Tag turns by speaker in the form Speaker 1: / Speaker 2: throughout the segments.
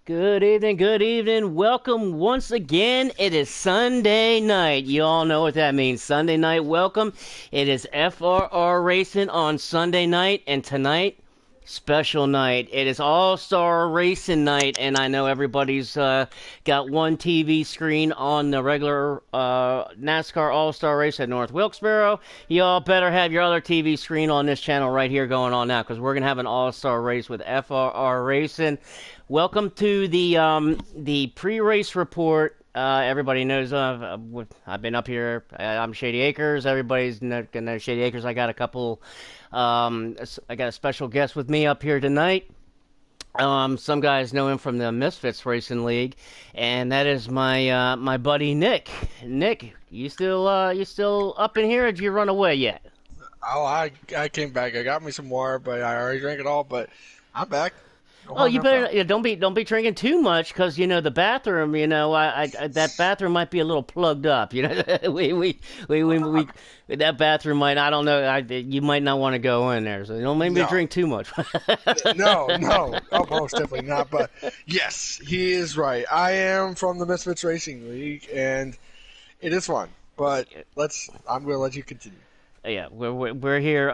Speaker 1: Good evening, good evening. Welcome once again. It is Sunday night. You all know what that means. Sunday night welcome. It is FRR racing on Sunday night, and tonight, special night. It is All-Star Racing night, and I know everybody's got one TV screen on the regular NASCAR All-Star Race at North Wilkesboro. You all better have your other TV screen on this channel right here going on now, because we're going to have an All-Star Race with FRR Racing. Welcome to the pre-race report. Everybody knows I've been up here. I'm Shady Acres. Everybody's know Shady Acres. I got a couple. I got a special guest with me up here tonight. Some guys know him from the Misfits Racing League, and that is my buddy Nick. Nick, you still up in here? Or did you run away yet?
Speaker 2: Oh, I came back. I got me some water, but I already drank it all. But I'm back.
Speaker 1: Oh, you better don't be drinking too much, because the bathroom. That bathroom might be a little plugged up. we that bathroom might. I don't know. You might not want to go in there, so don't make me drink too much.
Speaker 2: No, oh, most definitely not. But yes, he is right. I am from the Misfits Racing League, and it is fun. But I'm going to let you continue.
Speaker 1: Yeah, we're here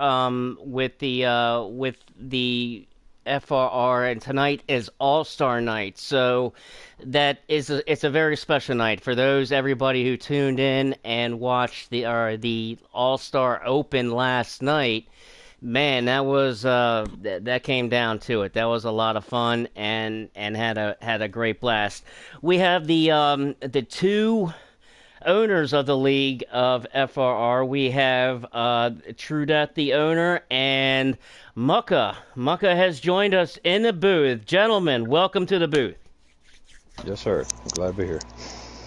Speaker 1: with the FRR, and tonight is All-Star Night, so it's a very special night for everybody who tuned in and watched the All-Star Open last night. Man, that was that came down to it. That was a lot of fun and had a great blast. We have the two owners of the league of FRR. We have True Death, the owner, and Mucka. Mucka has joined us in the booth. Gentlemen, welcome to the booth.
Speaker 3: Yes, sir. Glad to be here.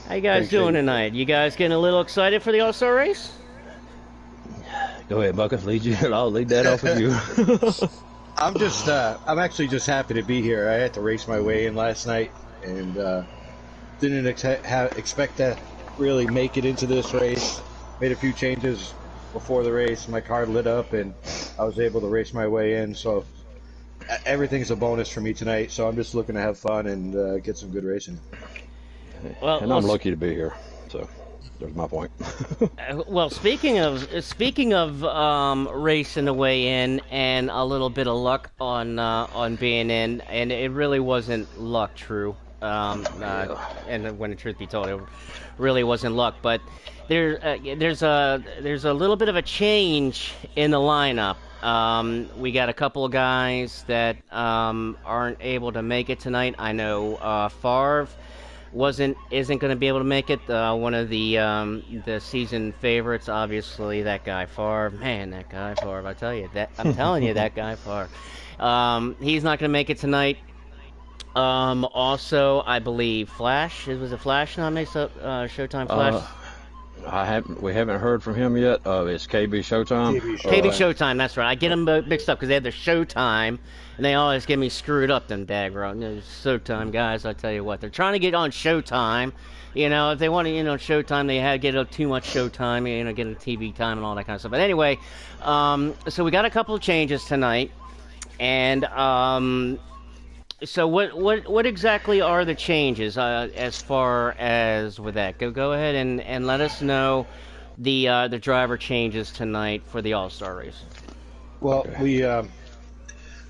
Speaker 1: How you guys doing tonight? You guys getting a little excited for the All-Star race?
Speaker 3: Go ahead, Mucka. I'll lead that off with you. I'm actually just happy to be here. I had to race my way in last night, and didn't expect to really make it into this race. Made a few changes before the race. My car lit up, and I was able to race my way in. So everything's a bonus for me tonight. So I'm just looking to have fun and get some good racing. And I'm lucky to be here. So there's my point.
Speaker 1: Well, speaking of racing the way in and a little bit of luck on being in, and it really wasn't luck, True. And when the truth be told, it really wasn't luck. But there's a little bit of a change in the lineup. We got a couple of guys that aren't able to make it tonight. I know FRR isn't going to be able to make it. One of the season favorites, obviously, that guy FRR. Man, that guy FRR. I'm telling you, that guy FRR. He's not going to make it tonight. Also, I believe Flash. Was it Flash nominated? Showtime Flash.
Speaker 3: We haven't heard from him yet. It's KB Showtime.
Speaker 1: KB Showtime. That's right. I get them mixed up because they have the Showtime, and they always get me screwed up. Them daggone Showtime guys. I tell you what, they're trying to get on Showtime. If they want to, Showtime, they had get too much Showtime. Get a TV time and all that kind of stuff. But anyway, so we got a couple of changes tonight, and so what exactly are the changes as far as with that? Go ahead and let us know the driver changes tonight for the All-Star race.
Speaker 2: Well, okay.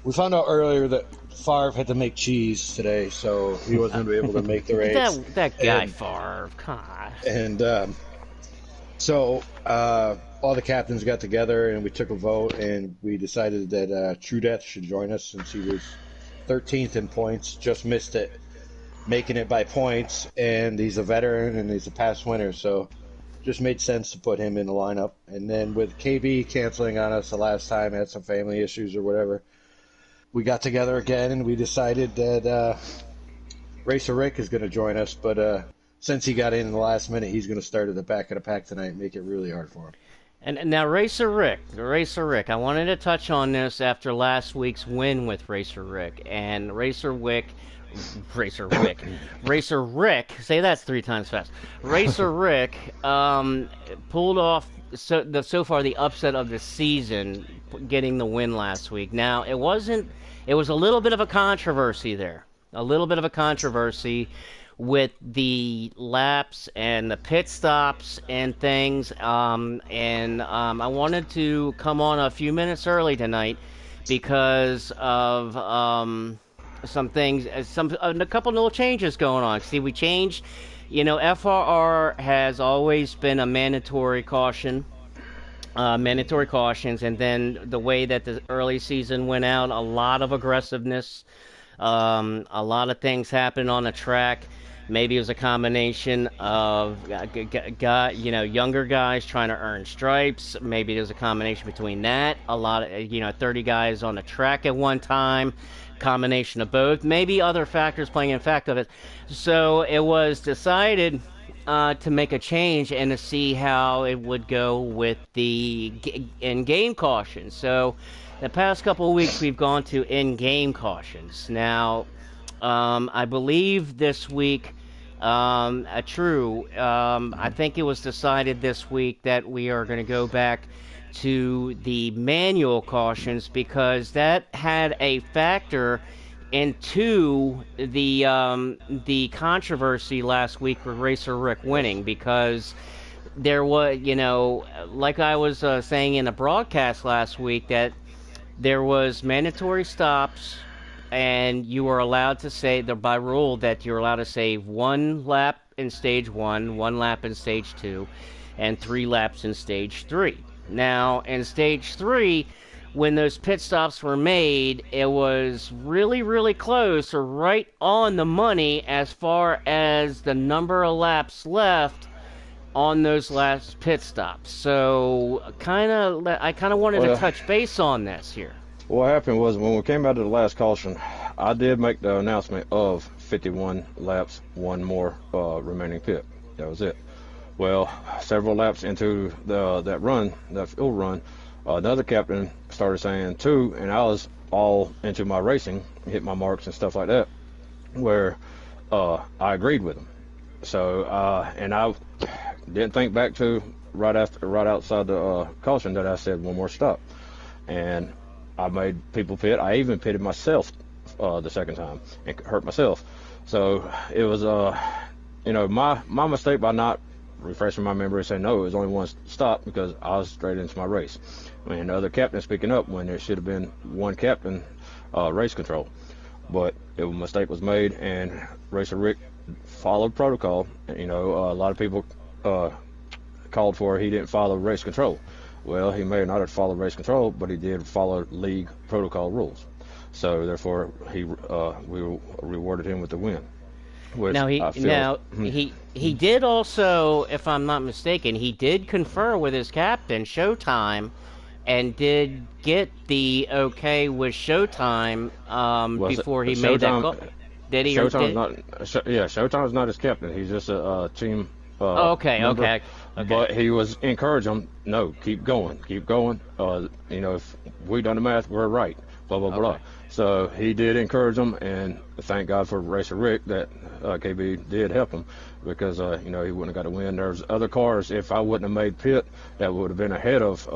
Speaker 2: We found out earlier that Favre had to make cheese today, so he wasn't able to make the race.
Speaker 1: that guy Favre, God.
Speaker 2: And so all the captains got together and we took a vote, and we decided that True Death should join us since he was 13th in points, just missed it, making it by points, and he's a veteran and he's a past winner, so just made sense to put him in the lineup. And then with KB canceling on us the last time, had some family issues or whatever, we got together again and we decided that Racer Rick is going to join us, but since he got in the last minute, he's going to start at the back of the pack tonight and make it really hard for him.
Speaker 1: And now Racer Rick, I wanted to touch on this after last week's win with Racer Rick. And Racer Rick, say that 3 times fast. Racer Rick pulled off so far the upset of the season, getting the win last week. Now, it was a little bit of a controversy there. a little bit of a controversy with the laps and the pit stops and things. I wanted to come on a few minutes early tonight because of some things, a couple little changes going on. See, we changed. FRR has always been a mandatory caution, mandatory cautions, and then the way that the early season went out, a lot of aggressiveness, a lot of things happened on the track. Maybe it was a combination of younger guys trying to earn stripes. Maybe it was a combination between that. A lot of 30 guys on the track at one time. Combination of both. Maybe other factors playing in fact of it. So it was decided to make a change and to see how it would go with the in-game caution. So the past couple of weeks we've gone to in-game cautions. Now, I believe this week, I think it was decided this week that we are going to go back to the manual cautions because that had a factor into the controversy last week with Racer Rick winning, because there was, like I was saying in a broadcast last week, that there was mandatory stops, and you were allowed to say, by rule, that you're allowed to save 1 lap in stage 1, 1 lap in stage 2, and 3 laps in stage 3. Now, in stage 3, when those pit stops were made, it was really, really close, or right on the money as far as the number of laps left on those last pit stops. So, I kind of wanted to touch base on this here.
Speaker 3: What happened was, when we came out of the last caution, I did make the announcement of 51 laps, 1 more remaining pit. That was it. Well, several laps into that fuel run, another captain started saying 2, and I was all into my racing, hit my marks and stuff like that, where I agreed with him. So, and I didn't think back to right outside the caution that I said 1 more stop, and I made people pit. I even pitted myself the second time and hurt myself. So it was, my mistake by not refreshing my memory and saying no, it was only 1 stop, because I was straight into my race. And the other captain speaking up when there should have been 1 captain race control. But a mistake was made, and Racer Rick followed protocol. A lot of people called for he didn't follow race control. Well, he may not have followed race control, but he did follow league protocol rules. So therefore, we rewarded him with the win.
Speaker 1: He did also, if I'm not mistaken, he did confer with his captain Showtime, and did get the okay with Showtime before he made that call. Did he?
Speaker 3: Showtime's not his captain. He's just a team.
Speaker 1: Okay.
Speaker 3: But he was encouraging him. No, keep going. If we done the math, we're right. Blah blah blah. So he did encourage him, and thank God for Racer Rick that KB did help him, because he wouldn't have got a win. There's other cars, if I wouldn't have made pit, that would have been ahead of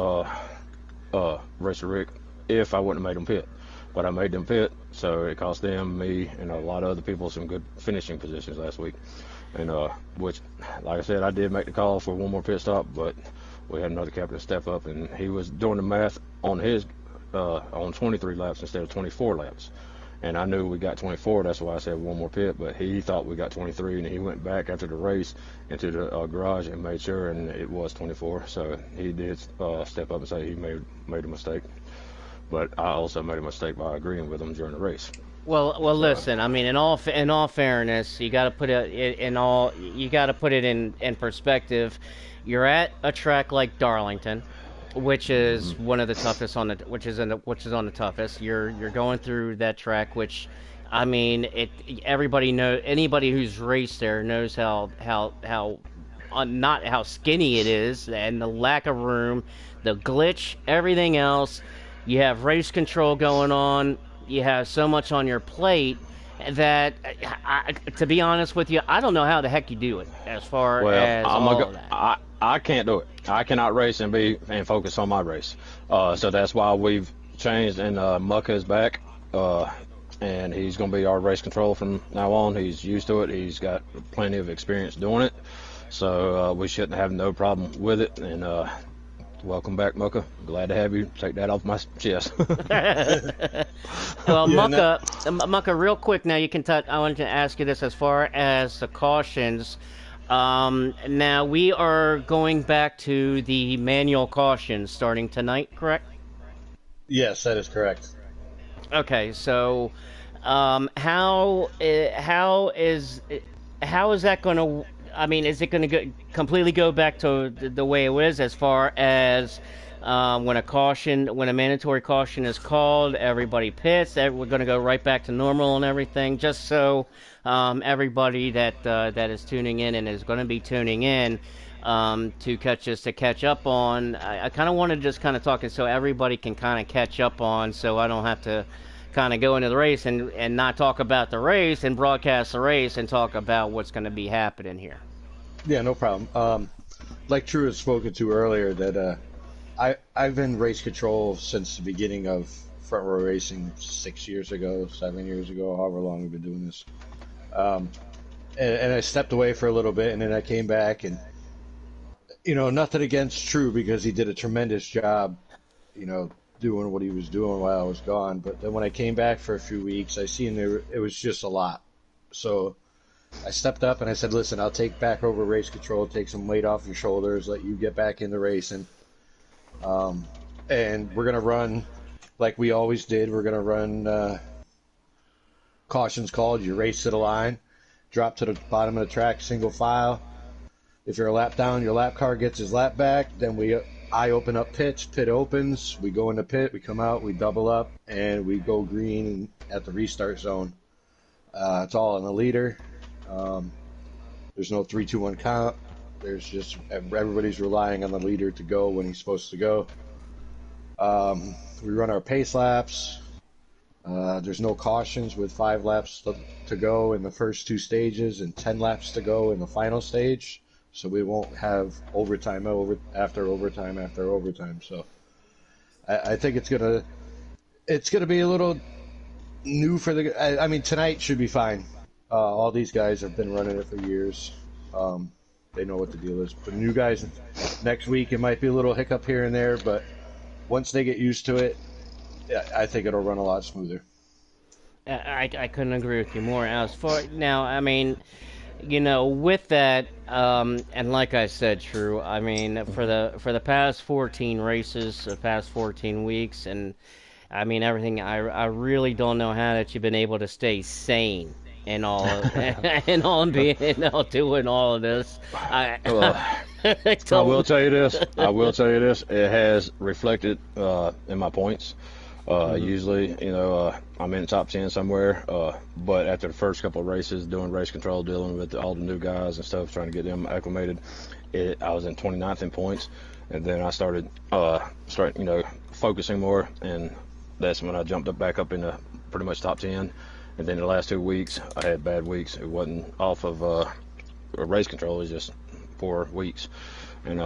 Speaker 3: Racer Rick if I wouldn't have made them pit. But I made them pit, so it cost them, me, and a lot of other people some good finishing positions last week. And which, like I said, I did make the call for 1 more pit stop, but we had another captain step up, and he was doing the math on his on 23 laps instead of 24 laps. And I knew we got 24, that's why I said 1 more pit, but he thought we got 23, and he went back after the race into the garage and made sure, and it was 24. So he did step up and say he made a mistake. But I also made a mistake by agreeing with him during the race.
Speaker 1: Well, listen. I mean, in all fairness, you got to put it in perspective. You're at a track like Darlington, which is one of the toughest on the toughest. You're going through that track, which, I mean, anybody who's raced there knows how not how skinny it is, and the lack of room, the glitch, everything else. You have race control going on. You have so much on your plate that, to be honest with you, I don't know how the heck you do it. As far as all of that,
Speaker 3: I can't do it. I cannot race and focus on my race. So that's why we've changed, and Mucka is back.
Speaker 4: and he's going to be our race control from now on. He's used to it. He's got plenty of experience doing it, so we shouldn't have no problem with it. And welcome back, Mucka. Glad to have you. Take that off my chest.
Speaker 1: Well,
Speaker 2: Yeah, no,
Speaker 1: Mucka, real quick now, you can touch. I wanted to ask you this as far as the cautions. Now we are going back to the manual cautions starting tonight, correct?
Speaker 2: yes, that is correct.
Speaker 1: Okay, so how is that going to? I mean, is it going to completely go back to the way it was as far as when a mandatory caution is called, everybody pits. We're going to go right back to normal and everything, just so everybody that is tuning in and is going to be tuning in to catch up on. I kind of want to just kind of talk it so everybody can kind of catch up on, so I don't have to kind of go into the race and not talk about the race and broadcast the race and talk about what's going to be happening here.
Speaker 2: Yeah, no problem. Like True had spoken to earlier, that I've been race control since the beginning of front row racing 6 years ago, 7 years ago, however long we've been doing this. Um, and I stepped away for a little bit, and then I came back, and nothing against True because he did a tremendous job, doing what he was doing while I was gone. But then when I came back for a few weeks, I seen it was just a lot. So I stepped up and I said, listen, I'll take back over race control, take some weight off your shoulders, let you get back into racing. And we're going to run like we always did. We're going to run cautions called. You race to the line, drop to the bottom of the track, single file. If you're a lap down, your lap car gets his lap back. Then I open up pits, pit opens, we go in the pit, we come out, we double up, and we go green at the restart zone. It's all on the leader. There's no 3-2-1 count. There's just everybody's relying on the leader to go when he's supposed to go. We run our pace laps. There's no cautions with 5 laps to go in the first 2 stages and 10 laps to go in the final stage. So we won't have overtime after overtime after overtime. So I think it's gonna be a little new for I mean, tonight should be fine. All these guys have been running it for years. They know what the deal is. For the new guys, next week it might be a little hiccup here and there, but once they get used to it, I think it'll run a lot smoother.
Speaker 1: I couldn't agree with you more. As far now, I mean, with that, and like I said, True. I mean, for the past 14 races, the past 14 weeks, and I mean everything. I really don't know how that you've been able to stay sane and all, and all being and all doing all of this.
Speaker 4: Well, I will tell you this. It has reflected in my points. Usually, I'm in the top 10 somewhere. But after the first couple of races, doing race control, dealing with all the new guys and stuff, trying to get them acclimated, I was in 29th in points. And then I started, focusing more. And that's when I jumped back up into pretty much top 10. And then the last 2 weeks, I had bad weeks. It wasn't off of race control. It was just poor weeks. And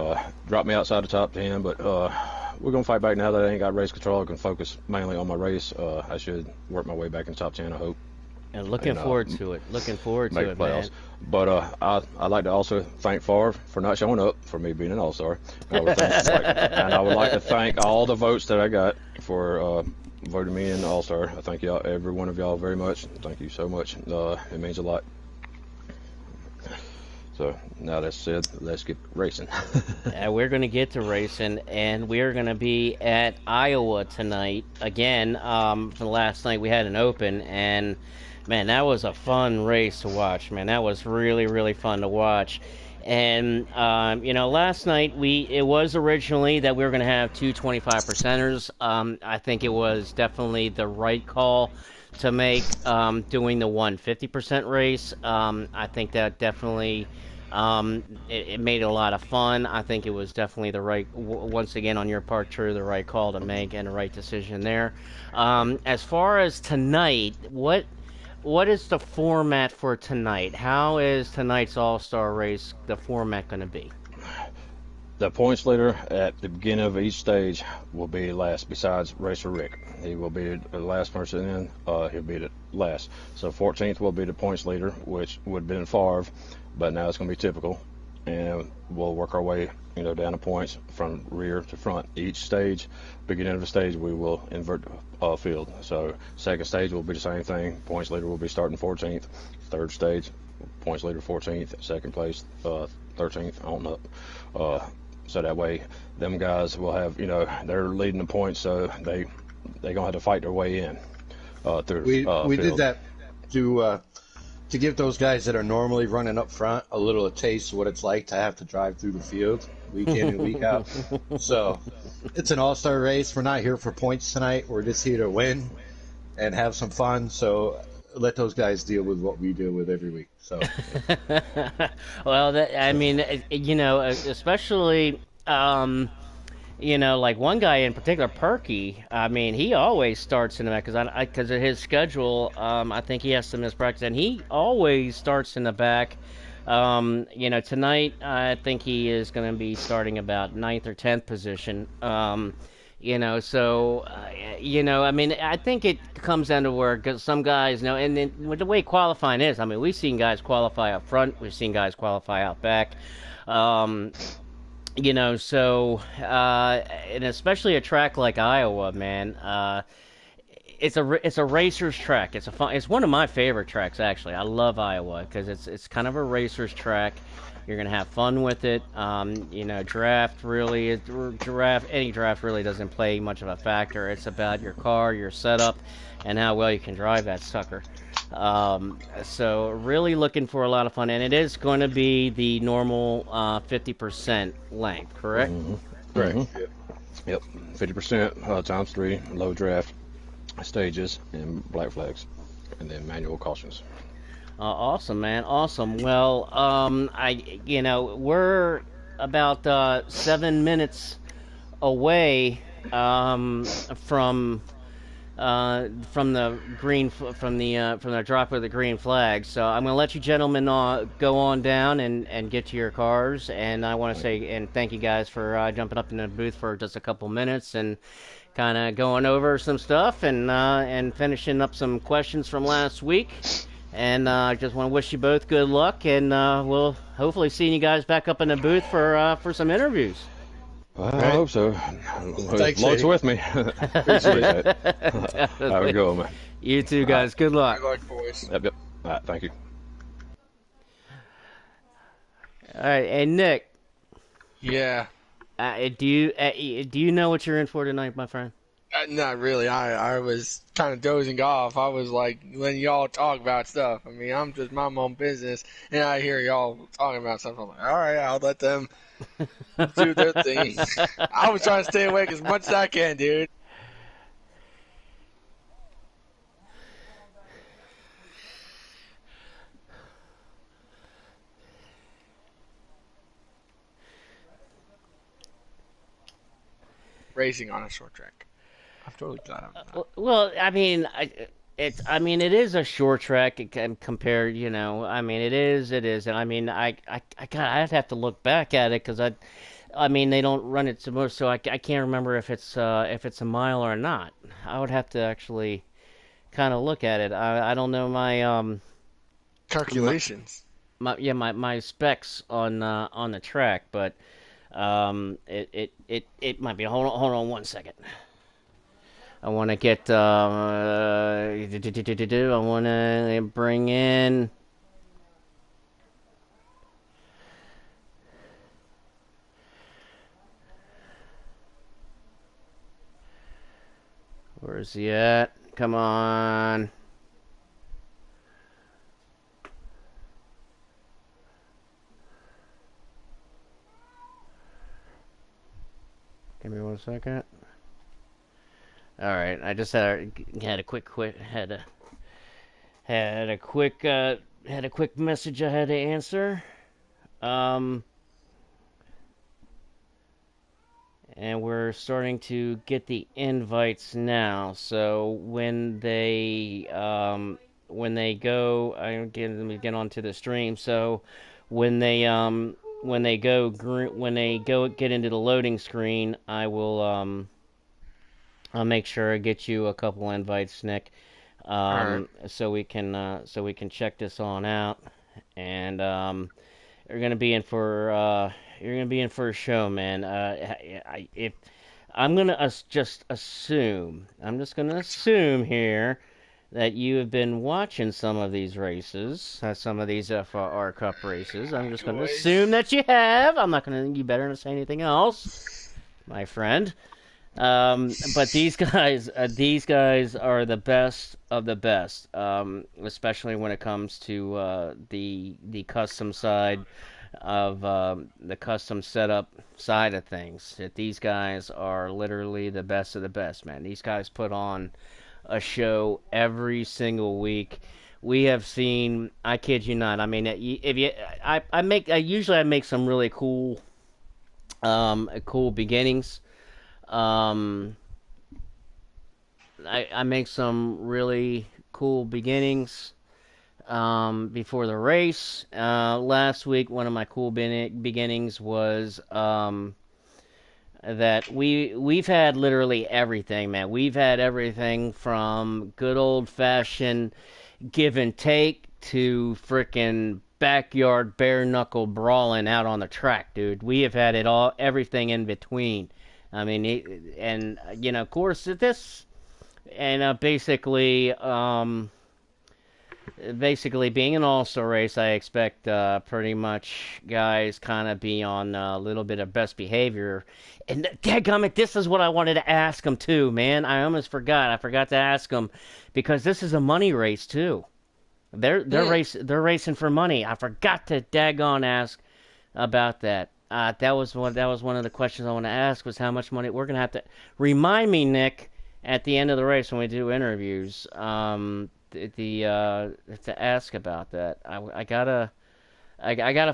Speaker 4: dropped me outside the top 10. But we're going to fight back now that I ain't got race control. I can focus mainly on my race. I should work my way back in the top 10, I hope.
Speaker 1: And looking forward to it. Looking forward to it, man.
Speaker 4: But I'd like to also thank FRR for not showing up, for me being an all-star. And I would like to thank all the votes that I got for voting me in all-star. I thank y'all, every one of y'all, very much. Thank you so much. It means a lot. So now that's said, let's get racing.
Speaker 1: We're going to get to racing, and we're going to be at Iowa tonight. Again, for last night we had an open, and man, that was a fun race to watch. Man, that was really, really fun to watch. And last night it was originally that we were going to have two 25%ers. I think it was definitely the right call to make, doing the 150% race. I think that definitely it made it a lot of fun. I think it was definitely the right, once again on your part, True, the right call to make and the right decision there. As far as tonight, what is the format for tonight? How is tonight's All-Star race, the format, going to be?
Speaker 4: The points leader at the beginning of each stage will be last, besides Racer Rick. He will be the last person in. He'll be the last. So 14th will be the points leader, which would have been Favre, but now it's going to be typical. And we'll work our way, down the points from rear to front. Each stage, beginning of the stage, we will invert the field. So second stage will be the same thing. Points leader will be starting 14th. Third stage, points leader 14th. Second place, 13th on up. So that way, them guys will have, they're leading the points, so they're gonna have to fight their way in through.
Speaker 2: We
Speaker 4: field.
Speaker 2: did that to give those guys that are normally running up front a little taste of what it's like to have to drive through the field week in and week out. So it's an all-star race. We're not here for points tonight. We're just here to win and have some fun. So let those guys deal with what we deal with every week. So,
Speaker 1: Well, especially, like one guy in particular, Perky. I mean, he always starts in the back because of his schedule. I think he has to miss practice, and he always starts in the back. Tonight I think he is going to be starting about ninth or 10th position. I mean, I think it comes down to where 'cause some guys know, and then with the way qualifying is, I mean, we've seen guys qualify up front, we've seen guys qualify out back. Um, and especially a track like Iowa, man, it's a racer's track. It's one of my favorite tracks actually. I love Iowa because it's kind of a racer's track. You're gonna have fun with it. Any draft really doesn't play much of a factor. It's about your car, your setup, and how well you can drive that sucker. So really looking for a lot of fun, and it is going to be the normal 50% length, correct?
Speaker 2: correct.
Speaker 4: Yep, 50% times 3 low draft stages and black flags, and then manual cautions.
Speaker 1: Awesome, man. Awesome. Well, we're about 7 minutes away from the from the drop of the green flag. So I'm gonna let you gentlemen go on down and get to your cars. And I want to say and thank you guys for jumping up in the booth for just a couple minutes and kind of going over some stuff and finishing up some questions from last week. And I just want to wish you both good luck, and we'll hopefully see you guys back up in the booth for some interviews.
Speaker 4: I hope so.
Speaker 2: Thanks,
Speaker 4: Luck's
Speaker 2: Eddie.
Speaker 4: with me. Appreciate it. Have a good one, man.
Speaker 1: You too, guys. Good luck.
Speaker 3: Good luck, boys.
Speaker 4: Yep. All right, thank you.
Speaker 1: All right, and Nick,
Speaker 3: Yeah.
Speaker 1: do you know what you're in for tonight, my friend?
Speaker 3: Not really. I was kind of dozing off. I was like letting y'all talk about stuff. I mean, I'm just my own business, and I hear y'all talking about stuff. I'm like, all right, I'll let them do their thing. I was trying to stay awake as much as I can, dude. Racing on a short track. I'm totally glad I'm not.
Speaker 1: Well, I mean, it is a short track compared, I mean, it is, and I mean, I'd have to look back at it because I mean, they don't run it so much, so I can't remember if it's a mile or not. I would have to actually kind of look at it. I don't know my
Speaker 3: Calculations.
Speaker 1: my specs on the track, but it might be. Hold on 1 second. I want to get I want to bring in where is he at? Come on. Give me 1 second. All right, I just had a quick message I had to answer. And we're starting to get the invites now. So when they go, again, let me get onto the stream. So when they when they go get into the loading screen, I'll make sure I get you a couple invites, Nick,
Speaker 5: All right.
Speaker 1: so we can check this on out, and you're gonna be in for a show, man. If I'm gonna I'm just gonna assume here that you have been watching some of these races, some of these FRR Cup races. I'm just going to assume that you have. I'm not going to. You better not say anything else, my friend. But these guys are the best of the best, especially when it comes to the custom side of the custom setup side of things. That these guys are literally the best of the best, man. These guys put on a show every single week. We have seen, I kid you not. I mean, if you, I usually make some really cool beginnings. Um, I make some really cool beginnings before the race. Last week, one of my cool beginnings was that we've had literally everything, man. We've had everything from good old fashioned give and take to frickin' backyard bare knuckle brawling out on the track, dude. We have had it all, everything in between. I mean, and you know, of course, this and basically being an all-star race, I expect pretty much guys kind of be on a little bit of best behavior. And dadgummit, this is what I wanted to ask them too, man. I almost forgot. I forgot to ask them because this is a money race too. They're racing for money. I forgot to daggone ask about that. That was one of the questions I want to ask was how much money we're gonna have to remind me, Nick, at the end of the race when we do interviews. To ask about that. I gotta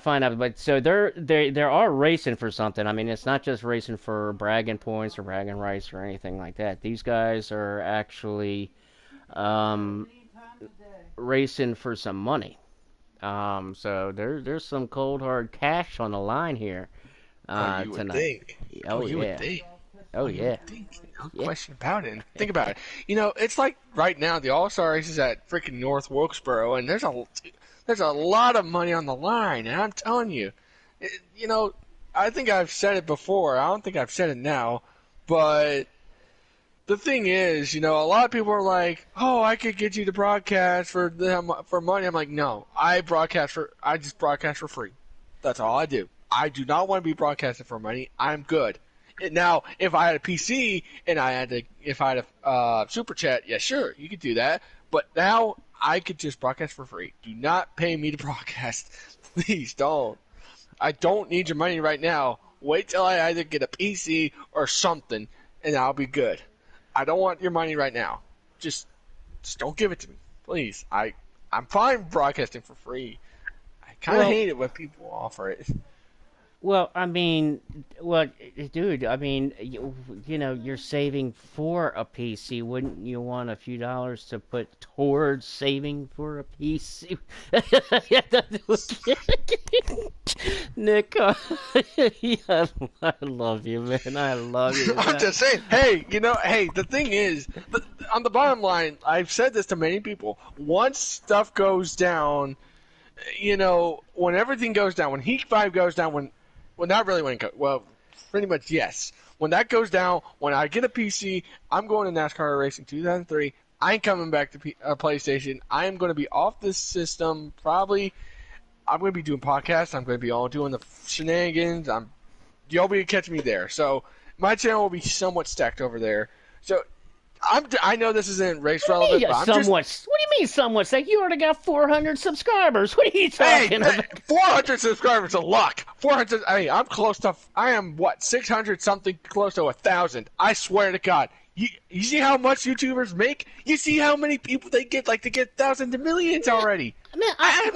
Speaker 1: find out. But so they are racing for something. I mean, it's not just racing for bragging points or bragging rights or anything like that. These guys are actually racing for some money. So there's some cold hard cash on the line here
Speaker 5: You would
Speaker 1: tonight.
Speaker 5: think.
Speaker 1: Oh
Speaker 5: You would
Speaker 1: yeah.
Speaker 5: think.
Speaker 1: Oh
Speaker 5: You
Speaker 1: yeah.
Speaker 5: would think. No
Speaker 1: Yeah.
Speaker 5: question about it. And think about it. You know, it's like right now the All-Star race is at freaking North Wilkesboro, and there's a lot of money on the line. And I'm telling you, you know, I think I've said it before. I don't think I've said it now, but the thing is, you know, a lot of people are like, "Oh, I could get you to broadcast for money." I'm like, "No, I just broadcast for free. That's all I do. I do not want to be broadcasting for money. I'm good." Now, if I had a PC and if I had a super chat, yeah, sure, you could do that. But now I could just broadcast for free. Do not pay me to broadcast, please don't. I don't need your money right now. Wait till I either get a PC or something, and I'll be good. I don't want your money right now. Just don't give it to me, please. I'm fine broadcasting for free. I kind of hate it when people offer it.
Speaker 1: Well, I mean, dude, I mean, you know, you're saving for a PC. Wouldn't you want a few dollars to put towards saving for a PC? Nick, yeah, I love you, man. I love you.
Speaker 5: I'm just saying, hey, you know, the thing is, on the bottom line, I've said this to many people. Once stuff goes down, you know, when everything goes down, when Heat 5 goes down, well, not really when it goes, well, pretty much yes. When that goes down, when I get a PC, I'm going to NASCAR Racing 2003. I ain't coming back to PlayStation. I am going to be off this system. Probably, I'm going to be doing podcasts. I'm going to be all doing the shenanigans. You'll be catching me there. So my channel will be somewhat stacked over there. So I know this isn't race relevant, but I'm
Speaker 1: somewhat. What do you mean somewhat? It's like you already got 400 subscribers. What are you talking about?
Speaker 5: 400 subscribers a luck. 400. I mean, I'm close to. I am what 600 something, close to 1,000. I swear to God. You see how much YouTubers make? You see how many people they get? Like they get thousands and millions already.
Speaker 1: Man, I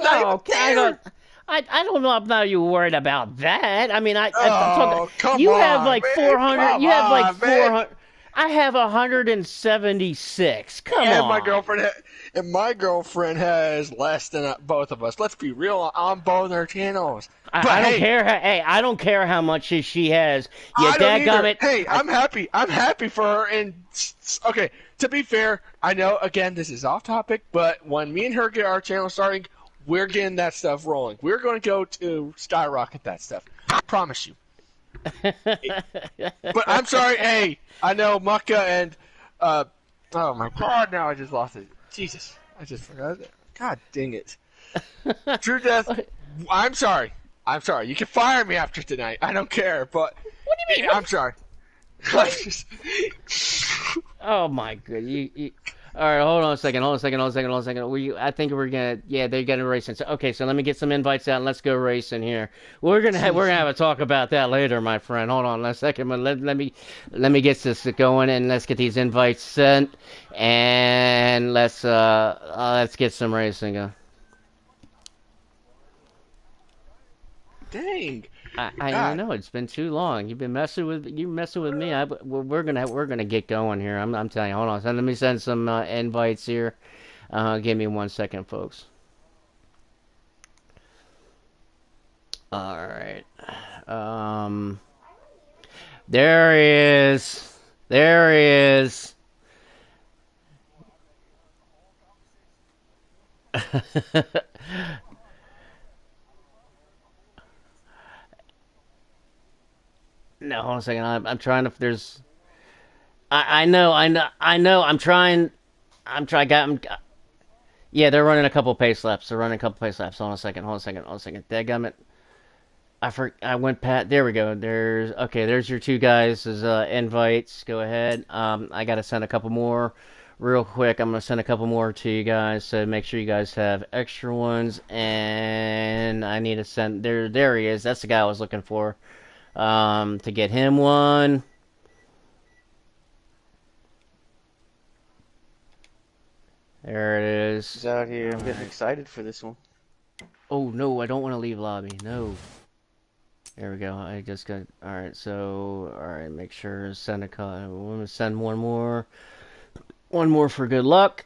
Speaker 1: don't know about you worried about that. I mean,
Speaker 5: come
Speaker 1: you
Speaker 5: on,
Speaker 1: have like
Speaker 5: man,
Speaker 1: 400. You have like 400. I have 176. Come
Speaker 5: and
Speaker 1: on.
Speaker 5: my girlfriend has less than both of us. Let's be real on both our channels.
Speaker 1: I don't care. Hey, I don't care how much she has. Yeah,
Speaker 5: I don't either.
Speaker 1: dadgummit.
Speaker 5: Hey, I'm happy. I'm happy for her. And okay, to be fair, I know again this is off topic, but when me and her get our channel starting, we're getting that stuff rolling. We're going to go to skyrocket that stuff. I promise you. But I'm sorry. Hey, I know Mucka and oh my God! Now I just lost it. Jesus, I just forgot it. God dang it. True Death. I'm sorry. I'm sorry. You can fire me after tonight. I don't care. But
Speaker 1: What do you mean?
Speaker 5: I'm sorry.
Speaker 1: Oh my god! All right, hold on a second. I think we're gonna. Yeah, they're gonna racing. So, okay, so let me get some invites out and let's go racing here. We're gonna have a talk about that later, my friend. Hold on a second. But let me get this going and let's get these invites sent and let's get some racing going.
Speaker 5: Dang.
Speaker 1: I know it's been too long. You've been messing with me. We're gonna get going here. I'm telling you. Hold on. So let me send some invites here. Give me 1 second, folks. All right. There he is. There he is. No, hold on a second. I'm trying to. There's. I know. I'm trying. Yeah, they're running a couple pace laps. Hold on a second. Dadgummit. I went pat. There we go. There's your two guys' invites. Go ahead. I gotta send a couple more real quick. I'm gonna send a couple more to you guys. So make sure you guys have extra ones. And I need to send. There he is. That's the guy I was looking for. To get him one. There it is.
Speaker 6: He's out here. I'm getting excited for this one.
Speaker 1: Oh no, I don't want to leave lobby. No. There we go. I just got. All right. So, all right. Make sure send a call. I'm gonna send one more. One more for good luck.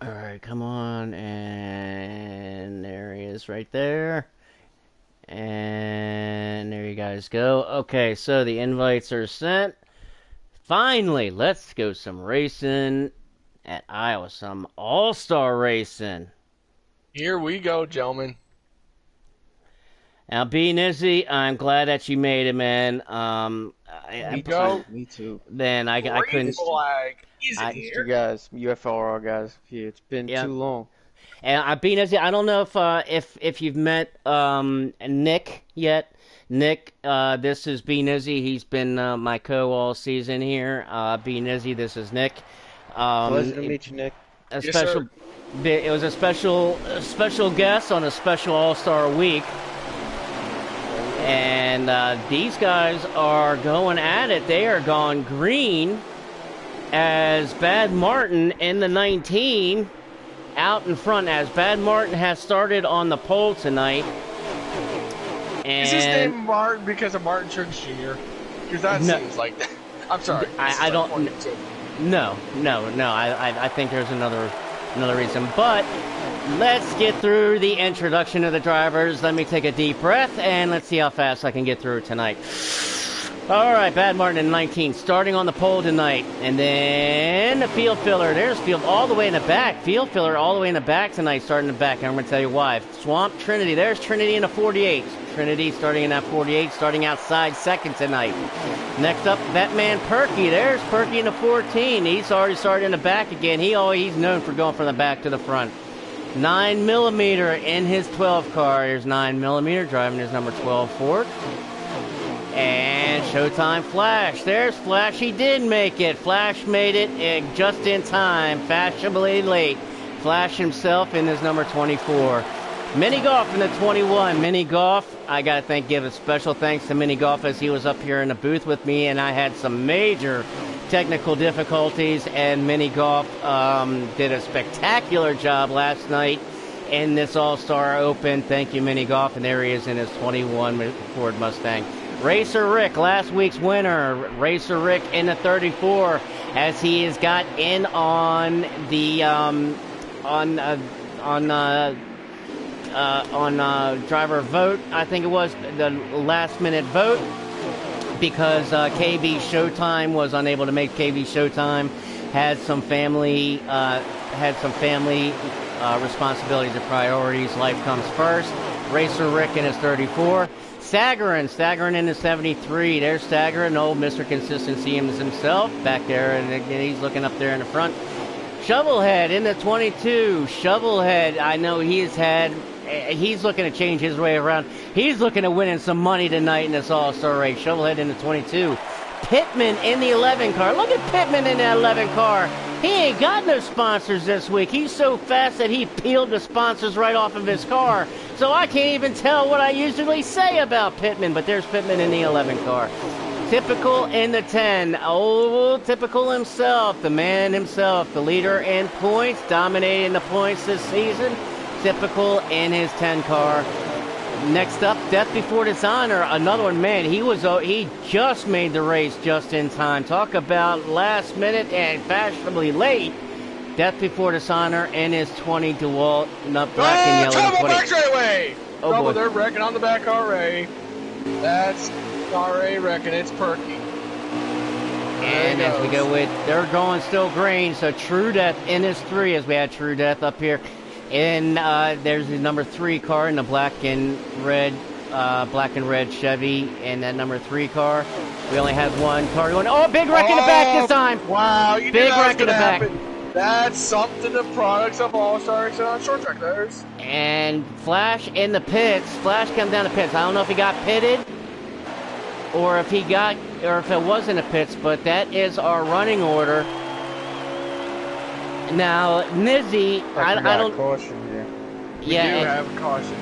Speaker 1: All right. Come on, and there he is, right there. And there you guys go. Okay, so the invites are sent. Finally, let's go some racing at Iowa. Some all-star racing.
Speaker 5: Here we go, gentlemen.
Speaker 1: Now, B. Nizzy, I'm glad that you made it, man.
Speaker 6: Me too.
Speaker 1: Man, I couldn't.
Speaker 5: Flag.
Speaker 6: You guys, you FRR guys, here. It's been too long.
Speaker 1: And B. Nizzy, I don't know if you've met Nick yet. Nick, this is B. Nizzy. He's been my co all season here. B. Nizzy, this is Nick.
Speaker 6: Pleasure to meet you, Nick.
Speaker 1: It was a special guest on a special All-Star week. And these guys are going at it. They are gone green as Bad Martin in the 19 out in front, as Bad Martin has started on the pole tonight. And
Speaker 5: is his name Martin because of Martin Church Jr.? Because that seems like that. I'm sorry.
Speaker 1: I don't. No. I think there's another reason. But let's get through the introduction of the drivers. Let me take a deep breath and let's see how fast I can get through tonight. All right, Bad Martin in 19, starting on the pole tonight. And then the field filler. There's field all the way in the back. Field filler all the way in the back tonight, starting in the back. And I'm going to tell you why. Swamp Trinity. There's Trinity in the 48. Trinity starting in that 48, starting outside second tonight. Next up, Batman Perky. There's Perky in the 14. He's already started in the back again. He's known for going from the back to the front. 9mm in his 12 car. Here's 9mm driving his number 12 Ford. And Showtime Flash. There's Flash. He did make it. Flash made it just in time. Fashionably late. Flash himself in his number 24. Mini Golf in the 21. Mini Golf, I got to give a special thanks to Mini Golf as he was up here in the booth with me, and I had some major technical difficulties, and Mini Golf did a spectacular job last night in this All-Star Open. Thank you, Mini Golf, and there he is in his 21 Ford Mustang. Racer Rick, last week's winner. Racer Rick in the 34, as he has got in on the driver vote. I think it was the last minute vote, because KB Showtime was unable to make KB Showtime. Had some family responsibilities and priorities. Life comes first. Racer Rick in his 34. Staggering in his 73. There's Staggering, old Mr. Consistency himself, back there, and he's looking up there in the front. Shovelhead in the 22. Shovelhead, I know he's looking to change his way around. He's looking to winning some money tonight in this All-Star race. Shovelhead in the 22. Pittman in the 11 car. Look at Pittman in the 11 car. He ain't got no sponsors this week. He's so fast that he peeled the sponsors right off of his car. So I can't even tell what I usually say about Pittman, but there's Pittman in the 11 car. Typical in the 10. Oh, Typical himself, the man himself, the leader in points, dominating the points this season. Typical in his 10 car. Next up, Death Before Dishonor, another one. Man, he just made the race just in time. Talk about last minute and fashionably late. Death Before Dishonor in his 20 DeWalt, black and yellow.
Speaker 5: Trouble back straightaway!
Speaker 1: Oh,
Speaker 5: Trouble,
Speaker 1: boy.
Speaker 5: they're wrecking on the back RA. That's RA wrecking. It's Perky.
Speaker 1: And as we go with, they're going still green. So True Death in his 3, as we had True Death up here. And there's the number 3 car in the black and red Chevy in that number 3 car. We only have one car going. Oh, big wreck in the back this time.
Speaker 5: Wow, you
Speaker 1: Big
Speaker 5: knew that was
Speaker 1: wreck in the
Speaker 5: gonna
Speaker 1: back.
Speaker 5: happen. That's something the products of All-Star Racing on short track there's.
Speaker 1: And Flash in the pits. Flash comes down the pits. I don't know if he got pitted or if it was in the pits, but that is our running order. Now, Nizzy, I don't.
Speaker 6: Caution here.
Speaker 5: We do have a caution.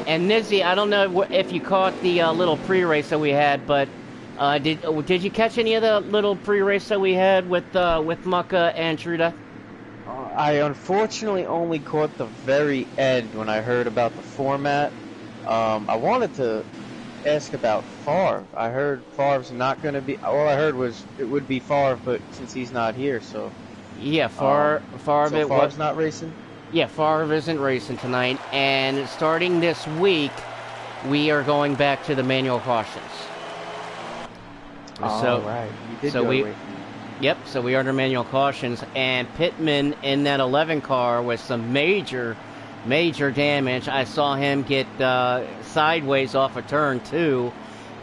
Speaker 1: And Nizzy, I don't know if you caught the little pre-race that we had, but did you catch any of the little pre-race that we had with Mucka and Truda?
Speaker 6: I unfortunately only caught the very end when I heard about the format. I wanted to ask about Favre. I heard Favre's not going to be. All I heard was it would be Favre, but since he's not here, so.
Speaker 1: Yeah, Favre's
Speaker 6: not racing?
Speaker 1: Yeah, Favre isn't racing tonight, and starting this week, we are going back to the manual cautions.
Speaker 6: Right. You did go away from that.
Speaker 1: Yep, so we are under manual cautions, and Pittman in that 11 car with some major damage. I saw him get sideways off a turn 2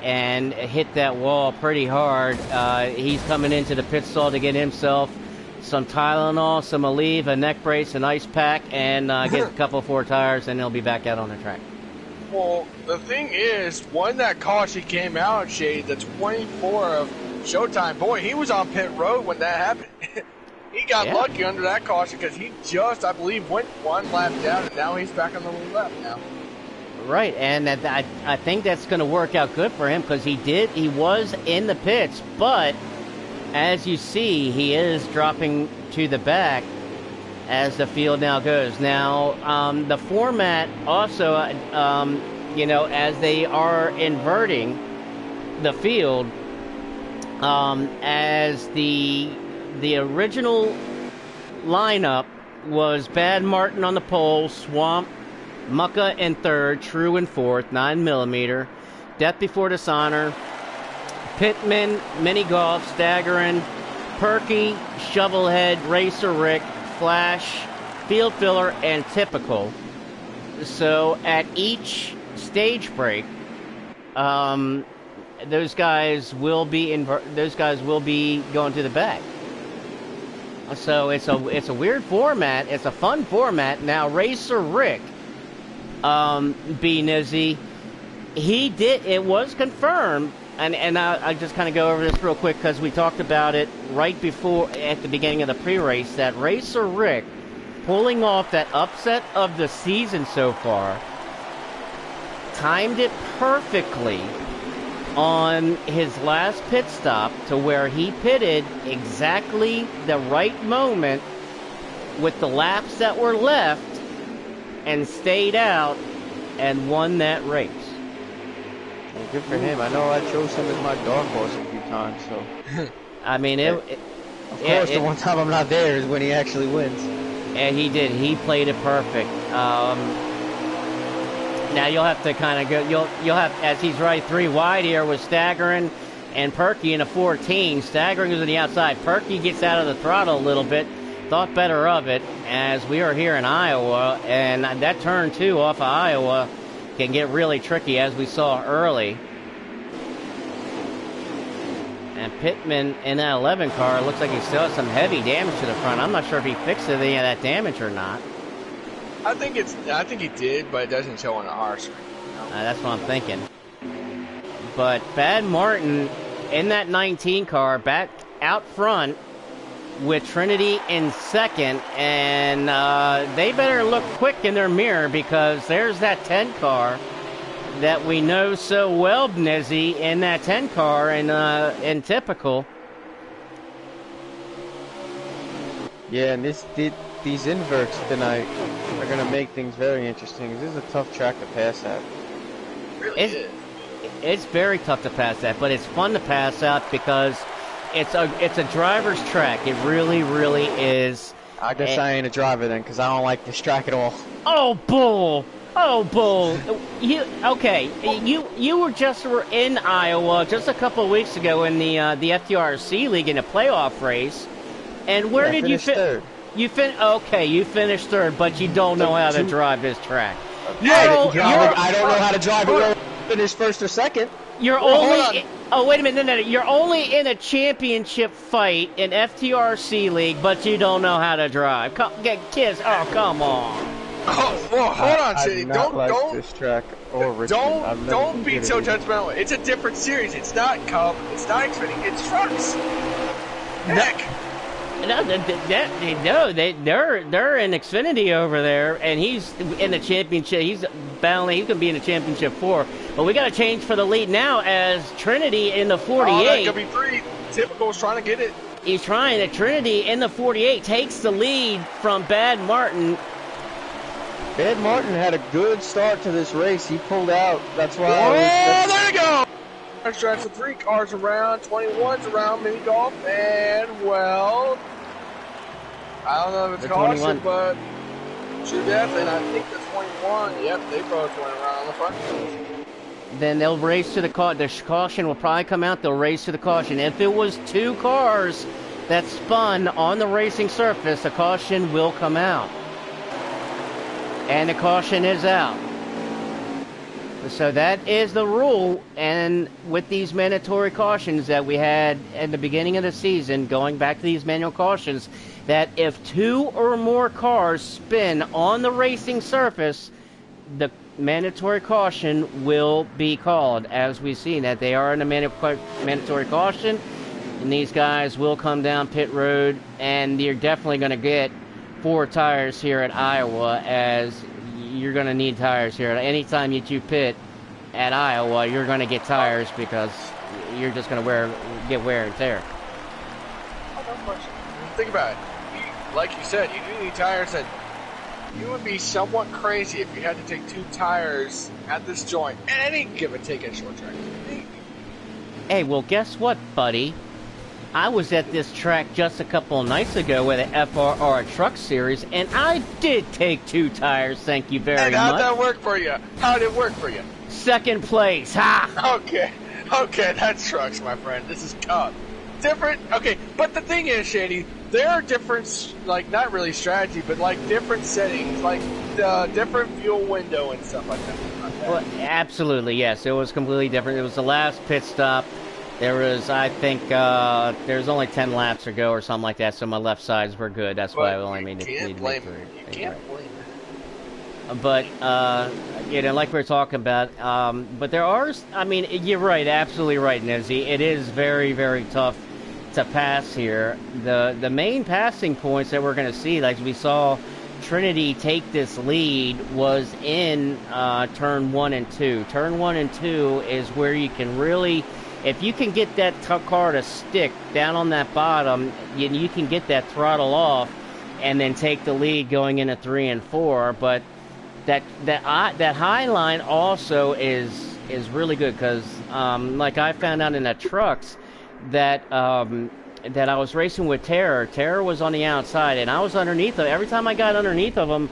Speaker 1: and hit that wall pretty hard. He's coming into the pit stall to get himself some Tylenol, some Aleve, a neck brace, an ice pack, and get a couple of 4 tires, and he'll be back out on the track.
Speaker 5: Well, the thing is, when that caution came out, Shade, the 24 of Showtime, boy, he was on pit road when that happened. He got lucky under that caution because he just, I believe, went 1 lap down, and now he's back on the left now.
Speaker 1: Right, and I think that's going to work out good for him because he was in the pits, but as you see, he is dropping to the back as the field now goes. Now, the format also, as they are inverting the field, as the original lineup was Bad Martin on the pole, Swamp, Mucka in 3rd, True in 4th, 9mm, Death Before Dishonor, Pittman, Mini Golf, Staggering, Perky, Shovelhead, Racer Rick, Flash, Field Filler, and Typical. So at each stage break, those guys will be going to the back. So it's a weird format. It's a fun format. Now Racer Rick, B Nizzy, it was confirmed. And I just kind of go over this real quick because we talked about it right before, at the beginning of the pre-race, that Racer Rick pulling off that upset of the season so far, timed it perfectly on his last pit stop to where he pitted exactly the right moment with the laps that were left and stayed out and won that race.
Speaker 6: Well, good for him. I know I chose him as my dark horse a few times, so.
Speaker 1: I mean,
Speaker 6: Of course, the one time I'm not there is when he actually wins.
Speaker 1: And he did. He played it perfect. Now you'll have to kind of go. You'll have, as he's right 3 wide here with Staggering and Perky in a 14. Staggering is on the outside. Perky gets out of the throttle a little bit. Thought better of it as we are here in Iowa, and that turn 2 off of Iowa can get really tricky as we saw early. And Pittman in that 11 car looks like he still has some heavy damage to the front. I'm not sure if he fixed any of that damage or not.
Speaker 5: I think he did, but it doesn't show on the R screen. You know?
Speaker 1: That's what I'm thinking. But Bad Martin in that 19 car back out front with Trinity in second, and they better look quick in their mirror because there's that 10 car that we know so well, Nizzy, in that 10 car in typical.
Speaker 6: Yeah, and these inverts tonight are going to make things very interesting. This is a tough track to pass at.
Speaker 1: It's very tough to pass that, but it's fun to pass out because it's a driver's track. It really, really is.
Speaker 6: I guess I ain't a driver then, because I don't like this track at all.
Speaker 1: Oh, bull! Oh, bull! You were in Iowa just a couple of weeks ago in the FTRC League in a playoff race, and where did you
Speaker 6: finish?
Speaker 1: You finished third, but you don't know how to drive this track.
Speaker 6: I don't know how to drive it. Finish first or second.
Speaker 1: You're only. Oh, wait a minute! No. You're only in a championship fight in FTRC League, but you don't know how to drive. Kids, oh come on!
Speaker 5: Oh, well, hold on, City. Don't
Speaker 6: this track or Richmond.
Speaker 5: Don't be so judgmental. It's a different series. It's not Cup. It's not Xfinity. It's trucks. Heck.
Speaker 1: No, they're in Xfinity over there, and he's in the championship. He's going to be in the championship 4. But we got to change for the lead now as Trinity in the 48.
Speaker 5: Oh, that could be 3. Typical's trying to get it.
Speaker 1: He's trying to. Trinity in the 48 takes the lead from Bad Martin.
Speaker 6: Bad Martin had a good start to this race. He pulled out. That's why.
Speaker 5: There you go. That's 3 cars around, 21's around mini golf, and well, I don't know if it's caution, but True Death, and I think the 21. Yep, they both went around on the front.
Speaker 1: Then they'll race to the caution. The caution will probably come out. They'll race to the caution. If it was 2 cars that spun on the racing surface, the caution will come out. And the caution is out. So that is the rule, and with these mandatory cautions that we had at the beginning of the season, going back to these manual cautions, that if 2 or more cars spin on the racing surface, the mandatory caution will be called. As we've seen that they are in a mandatory caution, and these guys will come down pit road, and you're definitely going to get 4 tires here at Iowa, as you're going to need tires here. Anytime you pit at Iowa, you're going to get tires because you're just going to get wear and tear.
Speaker 5: Oh, no question. Think about it. Like you said, you do need tires. That you would be somewhat crazy if you had to take 2 tires at this joint. Any give and take at short track.
Speaker 1: Hey, well, guess what, buddy? I was at this track just a couple of nights ago with the FRR Truck Series, and I did take 2 tires, thank you very much.
Speaker 5: How'd that work for you? How'd it work for you?
Speaker 1: Second place, ha!
Speaker 5: Okay, that's trucks, my friend. This is Cup. Different, okay, but the thing is, Shady, there are different, like, not really strategy, but, like, different settings, like, the different fuel window and stuff like that.
Speaker 1: Well, absolutely, yes, it was completely different. It was the last pit stop. There was, I think, there's only 10 laps to go or something like that, so my left sides were good. That's why I only made it.
Speaker 5: You can't blame it. You can't blame it.
Speaker 1: But, like we were talking about, but there are, I mean, you're right, absolutely right, Nizzy. It is very, very tough to pass here. The main passing points that we're going to see, like we saw Trinity take this lead, was in turn 1 and 2. Turn 1 and 2 is where you can really... If you can get that car to stick down on that bottom, you can get that throttle off and then take the lead going into 3 and 4. But that high line also is is really good because, like I found out in the trucks that that I was racing with Terror. Terror was on the outside, and I was underneath of. Every time I got underneath of him,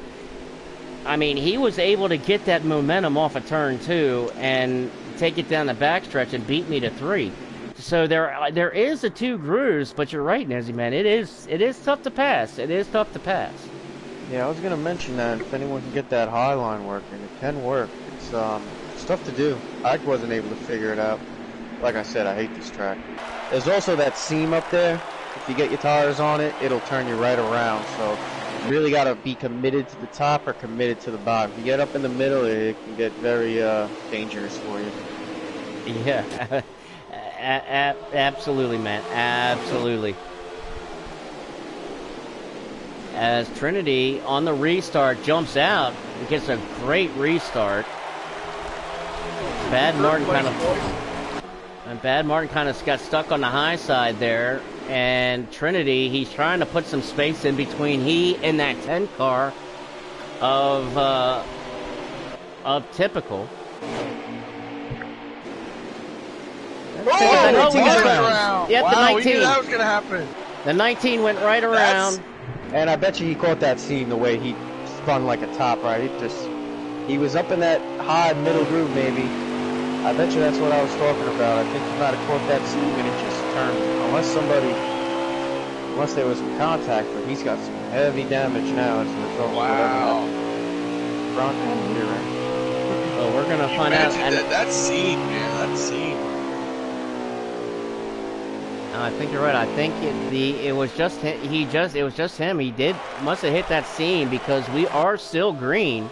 Speaker 1: I mean, he was able to get that momentum off of turn 2 and take it down the backstretch and beat me to 3. So there is the 2 grooves, but you're right, Nezzy, man. It is tough to pass. It is tough to pass.
Speaker 6: Yeah, I was gonna mention that if anyone can get that high line working, it can work. It's tough to do. I wasn't able to figure it out. Like I said, I hate this track. There's also that seam up there. If you get your tires on it, it'll turn you right around. So you really gotta be committed to the top or committed to the bottom. If you get up in the middle, it can get very dangerous for you.
Speaker 1: Yeah, absolutely, man. Absolutely. As Trinity on the restart jumps out and gets a great restart. Bad Martin kind of got stuck on the high side there, and Trinity, he's trying to put some space in between he and that 10 car of Typical.
Speaker 5: Oh,
Speaker 1: we got
Speaker 5: around.
Speaker 1: Yep,
Speaker 5: Wow,
Speaker 1: the 19.
Speaker 5: we knew that was gonna happen.
Speaker 1: The 19 went right around.
Speaker 6: And I bet you he caught that seam the way he spun like a top, right? He was up in that high middle groove maybe. I bet you that's what I was talking about. I think he might have caught that seam and it just turned. Unless there was some contact, but he's got some heavy damage now as a result.
Speaker 5: Wow.
Speaker 6: Front and rear end.
Speaker 1: Well, we're gonna find out.
Speaker 5: That seam, man. That seam.
Speaker 1: I think you're right. I think it was just him. It was just him. He must have hit that seam because we are still green.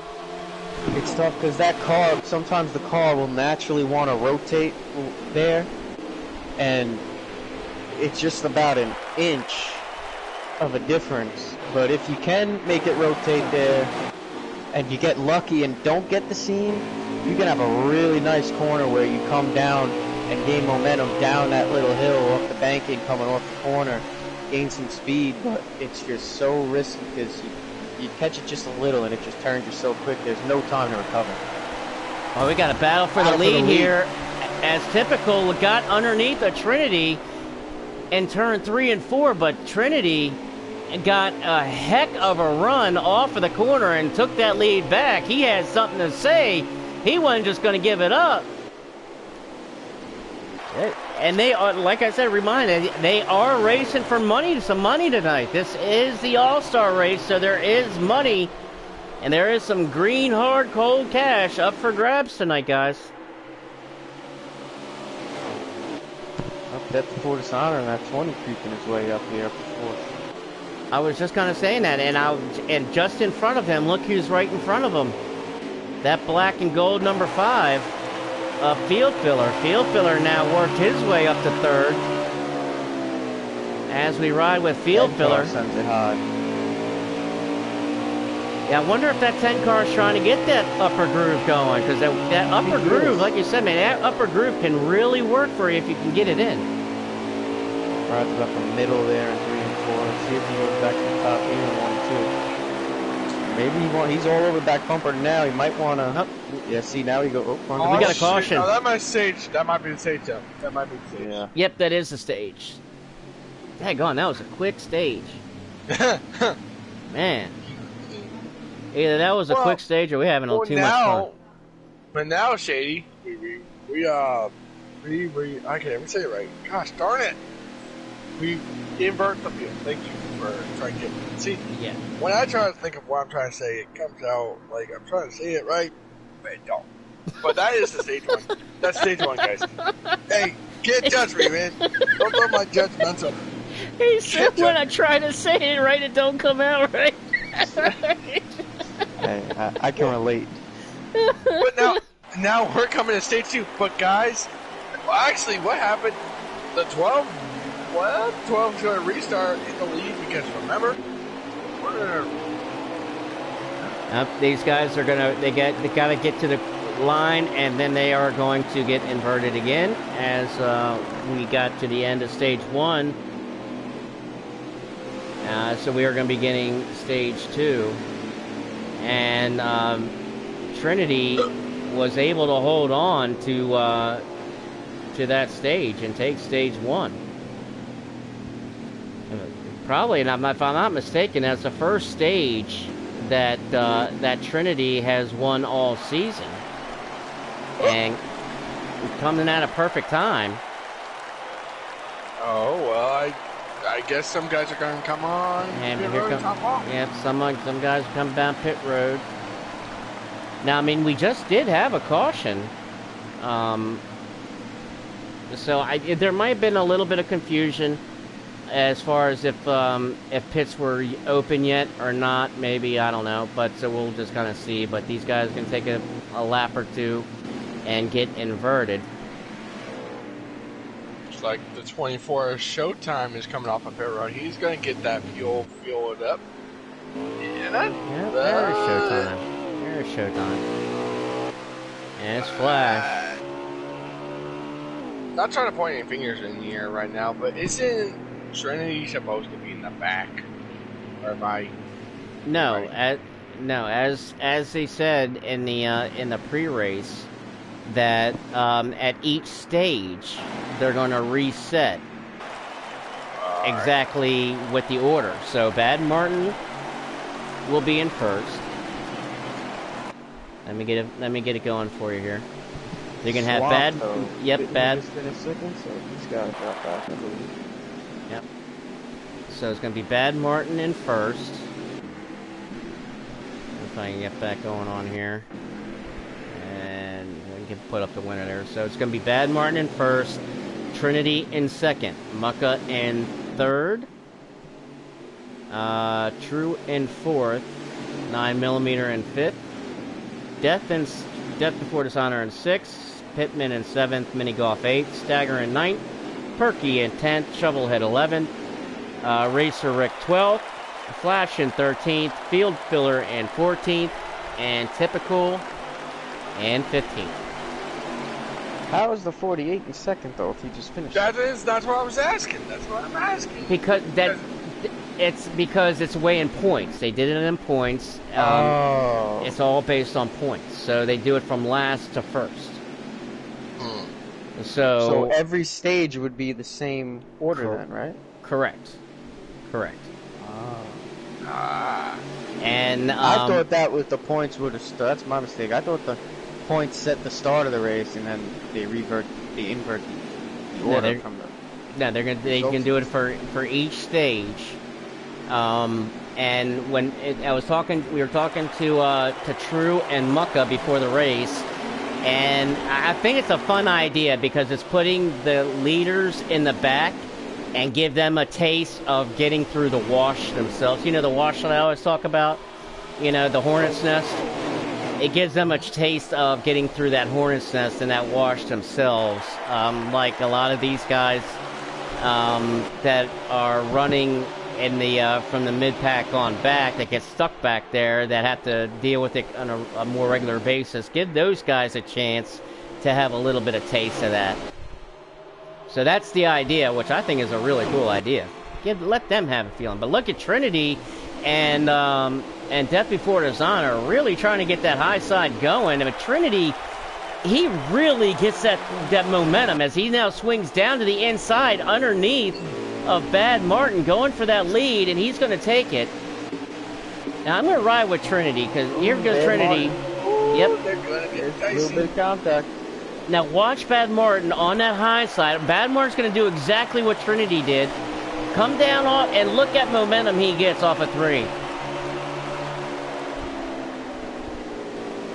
Speaker 6: It's tough because that car, sometimes the car will naturally want to rotate there, and it's just about an inch of a difference. But if you can make it rotate there, and you get lucky and don't get the seam, you can have a really nice corner where you come down and gain momentum down that little hill off the banking coming off the corner, gain some speed, but it's just so risky because you catch it just a little and it just turns you so quick, there's no time to recover.
Speaker 1: Well, we got a battle for the lead here, as Typical got underneath a Trinity in turn 3 and 4, but Trinity got a heck of a run off of the corner and took that lead back. He had something to say. He wasn't just going to give it up. And they are, like I said, they are racing for some money tonight. This is the All-Star race, so there is money, and there is some green, hard, cold cash up for grabs tonight, guys.
Speaker 6: Up that Fortis Honor, and that 20 creeping his way up here, up the fourth.
Speaker 1: I was just kind of saying that, and just in front of him, look who's right in front of him. That black and gold number 5. Field Filler. Field Filler now worked his way up to 3rd. As we ride with Field Filler.
Speaker 6: Sends it high.
Speaker 1: Yeah, I wonder if that 10 car is trying to get that upper groove going, because that upper groove, like you said, man, that upper groove can really work for you if you can get it in.
Speaker 6: Rides up the middle there in 3 and 4. See if he goes back to the top here in 1 and 2. Maybe he's all over back bumper now. He might want to. Yeah, see, now he go. Oh,
Speaker 1: we got a caution.
Speaker 5: No, that might be the stage, though. That might be the stage.
Speaker 6: Yeah.
Speaker 1: Yep, that is the stage. Daggone, that was a quick stage. Man. Either that was a quick stage or we're having too much fun.
Speaker 5: But now, Shady, we I can't even say it right. Gosh darn it. We invert the field. Thank you for trying to get me. See,
Speaker 1: yeah.
Speaker 5: When I try to think of what I'm trying to say, it comes out like I'm trying to say it right, but it don't. But that is the stage 1. That's stage 1, guys. Hey, can't judge me, man. Don't throw my judgmental.
Speaker 1: He said when I try to say it right, it don't come out right.
Speaker 6: Hey, I can relate.
Speaker 5: But now we're coming to stage 2. But guys, well, actually, what happened? The 12 is going to restart in the lead because remember,
Speaker 1: these guys are they got to get to the line, and then they are going to get inverted again as we got to the end of stage 1. So we are going to be getting stage 2, and Trinity was able to hold on to that stage and take stage 1. Probably, and if I'm not mistaken, that's the first stage that Trinity has won all season, and coming at a perfect time.
Speaker 5: Oh well, I guess some guys are going to come on.
Speaker 1: And here some guys come down pit road. Now, I mean, we just did have a caution, so there might have been a little bit of confusion as far as if pits were open yet or not. Maybe, I don't know, but so we'll just kind of see. But these guys can take a lap or two and get inverted.
Speaker 5: Looks like the 24 Showtime is coming off of pit road. He's going to get that fueled up.
Speaker 1: Yeah, there's Showtime. There's Showtime. And it's Flash.
Speaker 5: Not trying to point any fingers in the air right now, but isn't Trinity supposed to be in the back? Or am I?
Speaker 1: No,
Speaker 5: right?
Speaker 1: as they said in the pre-race, that at each stage they're going to reset exactly with the order. So Bad Martin will be in first. Let me get it going for you here. You're gonna have Bad. Yep, Bad.
Speaker 6: In a second, so he's got to drop back, I believe.
Speaker 1: Yep. So it's gonna be Bad Martin in first. If I can get that going on here, and we can put up the winner there. So it's gonna be Bad Martin in first, Trinity in second, Mucka in third, True in fourth, 9mm in fifth, Death Before Dishonor in sixth, Pittman in seventh, Mini Golf 8th, Stagger in ninth, Perky in 10th, Shovelhead 11th, Racer Rick 12th, Flash in 13th, Field Filler in 14th, and Typical in 15th.
Speaker 6: How is the 48 in second though? If he just finished?
Speaker 5: That's what I was asking. That's what I'm asking.
Speaker 1: Because it's way in points. They did it in points. It's all based on points. So they do it from last to first. So
Speaker 6: every stage would be the same order then, right?
Speaker 1: Correct. And
Speaker 6: I thought that was the points would have. That's my mistake. I thought the points set the start of the race, and then they invert the order from the.
Speaker 1: No, they can do it for each stage. And when we were talking to True and Mucka before the race, and I think it's a fun idea because it's putting the leaders in the back and give them a taste of getting through the wash themselves. You know, the wash that I always talk about, you know, the hornet's nest. It gives them a taste of getting through that hornet's nest and that wash themselves. Like a lot of these guys that are running in the from the mid-pack on back that get stuck back there, that have to deal with it on a more regular basis. Give those guys a chance to have a little bit of taste of that. So that's the idea, which I think is a really cool idea. Let them have a feeling. But look at Trinity and Death Before Dishonor really trying to get that high side going. I mean, Trinity, he really gets that momentum as he now swings down to the inside underneath of Bad Martin, going for that lead, and he's going to take it. Now I'm going to ride with Trinity because here goes Trinity. Yep.
Speaker 5: They're going to get
Speaker 6: There's a little bit of contact.
Speaker 1: Now watch Bad Martin on that high side. Bad Martin's going to do exactly what Trinity did. Come down off and look at momentum he gets off of 3.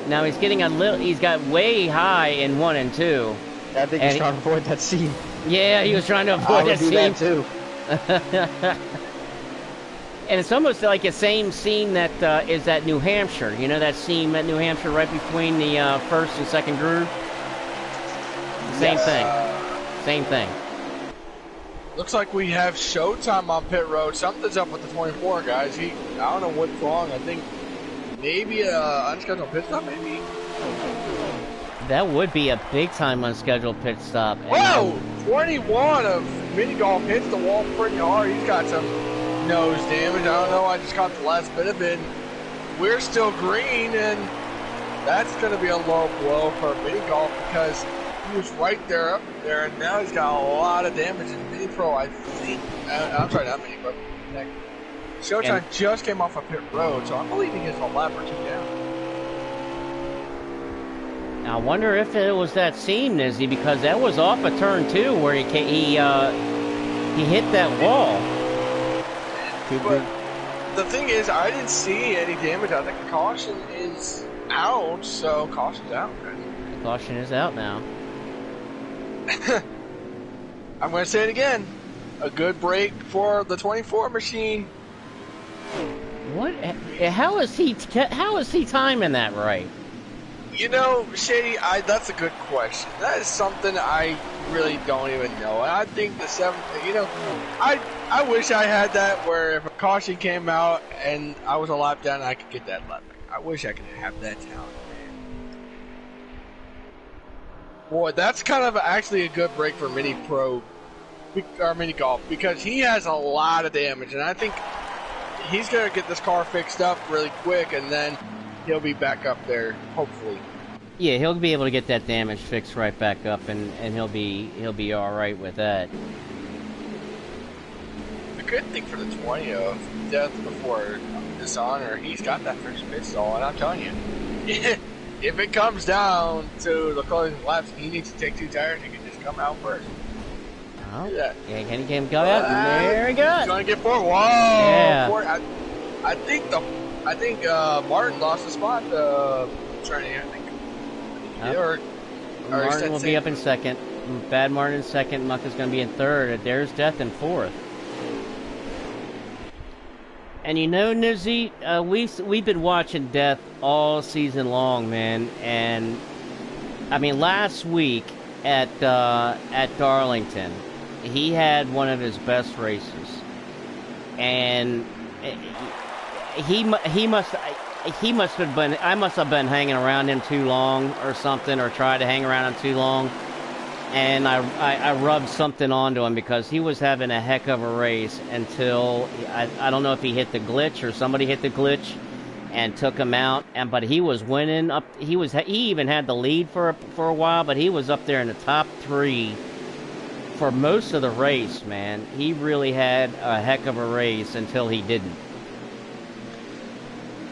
Speaker 1: Now he's getting he's got way high in 1 and 2.
Speaker 6: I think he's trying to avoid that seam.
Speaker 1: Yeah, he was trying to avoid that seam.
Speaker 6: That too.
Speaker 1: And it's almost like the same seam that is at New Hampshire. You know that seam at New Hampshire right between the first and second groove? Same thing. Same thing.
Speaker 5: Looks like we have Showtime on pit road. Something's up with the 24, guys. I don't know what's wrong. I think maybe unscheduled pit stop, maybe?
Speaker 1: That would be a big-time unscheduled pit stop.
Speaker 5: Whoa! 21 of Mini Golf hits the wall pretty hard. He's got some nose damage. I don't know. I just caught the last bit of it. We're still green, and That's going to be a low blow for mini golf because he was right there up there, and now he's got a lot of damage in mini pro. I think. I'm sorry, not mini pro. Showtime just came off a pit road, so I'm believing it's a lap or two down.
Speaker 1: I wonder if it was that seam, Nizzy, because that was off a turn 2 where he hit that wall.
Speaker 5: But the thing is, I didn't see any damage. I think caution is out, so caution's out.
Speaker 1: Caution is out now.
Speaker 5: I'm going to say it again. A good break for the 24 machine.
Speaker 1: What? How is he timing that right?
Speaker 5: You know, Shady, that's a good question. That is something I really don't even know. And I think the 7th, I wish I had that where if a caution came out and I was a lap down, I could get that lap. I wish I could have that talent, man. Boy, that's kind of actually a good break for mini golf because he has a lot of damage, and I think he's going to get this car fixed up really quick, and then he'll be back up there, hopefully.
Speaker 1: Yeah, he'll be able to get that damage fixed right back up, and he'll be all right with that.
Speaker 5: The good thing for the 20 of death before dishonor, he's got that first pit stall, and I'm telling you, if it comes down to the closing laps, he needs to take 2 tires. He can just come out first.
Speaker 1: Oh, yeah, can he go out? There he goes.
Speaker 5: He's going to get 4. Whoa!
Speaker 1: Yeah.
Speaker 5: 4, I think Martin lost the spot. Training, I think.
Speaker 1: Martin will be up in second. Bad Martin in second. Muck is going to be in third. There's Death in fourth. And you know, Nizzy, we've been watching Death all season long, man. And I mean, last week at Darlington, he had one of his best races, and he must have been. I must have been hanging around him too long or something, or tried to hang around him too long, and I rubbed something onto him because he was having a heck of a race until I don't know if he hit the glitch or somebody hit the glitch and took him out. But he was winning up. He even had the lead for a while, but he was up there in the top 3 for most of the race. Man, he really had a heck of a race until he didn't.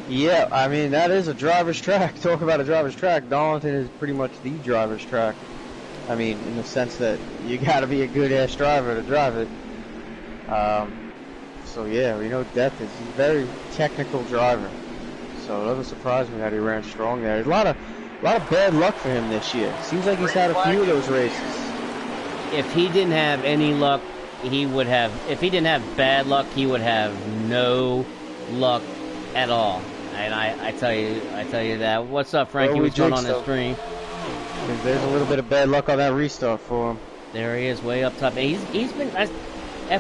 Speaker 6: Yeah, I mean, that is a driver's track. Talk about a driver's track. Darlington is pretty much the driver's track. I mean, in the sense that you got to be a good-ass driver to drive it. So, yeah, we know Death is a very technical driver. So it doesn't surprise me that he ran strong there. There's a lot of bad luck for him this year. Seems like he's had a few of those races.
Speaker 1: If he didn't have any luck, he would have... If he didn't have bad luck, he would have no luck at all. And I tell you that. What's up, Frankie? What's going on the stream?
Speaker 6: There's a little bit of bad luck on that restart for him.
Speaker 1: There he is, way up top. He's been,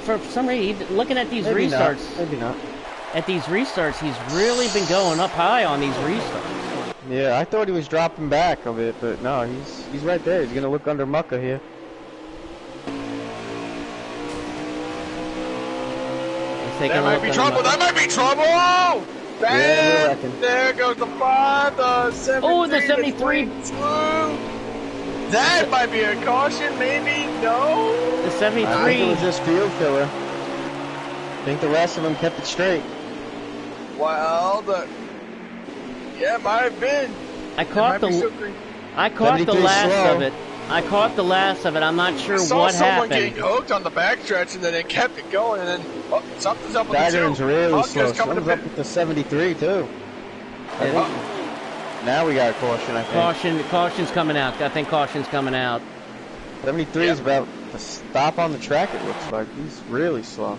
Speaker 1: for some reason, looking at these
Speaker 6: Maybe
Speaker 1: restarts.
Speaker 6: Maybe not.
Speaker 1: At these restarts, he's really been going up high on these restarts.
Speaker 6: Yeah, I thought he was dropping back a bit, but no, he's right there. He's gonna look under Mucka here.
Speaker 5: That might be trouble. That might be trouble. Bang!
Speaker 6: Yeah,
Speaker 5: there goes the 5, the 73.
Speaker 1: Oh, the 73.
Speaker 5: That might be a caution, maybe? No?
Speaker 1: The 73.
Speaker 6: I think it was just field filler. I think the rest of them kept it straight.
Speaker 5: Well, yeah, it might have been.
Speaker 1: I caught the last of it. I caught the last of it. I'm not sure what happened.
Speaker 5: I saw someone getting hooked on the backstretch, and then it kept it going, and then something's up with the 2.
Speaker 6: Daggering's really slow. Something's up with the 73 too. Now we got a caution, I think.
Speaker 1: Caution's coming out. I think caution's coming out.
Speaker 6: 73 is about to stop on the track. It looks like he's really slow.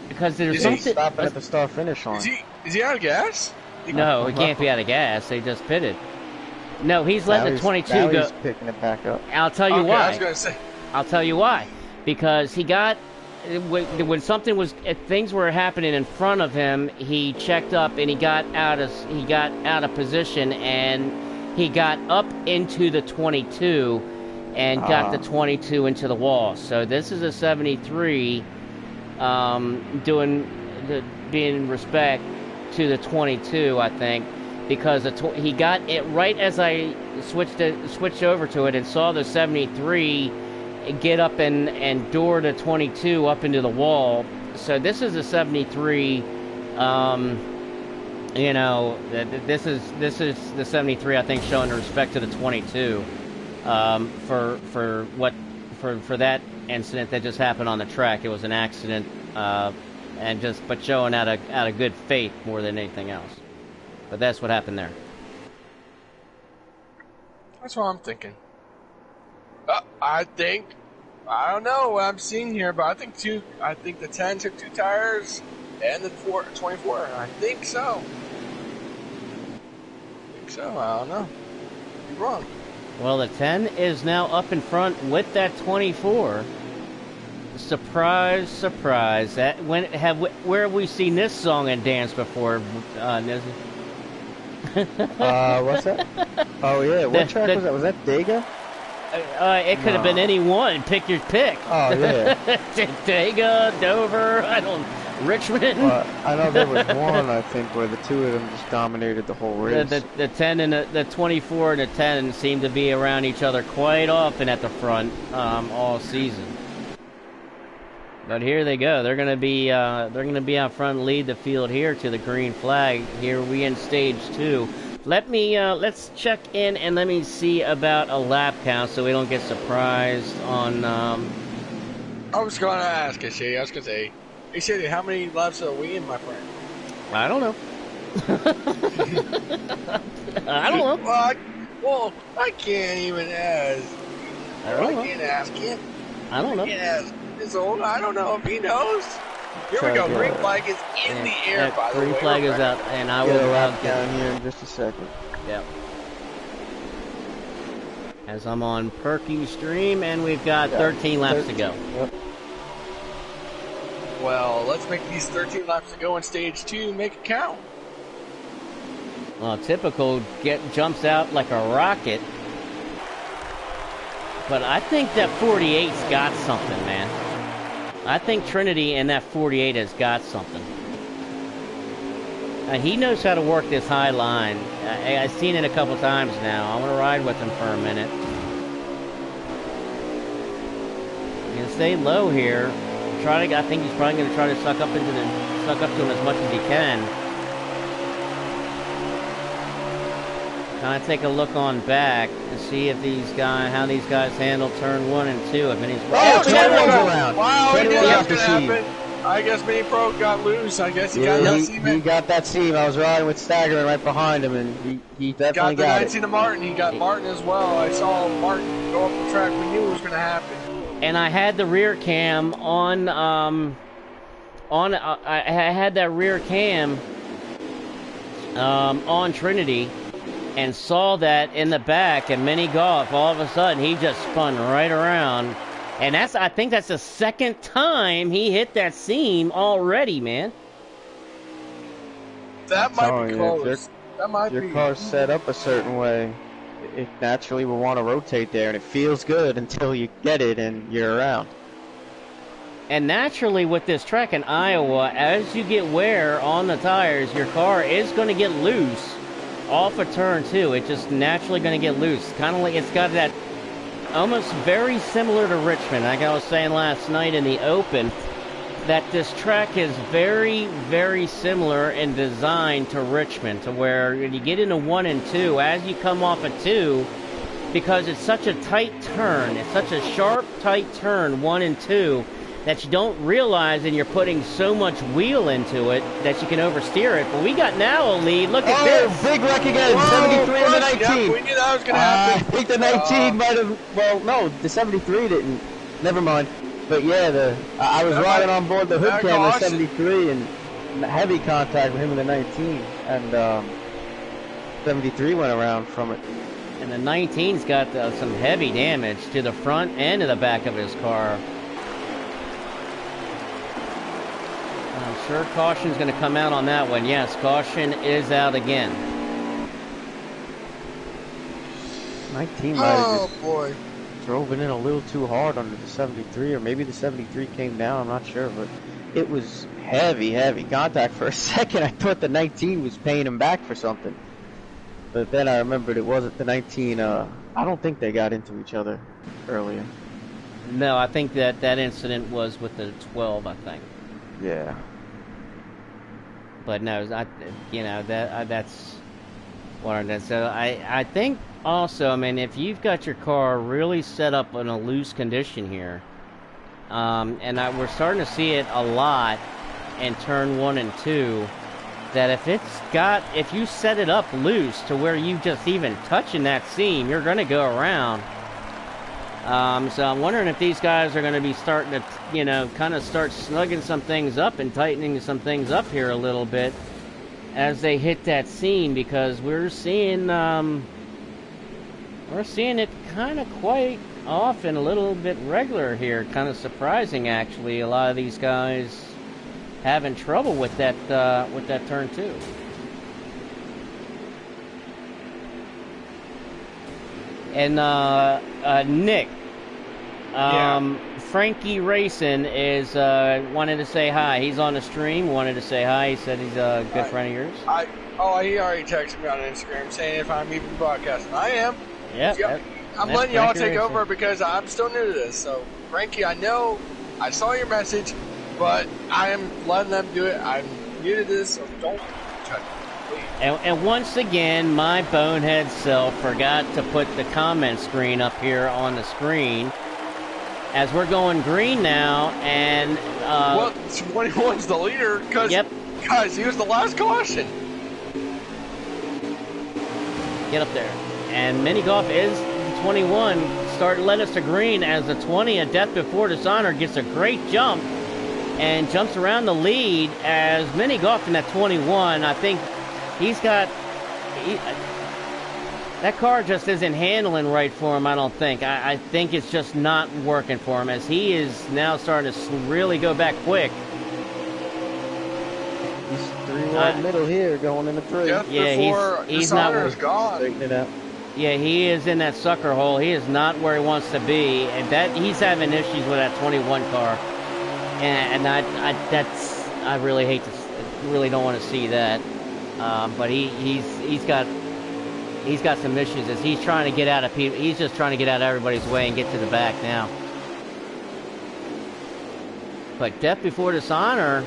Speaker 1: Because there's
Speaker 6: He's
Speaker 1: something
Speaker 6: stopping at the start-finish line.
Speaker 5: Is he out of gas?
Speaker 1: No, he can't be out of gas. They just pitted. No, he's letting the 22 go.
Speaker 6: He's picking it back up.
Speaker 1: I'll tell you why.
Speaker 5: I was gonna say.
Speaker 1: I'll tell you why. Because he got when things were happening in front of him, he checked up and he got out of position, and he got up into the 22 and got the 22 into the wall. So this is a 73 being respect to the 22, I think. because he got it right as I switched over to it and saw the 73 get up and door the 22 up into the wall. So this is a 73. You know, this is the 73. I think showing respect to the 22 for that incident that just happened on the track. It was an accident, but showing out of good faith more than anything else. But that's what happened there.
Speaker 5: That's what I'm thinking. I don't know what I'm seeing here, but I think the 10 took 2 tires and the 24. I think so. I don't know. Could be wrong.
Speaker 1: Well, the 10 is now up in front with that 24. Surprise, surprise. Where have we seen this song and dance before, Nizzy?
Speaker 6: What's that? Oh yeah, what track was that? Was that Dega?
Speaker 1: It could have been any one. Pick your pick.
Speaker 6: Oh yeah.
Speaker 1: Dega, Dover, Richmond.
Speaker 6: I know there was one, I think, where the two of them just dominated the whole race.
Speaker 1: The 10 and the 24 and the 10 seem to be around each other quite often at the front all season. But here they go. They're gonna be out front and lead the field here to the green flag. Here we in stage 2. Let's check in and let me see about a lap count so we don't get surprised on.
Speaker 5: I was gonna ask, I was gonna say, hey Shady, how many laps are we in, my friend?
Speaker 1: I don't know. I don't know.
Speaker 5: Well, I can't even ask.
Speaker 1: I don't know.
Speaker 5: I can't ask him.
Speaker 1: I don't know.
Speaker 5: I can't ask his old. I don't know if he knows. Here we go. Green flag is in the air, by the way.
Speaker 1: Green flag is out, and I
Speaker 6: will
Speaker 1: will
Speaker 6: lap down here in just a second.
Speaker 1: Yep. As I'm on Perky Stream, and we've got 13 laps to go.
Speaker 6: Yep.
Speaker 5: Well, let's make these 13 laps to go in stage 2 make it count.
Speaker 1: Well, typical jumps out like a rocket. But I think that 48's got something, man. I think Trinity and that 48 has got something. He knows how to work this high line. I've seen it a couple times now. I'm going to ride with him for a minute. He's going to stay low here. I think he's probably going to try to suck up to him as much as he can. Kind of take a look on back to see if how these guys handle turn 1 and 2. If any's
Speaker 6: around.
Speaker 5: Wow, he knew that was going to happen. I guess Mini Pro got loose. I guess he got that seam.
Speaker 6: He got that seam. I was riding with Staggering right behind him, and he definitely got it.
Speaker 5: Got the 19 to Martin. He got Martin as well. I saw Martin go up the track. We knew it was going to happen.
Speaker 1: And I had the rear cam on. I had that rear cam on Trinity. And saw that in the back, and Mini Golf, all of a sudden, he just spun right around. And I think that's the second time he hit that seam already, man.
Speaker 5: That might be close.
Speaker 6: Your car's set up a certain way. It naturally will want to rotate there, and it feels good until you get it and you're around.
Speaker 1: And naturally, with this track in Iowa, as you get wear on the tires, your car is going to get loose. Off a turn 2, it's just naturally going to get loose. Kind of like it's got that almost very similar to Richmond. Like I was saying last night in the Open, that this track is very, very similar in design to Richmond, to where when you get into 1 and 2, as you come off a 2, because it's such a tight turn, it's such a sharp, tight turn, 1 and 2, that you don't realize, and you're putting so much wheel into it that you can oversteer it. But we got now a lead. Look at this.
Speaker 6: Big wreck again. 73 and the 19.
Speaker 5: Yeah, we knew that was going to happen.
Speaker 6: I think the 19 might have. Well, no, the 73 didn't. Never mind. But yeah, I was riding on board the hood cam of 73 and heavy contact with him in the 19, and 73 went around from it.
Speaker 1: And the 19's got some heavy damage to the front and to the back of his car. I'm sure caution's going to come out on that one. Yes, caution is out again.
Speaker 6: 19 might have just drove it in a little too hard under the 73, or maybe the 73 came down, I'm not sure, but it was heavy contact. For a second, I thought the 19 was paying him back for something. But then I remembered it wasn't the 19. I don't think they got into each other earlier.
Speaker 1: No, I think that incident was with the 12, I think.
Speaker 6: Yeah.
Speaker 1: But no, that's what I did. So I think also, I mean, if you've got your car really set up in a loose condition here, and we're starting to see it a lot in turn 1 and 2, that if you set it up loose to where you just even touching that seam, you're going to go around. So I'm wondering if these guys are going to be starting to, kind of start snugging some things up and tightening some things up here a little bit as they hit that seam, because we're seeing it kind of quite often, a little bit regular here. Kind of surprising, actually. A lot of these guys having trouble with that turn 2. And Nick, Frankie Racing is wanted to say hi. He's on the stream. Wanted to say hi. He said he's a good friend of yours.
Speaker 5: He already texted me on Instagram saying if I'm even broadcasting. I am.
Speaker 1: Yep.
Speaker 5: I'm letting y'all take over because I'm still new to this. So, Frankie, I know I saw your message, but I am letting them do it. I'm new to this, so don't touch me.
Speaker 1: And once again, my bonehead self forgot to put the comment screen up here on the screen. As we're going green now, and...
Speaker 5: well, 21's the leader, because guys, he was the last caution.
Speaker 1: Get up there. And Mini Golf is 21, led us to green as the 20, A Death Before Dishonor, gets a great jump and jumps around the lead as Mini Golf in that 21. I think that car just isn't handling right for him, I don't think. I think it's just not working for him, as he is now starting to really go back quick.
Speaker 6: He's 3 wide middle here, going into 3.
Speaker 5: Yeah,
Speaker 1: he's not
Speaker 5: gone.
Speaker 6: Straightening it out.
Speaker 1: Yeah, he is in that sucker hole. He is not where he wants to be, and he's having issues with that 21 car. And I really hate to, really don't want to see that. But he's got some issues as he's trying to get out of people. He's just trying to get out of everybody's way and get to the back now. But Death Before Dishonor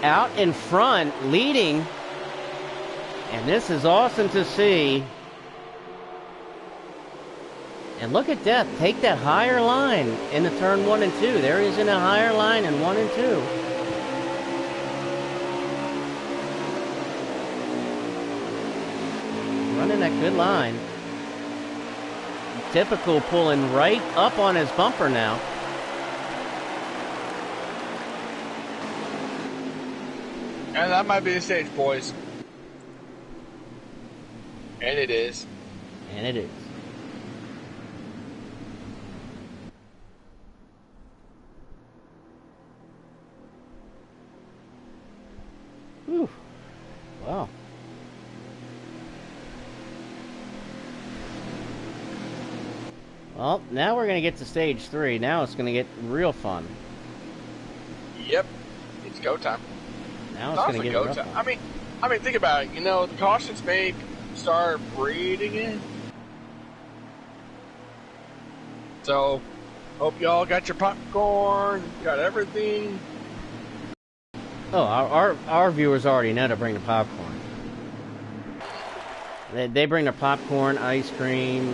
Speaker 1: out in front, leading, and this is awesome to see. And look at Death take that higher line in the turn 1 and 2. There he is in a higher line in 1 and 2. Running that good line. Typical pulling right up on his bumper now.
Speaker 5: And that might be the stage, boys. And it is.
Speaker 1: And it is. Whew. Wow. Well, now we're going to get to stage 3. Now it's going to get real fun.
Speaker 5: Yep. It's go time.
Speaker 1: Now it's going to get real fun.
Speaker 5: I mean, think about it. The cautions may start breeding in. So, hope y'all got your popcorn, got everything.
Speaker 1: Oh, our viewers already know to bring the popcorn. They bring their popcorn, ice cream,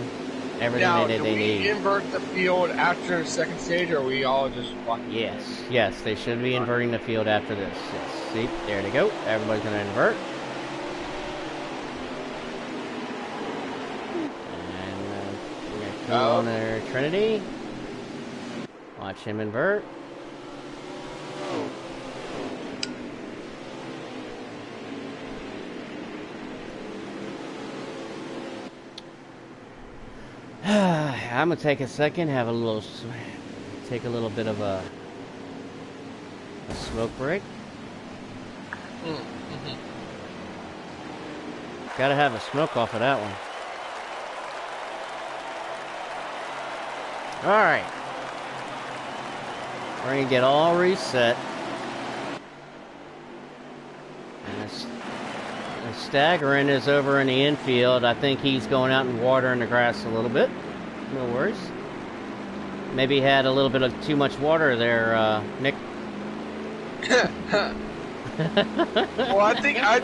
Speaker 1: everything
Speaker 5: now,
Speaker 1: they need.
Speaker 5: Do we invert the field after the second stage, or are we all just walking?
Speaker 1: Yes, they should be inverting the field after this. Yes, see, there they go. Everybody's going to invert. And we're going to come on their Trinity. Watch him invert. I'm gonna take a second, take a little bit of a smoke break.
Speaker 5: Mm-hmm.
Speaker 1: Gotta have a smoke off of that one. All right, we're gonna get all reset, and as Staggering is over in the infield. I think he's going out and watering the grass a little bit. No worries. Maybe he had a little bit of too much water there, Nick.
Speaker 5: Well, I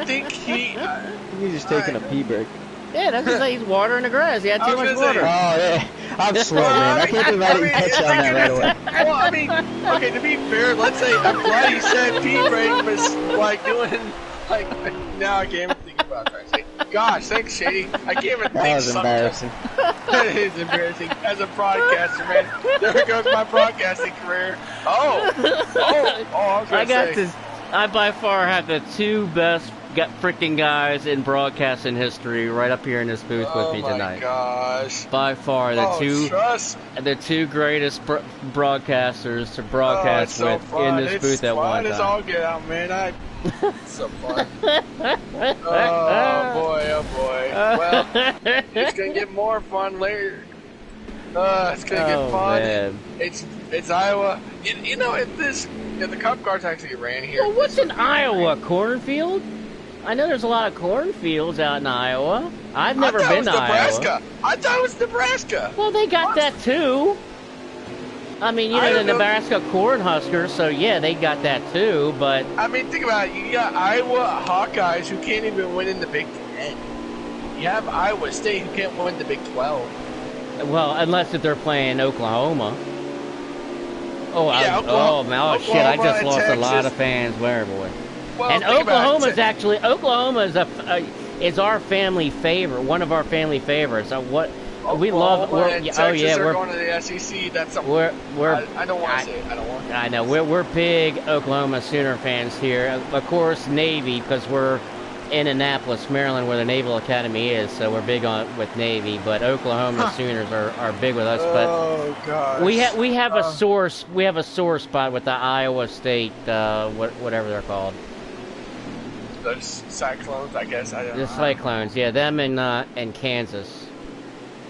Speaker 5: think
Speaker 6: He's just taking a pee break.
Speaker 1: Yeah, that's just like he's watering the grass. He had too much water.
Speaker 6: Oh, yeah. I'm slow, man. I can't believe I didn't catch on that right away.
Speaker 5: Well, I mean, okay, to be fair, let's say I'm glad he said pee break was like doing, like, now I can't even think about what I say. Gosh, thanks, Shady. I can't even think
Speaker 6: That was
Speaker 5: something.
Speaker 6: embarrassing.
Speaker 5: It is embarrassing. As a broadcaster, man. There goes my broadcasting career. I was gonna say.
Speaker 1: I by far have the two best freaking guys in broadcasting history right up here in this booth with me tonight.
Speaker 5: Oh my gosh!
Speaker 1: By far, the two greatest broadcasters to broadcast
Speaker 5: so
Speaker 1: with
Speaker 5: fun.
Speaker 1: in this booth at one
Speaker 5: It's
Speaker 1: time.
Speaker 5: all get out, man. It's so fun. Oh boy! Well, it's gonna get more fun later. It's gonna get fun.
Speaker 1: Man.
Speaker 5: It's Iowa. You know, the Cup cars actually ran here.
Speaker 1: Well, what's in Iowa? Cornfield? I know there's a lot of cornfields out in Iowa. I've never been to
Speaker 5: Nebraska.
Speaker 1: Iowa.
Speaker 5: I thought it was Nebraska.
Speaker 1: Well, they got that too. I mean, the Nebraska Cornhuskers, so yeah, they got that too, but...
Speaker 5: I mean, think about it. You got Iowa Hawkeyes who can't even win in the Big Ten. You have Iowa State who can't win the Big 12.
Speaker 1: Well, unless if they're playing Oklahoma.
Speaker 5: Oklahoma
Speaker 1: Shit, I just
Speaker 5: and
Speaker 1: lost a
Speaker 5: Texas.
Speaker 1: lot of fans. Where, boy?
Speaker 5: Well,
Speaker 1: And
Speaker 5: think about it.
Speaker 1: Oklahoma is our family favorite, one of our family favorites. We love.
Speaker 5: Texas are going to the SEC. That's something. I don't want to say it. I don't want to.
Speaker 1: I know we're big Oklahoma Sooner fans here. Of course, Navy, because we're in Annapolis, Maryland, where the Naval Academy is. So we're big with Navy. But Oklahoma Sooners are big with us. But
Speaker 5: gosh.
Speaker 1: we have a sore spot with the Iowa State whatever they're called.
Speaker 5: The Cyclones, I guess. I don't know.
Speaker 1: The Cyclones, yeah, them and Kansas,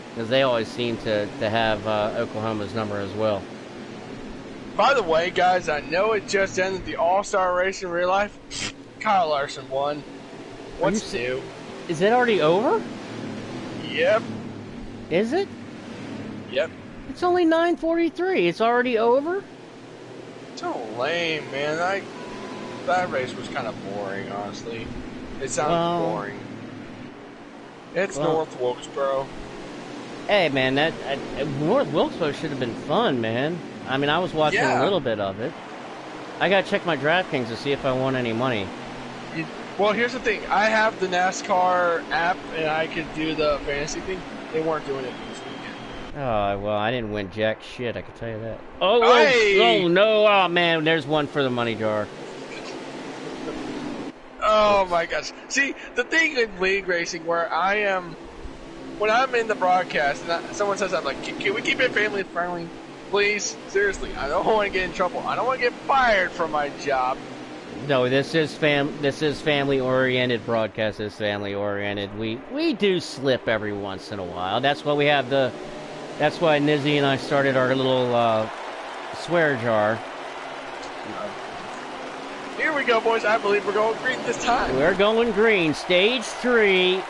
Speaker 1: because they always seem to have Oklahoma's number as well.
Speaker 5: By the way, guys, I know it just ended the All-Star race in real life. Kyle Larson won. What's new?
Speaker 1: Is it already over?
Speaker 5: Yep.
Speaker 1: Is it?
Speaker 5: Yep.
Speaker 1: It's only 9:43. It's already over?
Speaker 5: So lame, man. That race was kind of boring, honestly. It sounds boring. It's North Wilkesboro.
Speaker 1: Hey, man, that North Wilkesboro should have been fun, man. I mean, I was watching a little bit of it. I gotta check my DraftKings to see if I won any money.
Speaker 5: Well, here's the thing. I have the NASCAR app, and I could do the fantasy thing. They weren't doing it this weekend.
Speaker 1: Oh, well, I didn't win jack shit, I can tell you that. Oh, no. Oh, man, there's one for the money jar.
Speaker 5: Oh, my gosh. See, the thing in league racing where when I'm in the broadcast, and someone says, I'm like, can we keep it family friendly? Please? Seriously, I don't want to get in trouble. I don't want to get fired from my job.
Speaker 1: No, this is family oriented. Broadcast is family oriented. We do slip every once in a while. That's why that's why Nizzy and I started our little swear jar.
Speaker 5: Here we go, boys. I believe we're going green this time.
Speaker 1: We're going green. Stage 3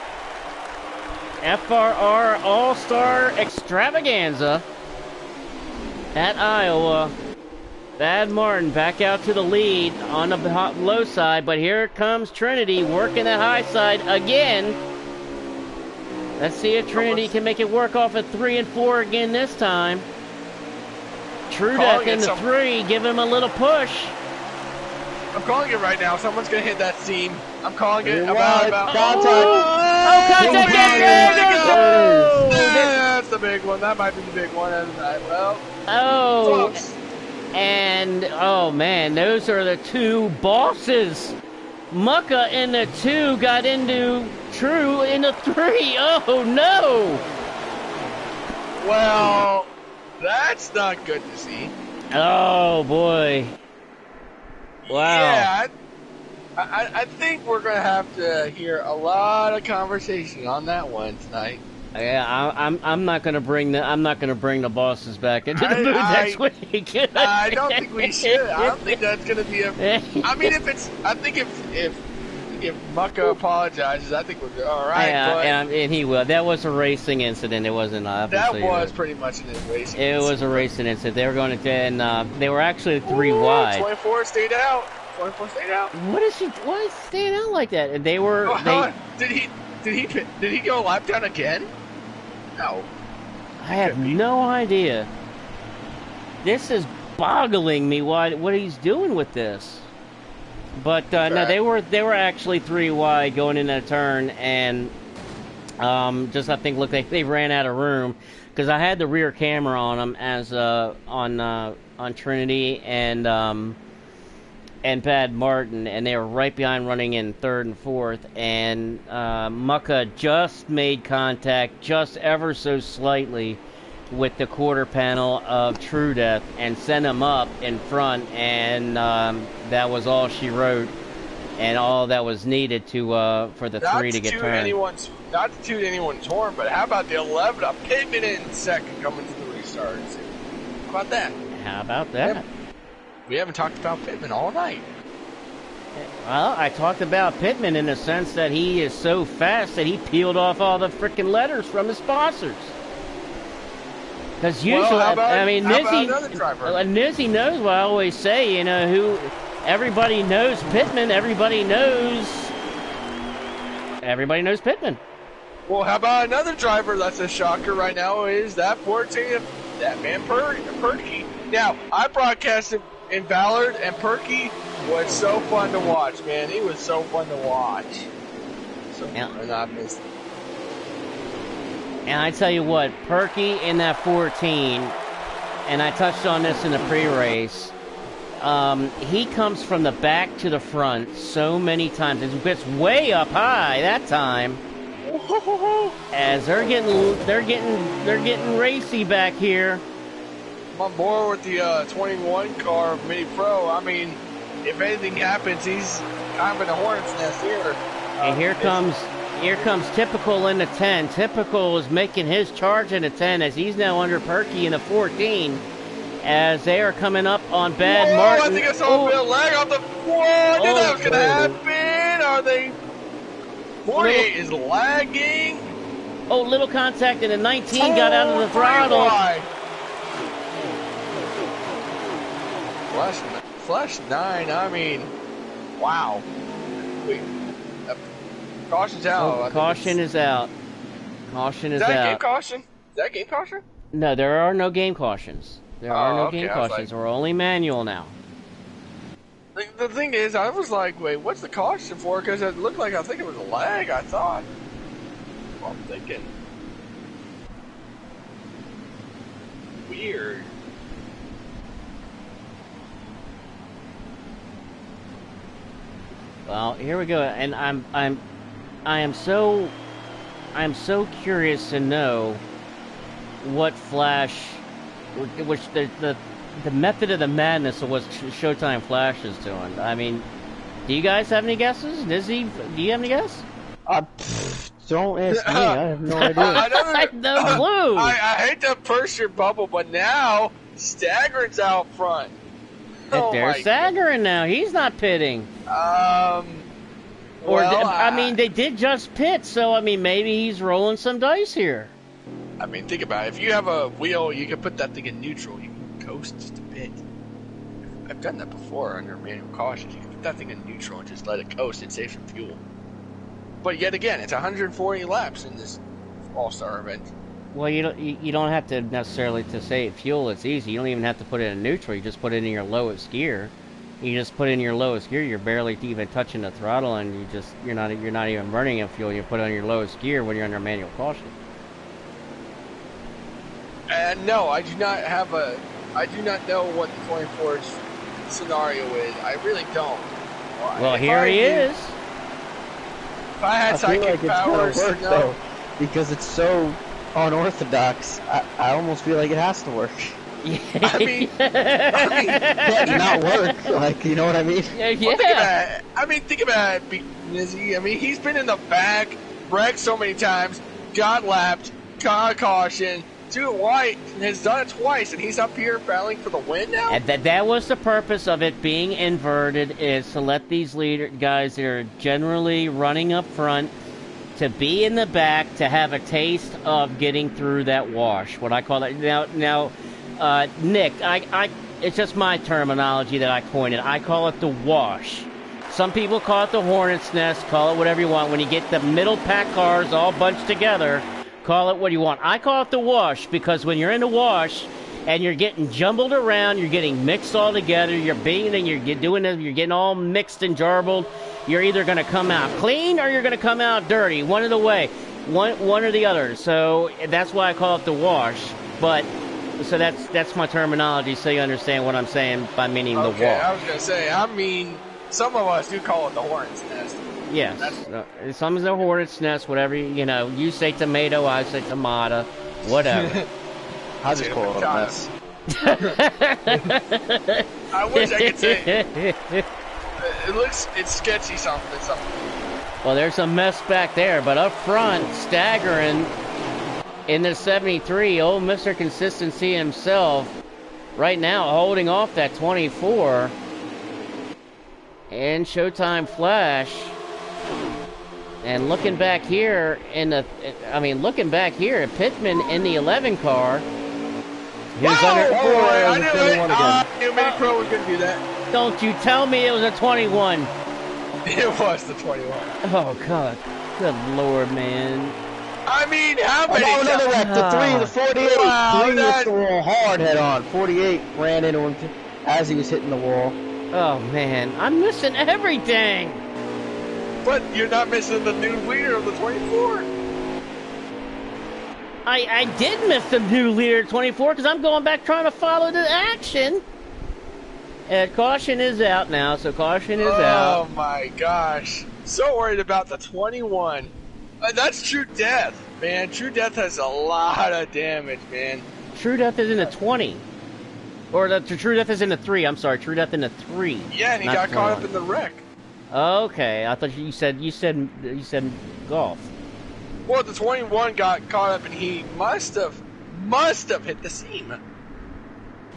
Speaker 1: FRR All-Star Extravaganza at Iowa. Thad Martin back out to the lead on the low side, but here comes Trinity working the high side again. Let's see if Trinity can make it work off at 3 and 4 again this time. True Death in the 3, give him a little push.
Speaker 5: I'm calling it right now. Someone's going to hit that seam. I'm calling it
Speaker 6: Contact.
Speaker 1: Contact!
Speaker 5: That's the big one. That might be the big one. Close.
Speaker 1: And, oh man, those are the two bosses. Mucka in the 2 got into True in the 3. Oh no!
Speaker 5: Well, that's not good to see.
Speaker 1: Oh boy. Wow.
Speaker 5: Yeah, I think we're going to have to hear a lot of conversation on that one tonight.
Speaker 1: Yeah, I'm not gonna bring the bosses back into the booth next week.
Speaker 5: I don't think we should. I don't think that's gonna be I mean, if if Mucka apologizes, I think we're good. All right,
Speaker 1: and he will. That was a racing incident. It wasn't obviously.
Speaker 5: That was pretty much a racing.
Speaker 1: It was a racing incident. They were going to, and they were actually 3 wide.
Speaker 5: 24 stayed out. 24 stayed out.
Speaker 1: Why is he staying out like that? They were.
Speaker 5: Did he go a lap down again? No.
Speaker 1: I have no idea. This is boggling me. What he's doing with this? But no, they were actually 3 wide going in that turn, and just I think look they ran out of room because I had the rear camera on them as on Trinity and Bad Martin, and they were right behind running in 3rd and 4th, and Mucka just made contact just ever so slightly with the quarter panel of True Death and sent him up in front, and that was all she wrote and all that was needed to for the 3 to get turned.
Speaker 5: Not to toot anyone's horn, but how about the 11 up Pittman in second coming to the restart? How about that?
Speaker 1: How about that?
Speaker 5: We haven't talked about Pittman all night.
Speaker 1: Well, I talked about Pittman in the sense that he is so fast that he peeled off all the freaking letters from his sponsors. Because usually, Nizzy knows what I always say. You know, who everybody knows Pittman. Everybody knows Pittman.
Speaker 5: Well, how about another driver that's a shocker right now is that 14, that man Perky. Now, I broadcasted in Ballard, and Perky was so fun to watch, man. He was so fun to watch. And I missed it.
Speaker 1: And I tell you what, Perky in that 14, and I touched on this in the pre-race, he comes from the back to the front so many times. It gets way up high that time. As they're getting racy back here.
Speaker 5: I'm on board with the 21 car of Mini Pro. I mean, if anything happens, he's kind of in the hornet's nest here.
Speaker 1: And here comes Typical in the 10. Typical is making his charge in the 10 as he's now under Perky in the 14. As they are coming up on Bad Martin.
Speaker 5: I think I saw a bit of lag off the. Whoa, I knew that was going to happen. Are they? 48 is lagging.
Speaker 1: Oh, little contact in the 19 got out of the throttle.
Speaker 5: Flash 9, I mean, wow. Wait, caution's out.
Speaker 1: Caution is out. Caution is out.
Speaker 5: Is that game caution? Is that game caution?
Speaker 1: No, there are no game cautions. There are no game cautions. We're only manual now.
Speaker 5: The thing is, I was like, wait, what's the caution for? Because it looked like, I think it was a lag, I thought. Well, I'm thinking. Weird.
Speaker 1: Well, here we go, and I am so curious to know what Flash, which the method of the madness of what Showtime Flash is doing. I mean, do you guys have any guesses? Nizzy, do you have any guess?
Speaker 6: Don't ask me. I have no idea.
Speaker 1: I have no clue.
Speaker 5: I hate to burst your bubble, but now Staggering's out front.
Speaker 1: There's Sagarin now. He's not pitting. I mean, they did just pit, so I mean, maybe he's rolling some dice here.
Speaker 5: I mean, think about it. If you have a wheel, you can put that thing in neutral. You can coast to pit. I've done that before under manual cautions. You can put that thing in neutral and just let it coast and save some fuel. But yet again, it's 140 laps in this All-Star event.
Speaker 1: Well, you don't have to necessarily to save fuel. It's easy. You don't even have to put it in neutral. You just put it in your lowest gear. You just put it in your lowest gear. You're barely even touching the throttle, and you're not even burning in fuel. You put it on your lowest gear when you're under manual caution.
Speaker 5: No, I do not know what the 24's scenario is. I really don't.
Speaker 1: Well, here he is.
Speaker 5: If I had psychic powers,
Speaker 6: it's gonna work, though, because it's so unorthodox. I almost feel like it has to work.
Speaker 5: I mean,
Speaker 6: not work. Like, you know what I mean?
Speaker 1: Yeah.
Speaker 5: Well, think about it, Nizzy. I mean, he's been in the back, wrecked so many times, got lapped, got a caution, Stuart White has done it twice, and he's up here battling for the win now?
Speaker 1: And that was the purpose of it being inverted, is to let these guys that are generally running up front to be in the back, to have a taste of getting through that wash. What I call it now, Nick, it's just my terminology that I coined it. I call it the wash. Some people call it the hornet's nest. Call it whatever you want. When you get the middle pack cars all bunched together, call it what you want. I call it the wash because when you're in the wash and you're getting jumbled around, you're getting mixed all together, you're getting all mixed and jarbled. You're either going to come out clean or you're going to come out dirty. One of the way, one or the other. So that's why I call it the wash. But so that's my terminology, so you understand what I'm saying by meaning the wash.
Speaker 5: Okay, I was going to say, some of us do call it the hornet's nest.
Speaker 1: Yes, some is the hornet's nest. Whatever you say tomato, I say tomato, whatever.
Speaker 6: I just call it a mess.
Speaker 5: I wish I could say. It's sketchy something.
Speaker 1: Well, there's a mess back there, but up front, staggering in the 73, old Mr. Consistency himself, right now holding off that 24. And Showtime Flash. And looking back here at Pittman in the 11 car.
Speaker 5: He was I knew Mini Pro was going to do that.
Speaker 1: Don't you tell me it was a 21.
Speaker 5: It was the 21.
Speaker 1: Oh, God. Good Lord, man.
Speaker 5: I mean, how many
Speaker 6: another wreck. The 48.
Speaker 5: Wow,
Speaker 6: 3 was still hard head on. 48 ran into him as he was hitting the wall.
Speaker 1: Oh, man. I'm missing everything.
Speaker 5: But you're not missing the new leader of the 24.
Speaker 1: I did miss the new leader 24 because I'm going back trying to follow the action. And caution is out now, so caution is out.
Speaker 5: Oh my gosh. So worried about the 21. That's True Death, man. True Death has a lot of damage, man.
Speaker 1: True Death is in the 20. Or the True Death is in the 3. I'm sorry, True Death in the 3.
Speaker 5: Yeah, and he got caught up in the wreck.
Speaker 1: Okay, I thought you said golf.
Speaker 5: Well, the 21 got caught up, and he must have hit the seam.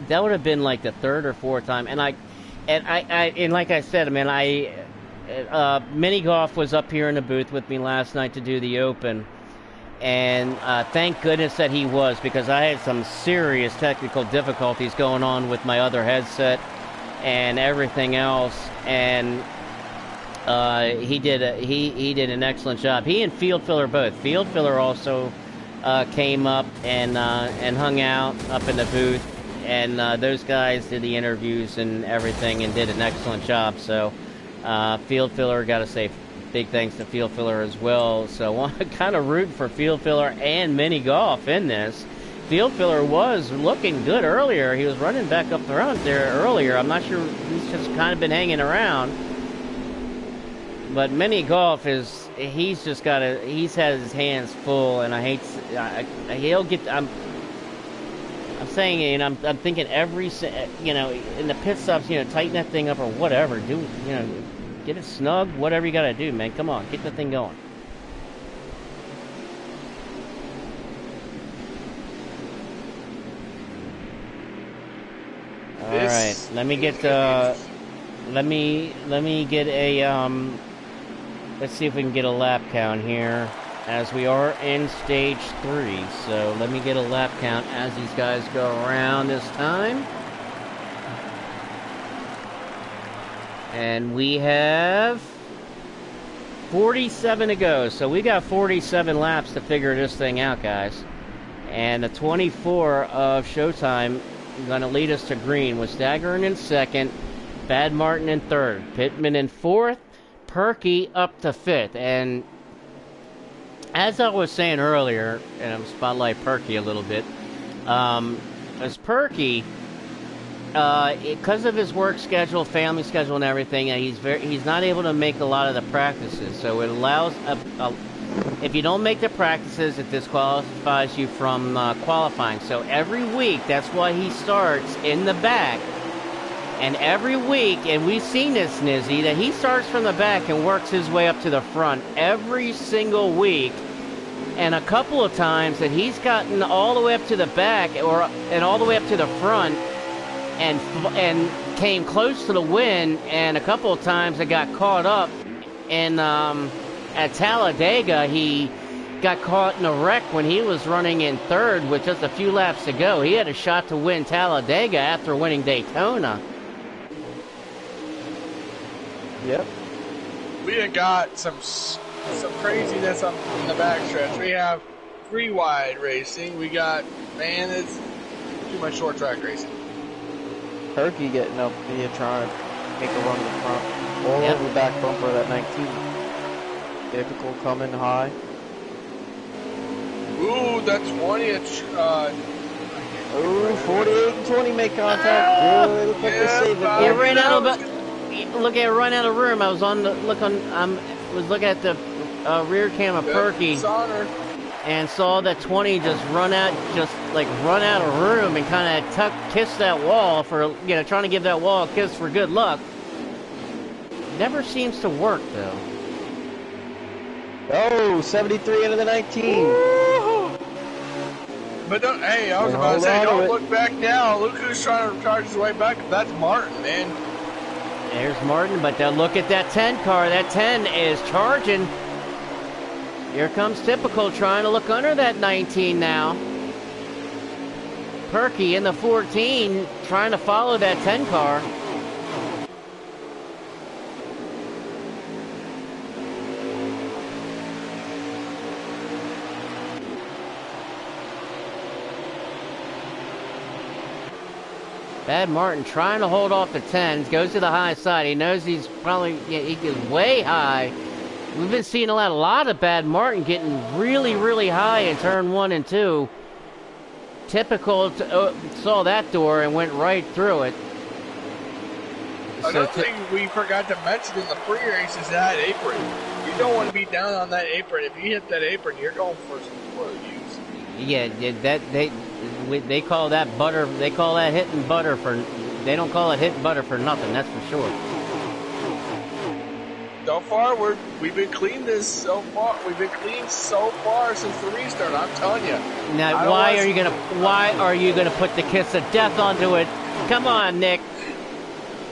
Speaker 1: That would have been like the third or fourth time, and like I said, man, Mini Golf was up here in the booth with me last night to do the Open, and thank goodness that he was, because I had some serious technical difficulties going on with my other headset and everything else, and he did an excellent job. He and Field Filler both. Field Filler also came up and hung out up in the booth, and those guys did the interviews and everything and did an excellent job. So Field Filler, got to say big thanks to Field Filler as well. So I'm kind of rooting for Field Filler and Mini Golf in this. Field Filler was looking good earlier. He was running back up front there earlier. I'm not sure, he's just kind of been hanging around. But Mini Golf he's had his hands full, and I'm saying, and I'm thinking every, in the pit stops, tighten that thing up or whatever, get it snug, whatever you gotta do, man. Come on, get the thing going. All right, let me get a let's see if we can get a lap count here, as we are in stage 3. So let me get a lap count as these guys go around this time. And we have 47 to go. So we got 47 laps to figure this thing out, guys. And the 24 of Showtime going to lead us to green, with Staggering in second, Bad Martin in third, Pittman in fourth, Perky up to fifth. And as I was saying earlier, and I'm spotlight Perky a little bit, as Perky, because of his work schedule, family schedule, and everything, he's not able to make a lot of the practices. So it allows if you don't make the practices, it disqualifies you from qualifying. So every week, that's why he starts in the back. And every week, and we've seen this, Nizzy, that he starts from the back and works his way up to the front every single week and a couple of times that he's gotten all the way up to the back and all the way up to the front and came close to the win, and a couple of times it got caught up. And at Talladega, he got caught in a wreck when he was running in third with just a few laps to go. He had a shot to win Talladega after winning Daytona.
Speaker 6: Yep.
Speaker 5: We have got some craziness up in the backstretch. We have 3 wide racing. We got, man, it's too much short track racing.
Speaker 6: Perky getting up here trying to make a run to the front. All over the back bumper of that 19. Typical coming high.
Speaker 5: Ooh, that 20.
Speaker 6: Ooh, 48 and 20 make contact. Good. Look like they saved it.
Speaker 1: He ran out of look at run out of room. I was on the was looking at the rear cam of Perky and saw that 20 just run out of room and kind of kiss that wall for trying to give that wall a kiss for good luck. Never seems to work though.
Speaker 6: Oh, 73 into the 19.
Speaker 5: Woo! But I was about to say, don't look back now. Look who's trying to charge his way back. That's Martin, man.
Speaker 1: There's Martin, but look at that 10 car. That 10 is charging. Here comes Typical trying to look under that 19 now. Perky in the 14 trying to follow that 10 car. Bad Martin trying to hold off the 10s, goes to the high side. He knows he's probably, he is way high. We've been seeing a lot of Bad Martin getting really, really high in turn 1 and 2. Typical saw that door and went right through it.
Speaker 5: Another thing we forgot to mention in the pre-race is that apron. You don't want to be down on that apron. If you hit that apron, you're going for some slow use.
Speaker 1: Yeah, they call that butter. They call that hitting butter for. They don't call it hitting butter for nothing. That's for sure.
Speaker 5: So far, we've been clean this so far. We've been clean so far since the restart. I'm telling you.
Speaker 1: Now, why are you gonna put the kiss of death onto it? Come on, Nick.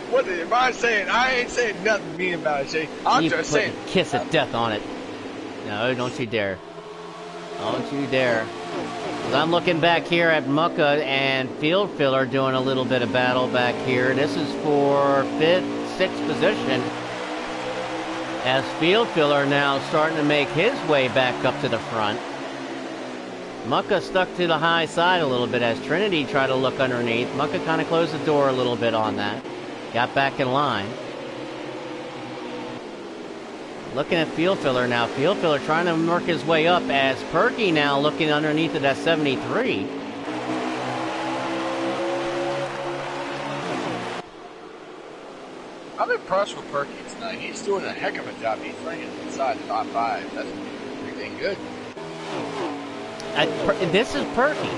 Speaker 5: What am I saying? I ain't saying nothing mean about it, Jay. I'm just saying.
Speaker 1: Kiss of death on it. No, don't you dare. Don't you dare. I'm looking back here at Mucka and Field Filler doing a little bit of battle back here. This is for 5th, 6th position. As Field Filler now starting to make his way back up to the front. Mucka stuck to the high side a little bit as Trinity tried to look underneath. Mucka kind of closed the door a little bit on that. Got back in line. Looking at Field Filler now. Field Filler trying to work his way up as Perky now looking underneath of that 73.
Speaker 5: I'm impressed with Perky tonight. He's doing a heck of a job. He's running inside the top 5. That's pretty dang good.
Speaker 1: This is Perky.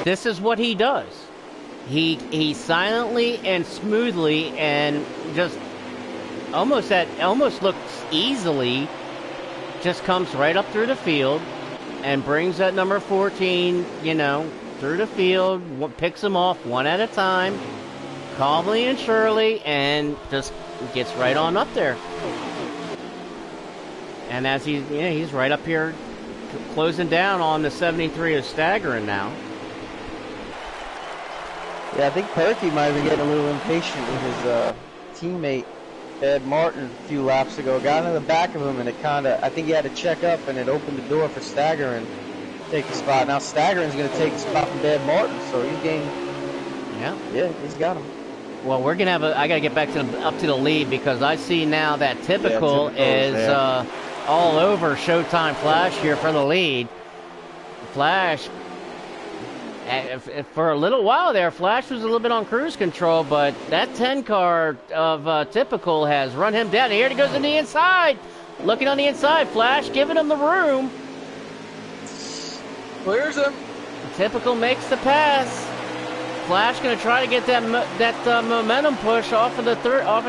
Speaker 1: This is what he does. He silently and smoothly and just almost looks easily, just comes right up through the field and brings that number 14, through the field, picks him off one at a time, calmly and surely, and just gets right on up there. And as he's right up here closing down on the 73 of staggering now.
Speaker 6: Yeah, I think Perky might have been getting a little impatient with his teammate Ed Martin a few laps ago. Got into the back of him, and I think he had to check up, and it opened the door for Staggering to take the spot. Now Staggering's going to take the spot from Ed Martin, so he's gained. Yeah, he's got him.
Speaker 1: Well, we're gonna have I gotta get back up to the lead because I see now that Typical is all over Showtime Flash here for the lead. Flash. For a little while there, Flash was a little bit on cruise control, but that 10 car of Typical has run him down. Here he goes on the inside. Looking on the inside, Flash giving him the room.
Speaker 5: Clears him.
Speaker 1: Typical makes the pass. Flash going to try to get that momentum push off of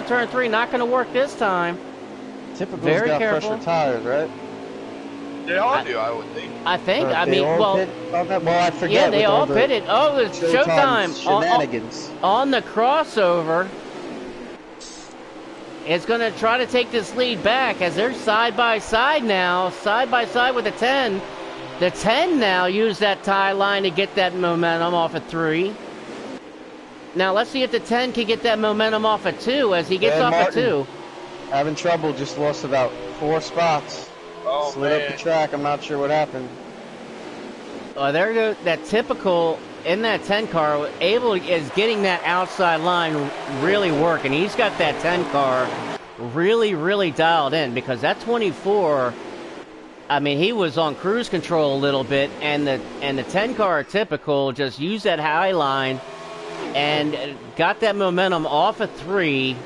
Speaker 1: turn 3. Not going to work this time.
Speaker 6: Typical's
Speaker 1: Very
Speaker 6: got
Speaker 1: careful.
Speaker 6: fresher tires, right?
Speaker 5: They all do, I would think.
Speaker 1: I think. I
Speaker 6: They
Speaker 1: mean,
Speaker 6: all
Speaker 1: well,
Speaker 6: pit on that? Well, I forget.
Speaker 1: yeah, they
Speaker 6: with
Speaker 1: all
Speaker 6: the
Speaker 1: pitted. Oh, it's Showtime
Speaker 6: shenanigans.
Speaker 1: on the crossover. Is going to try to take this lead back as they're side by side now, side by side with the 10. The 10 now use that tie line to get that momentum off of 3. Now let's see if the 10 can get that momentum off of 2 as he gets off of 2.
Speaker 6: Having trouble, just lost about 4 spots.
Speaker 5: Oh,
Speaker 6: Slid
Speaker 5: man.
Speaker 6: up the track, I'm not sure what happened.
Speaker 1: There goes that typical in that 10 car. Is getting that outside line really working. He's got that 10 car really dialed in because that 24. I mean, he was on cruise control a little bit, and the 10 car typical just used that high line and got that momentum off of 3.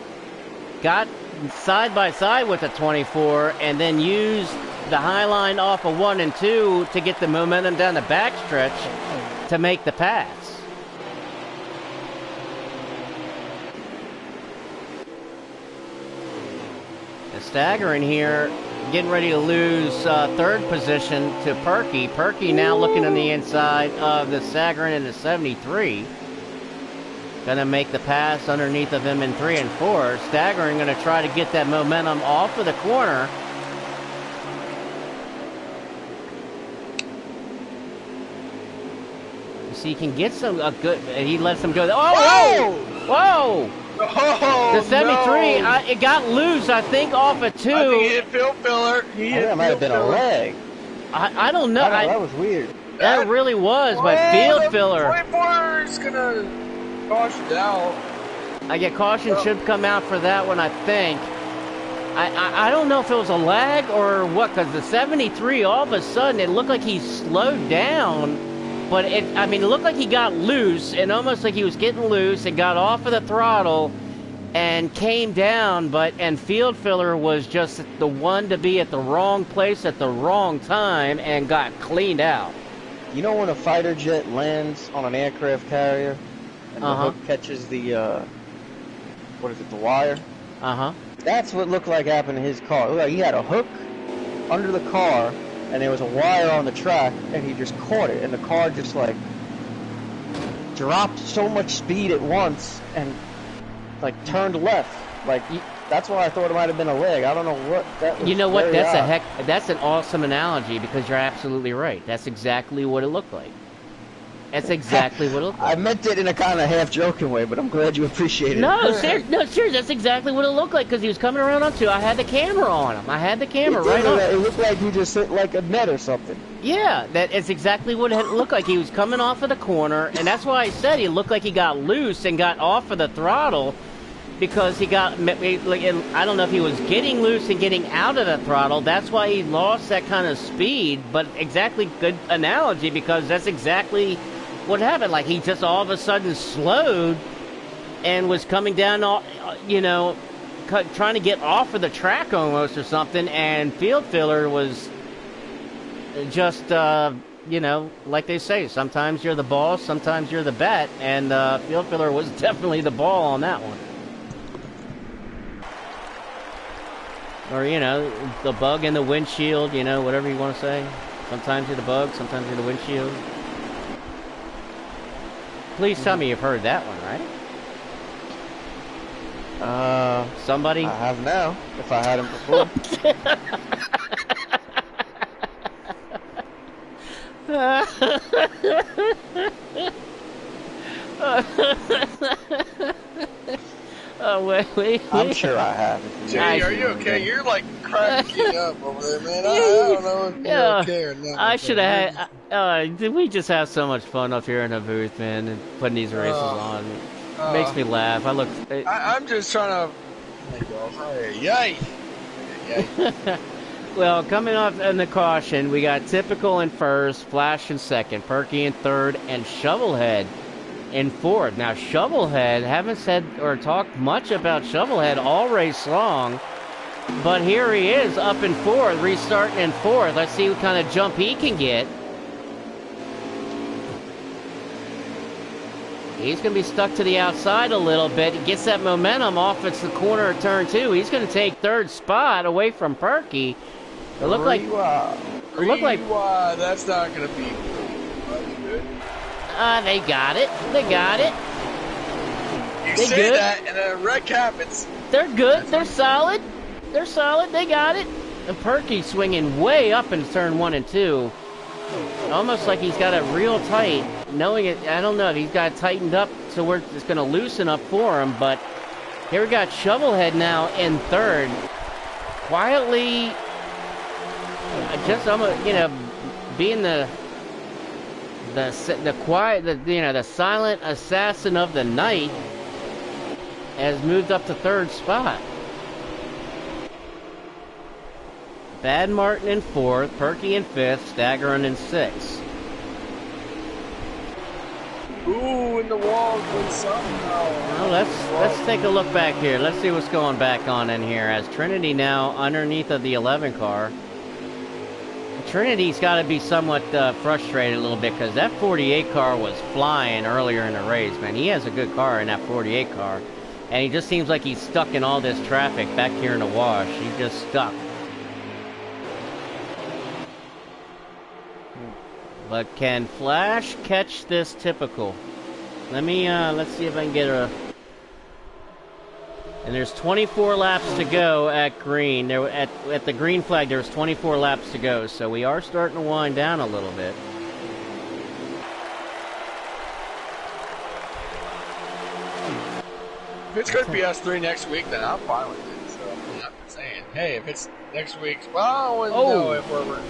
Speaker 1: Got side by side with the 24, and then used the high line off of 1 and 2 to get the momentum down the backstretch to make the pass. And staggering here, getting ready to lose third position to Perky. Perky now looking on the inside of the Sagarin in the 73. Gonna make the pass underneath of him in 3 and 4. Staggering gonna try to get that momentum off of the corner. See, he can get a good. He lets him go. Oh, whoa!
Speaker 5: Oh,
Speaker 1: The 73,
Speaker 5: no.
Speaker 1: it got loose, I think, off of 2.
Speaker 5: I think he hit field filler.
Speaker 6: I think that might have been a leg.
Speaker 1: I don't know.
Speaker 6: That was weird.
Speaker 1: That really was, but field filler.
Speaker 5: 24 is gonna caution out.
Speaker 1: I get caution should come out for that one, I think. I don't know if it was a lag or what, because the 73, all of a sudden, it looked like he slowed down. But it looked like he got loose, and almost like he was getting loose and got off of the throttle and came down, and field filler was just the one to be at the wrong place at the wrong time and got cleaned out.
Speaker 6: You know when a fighter jet lands on an aircraft carrier and the hook catches the, the wire?
Speaker 1: Uh-huh.
Speaker 6: That's what looked like happened to his car. It looked like he had a hook under the car, and there was a wire on the track, and he just caught it, and the car just, like, dropped so much speed at once, and, like, turned left. Like, that's why I thought it might have been a leg. I don't know what that was.
Speaker 1: You know what?
Speaker 6: very odd.
Speaker 1: That's an awesome analogy, because you're absolutely right. That's exactly what it looked like. That's exactly what it looked like.
Speaker 6: I meant it in a kind of half-joking way, but I'm glad you appreciate it.
Speaker 1: No, seriously, that's exactly what it looked like, because he was coming around on 2. I had the camera on him. I had the camera right on him.
Speaker 6: It looked like he just hit like a net or something.
Speaker 1: Yeah, that is exactly what it looked like. He was coming off of the corner, and that's why I said he looked like he got loose and got off of the throttle, because he got, like, I don't know if he was getting loose and getting out of the throttle. That's why he lost that kind of speed, but exactly good analogy, because that's exactly what happened. Like, he just all of a sudden slowed and was coming down, trying to get off of the track almost or something, and field filler was just, like they say, sometimes you're the ball, sometimes you're the bat, and field filler was definitely the ball on that one. Or, the bug in the windshield, whatever you want to say. Sometimes you're the bug, sometimes you're the windshield. Please tell me you've heard that one, right? Somebody?
Speaker 6: I have now, if I hadn't before.
Speaker 1: Oh, wait.
Speaker 6: I'm sure I have.
Speaker 5: Jay, are you okay? You're like cracking up over there, man. I don't know if you're okay or not.
Speaker 1: I should have had. We just have so much fun up here in the booth, man, and putting these races on. It makes me laugh.
Speaker 5: I'm just trying to. Yay!
Speaker 1: Well, coming off in the caution, we got Typical in first, Flash in second, Perky in third, and Shovelhead in fourth. Now, Shovelhead, haven't said or talked much about Shovelhead all race long, but here he is up in fourth, restarting in fourth. Let's see what kind of jump he can get. He's going to be stuck to the outside a little bit. He gets that momentum off at the corner of turn 2. He's going to take third spot away from Perky. It looked like It looked like
Speaker 5: that's not gonna be good.
Speaker 1: They got it. They got it.
Speaker 5: You
Speaker 1: They
Speaker 5: say
Speaker 1: good.
Speaker 5: that, and a red cap.
Speaker 1: They're good. They're solid. They're solid. They got it. And Perky swinging way up in turn 1 and 2. Almost like he's got it real tight. Knowing it, I don't know if he's got it tightened up so where it's going to loosen up for him. But here we got Shovelhead now in third. Quietly, being the quiet, the silent assassin of the night, has moved up to third spot. Bad Martin in fourth, Perky in fifth, Staggering in sixth.
Speaker 5: Ooh, in the wall with somehow.
Speaker 1: Well, let's take a look back here. Let's see what's going back on in here. As Trinity now underneath of the 11 car. Trinity's got to be somewhat frustrated a little bit because that 48 car was flying earlier in the race, man. He has a good car in that 48 car. And he just seems like he's stuck in all this traffic back here in the wash. He's just stuck. But can Flash catch this typical? Let's see if I can get a... And there's 24 laps to go at green. At the green flag, there's 24 laps to go. So we are starting to wind down a little bit.
Speaker 5: If it's going to be us 3 next week, then I'm fine with it. So I'm not saying, hey, if it's next week, well, I wouldn't know if we're...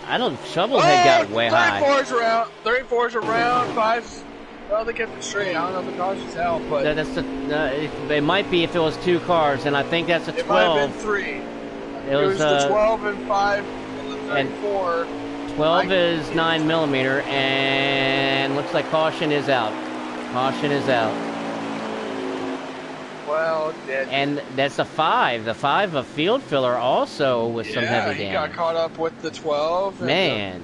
Speaker 1: I don't... Shovelhead got way high.
Speaker 5: 34's around, 5's... Well, they kept it straight. I don't know if the car's just hell, but...
Speaker 1: It might be if it was 2 cars, and I think that's a 12.
Speaker 5: It might have been 3. It was the 12 and 5 and the 34.
Speaker 1: 12 is 9mm, and looks like caution is out. Caution is out.
Speaker 5: Well,
Speaker 1: and that's a 5. The 5 of Field Filler also with some heavy damage.
Speaker 5: Yeah, he got caught up with the 12.
Speaker 1: Man.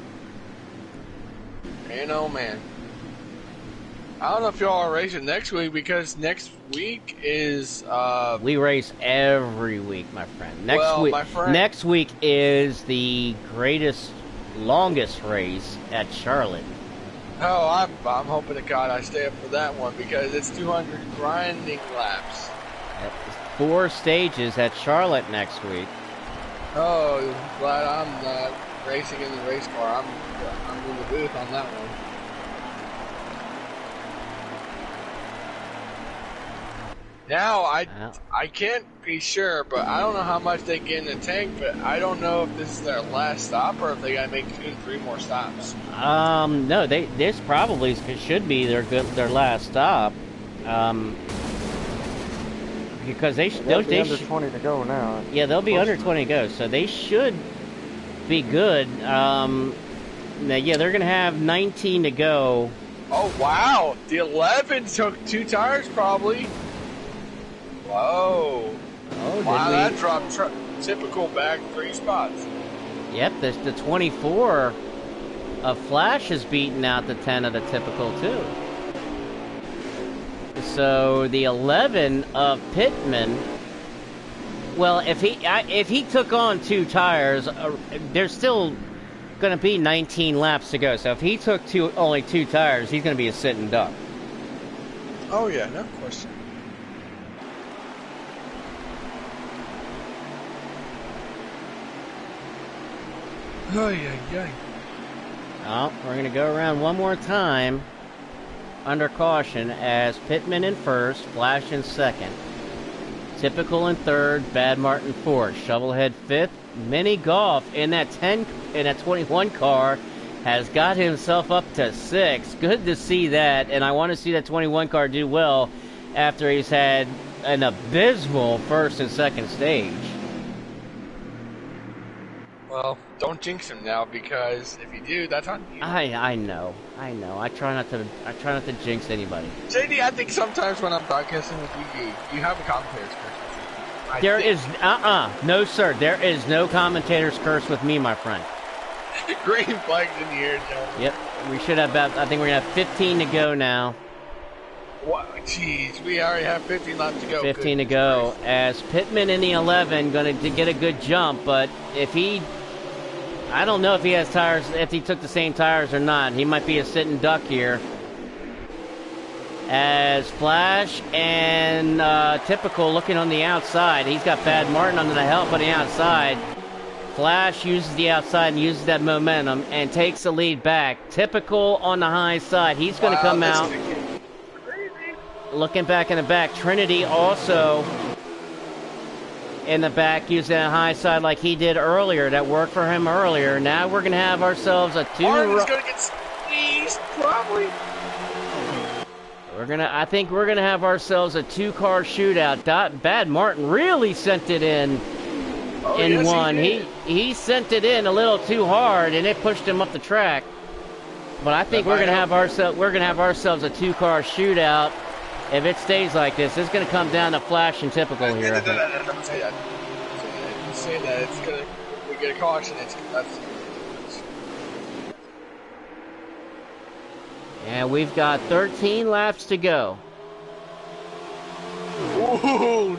Speaker 5: Man, oh man. I don't know if y'all are racing next week because next week is
Speaker 1: we race every week, my friend. Next week is the longest race at Charlotte.
Speaker 5: Oh, I'm hoping to God I stay up for that one because it's 200 grinding laps.
Speaker 1: 4 stages at Charlotte next week.
Speaker 5: Oh, glad I'm not racing in the race car. I'm in the booth on that one. Now, I can't be sure, but I don't know how much they get in the tank, but I don't know if this is their last stop or if they gotta make 2 to 3 more stops.
Speaker 1: No, this probably should be their last stop. Because they'll be
Speaker 6: under 20 to go now.
Speaker 1: Yeah, they'll be under 20 to go, so they should be good. Now, yeah, they're gonna have 19 to go.
Speaker 5: Oh wow, the 11 took 2 tires probably. Whoa.
Speaker 1: Oh,
Speaker 5: wow, that dropped typical back 3 spots.
Speaker 1: Yep, the 24 of Flash is beating out the 10 of the typical too. So the 11 of Pittman, well, if he took on 2 tires, there's still going to be 19 laps to go. So if he took only 2 tires, he's going to be a sitting duck.
Speaker 5: Oh yeah, no question. Oh yeah.
Speaker 1: Oh, we're going to go around one more time under caution as Pittman in first, Flash in second, Typical in third, Bad Martin fourth, Shovelhead fifth. Mini Golf in that 21 car has got himself up to 6th. Good to see that, and I want to see that 21 car do well after he's had an abysmal first and second stage.
Speaker 5: Well, don't jinx him now because if you do, that's on you.
Speaker 1: I know. I try not to jinx anybody.
Speaker 5: JD, I think sometimes when I'm broadcasting with you have a commentator's curse.
Speaker 1: There is no sir. There is no commentator's curse with me, my friend.
Speaker 5: Green flags in the air, gentlemen.
Speaker 1: Yep, we should have I think we're gonna have 15 to go now.
Speaker 5: What? Jeez, we already have 15 laps to go.
Speaker 1: 15 to go. As Pittman in the 11 going to get a good jump, but if he I don't know if he has tires, if he took the same tires or not. He might be a sitting duck here. As Flash and Typical looking on the outside. He's got Bad Martin under the help on the outside. Flash uses the outside and uses that momentum and takes the lead back. Typical on the high side. He's going to come out. Looking back in the back. Trinity also in the back using that high side like he did earlier. That worked for him earlier. Now we're going to have ourselves a two.
Speaker 5: Martin's going to get squeezed, probably.
Speaker 1: I think we're gonna have ourselves a two-car shootout. Bad Martin really sent it in one. He sent it in a little too hard, and it pushed him up the track. But I think we're gonna have ourselves a two-car shootout. If it stays like this, it's gonna come down to Flash and Typical here. I think.
Speaker 5: Don't say that. You say that it's gonna we get a caution. That's.
Speaker 1: And we've got 13 laps to go.
Speaker 5: Ooh,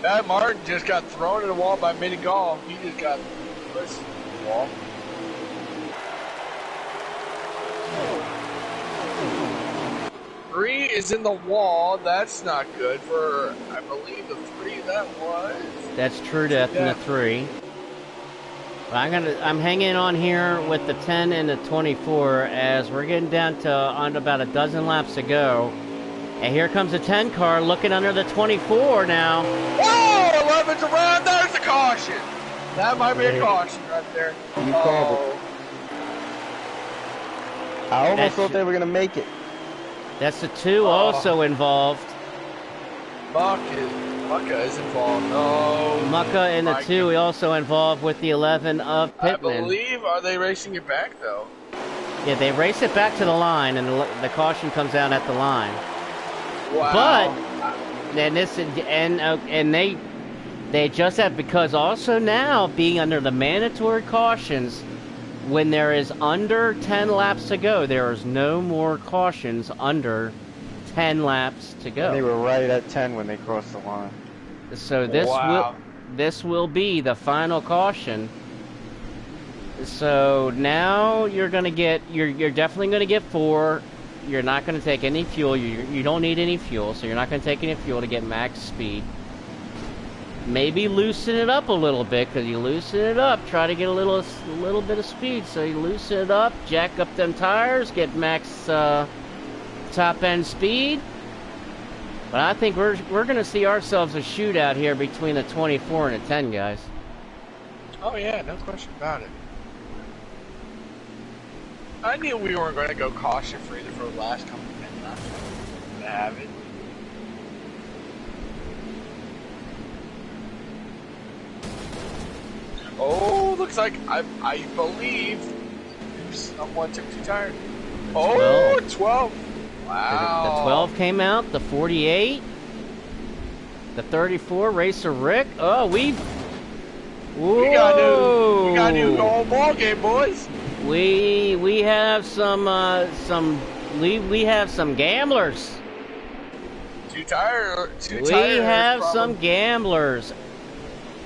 Speaker 5: that Martin just got thrown in the wall by Mini Golf. He just got pushed in the wall. Three is in the wall. That's not good for, I believe, the 3 that was.
Speaker 1: That's True Death in the 3. I'm hanging on here with the 10 and the 24 as we're getting down to on about a dozen laps to go. And here comes the 10 car looking under the 24 now.
Speaker 5: Whoa! 11's around. There's the caution. That might be a caution right there.
Speaker 6: You called it. I almost thought they were going to make it.
Speaker 1: That's the 2 also involved.
Speaker 5: Mucka is involved. Oh,
Speaker 1: Mucka in the 2
Speaker 5: God.
Speaker 1: also involved with the 11 of Pittman.
Speaker 5: I believe, are they racing it back though?
Speaker 1: Yeah, they race it back to the line, and the caution comes out at the line.
Speaker 5: Wow.
Speaker 1: But then and they just have, because also now being under the mandatory cautions, when there is under 10 laps to go, there is no more cautions under 10 laps to go.
Speaker 6: And they were right at 10 when they crossed the line.
Speaker 1: So this will be the final caution. So now you're definitely gonna get 4. You're not gonna take any fuel. You don't need any fuel, so you're not gonna take any fuel to get max speed. Maybe loosen it up a little bit, because you loosen it up, try to get a little bit of speed. So you loosen it up, jack up them tires, get max top end speed. But I think we're going to see ourselves a shootout here between the 24 and the 10, guys.
Speaker 5: Oh yeah, no question about it. I knew we weren't going to go caution free for the last couple of minutes. To have it. Oh, looks like I believe someone took 2 tires. Oh, 12. Wow.
Speaker 1: The 12 came out, the 48, the 34, Racer Rick. Oh, we
Speaker 5: got a new goal ball game, boys.
Speaker 1: We have some gamblers.
Speaker 5: Two tires.
Speaker 1: We have some gamblers.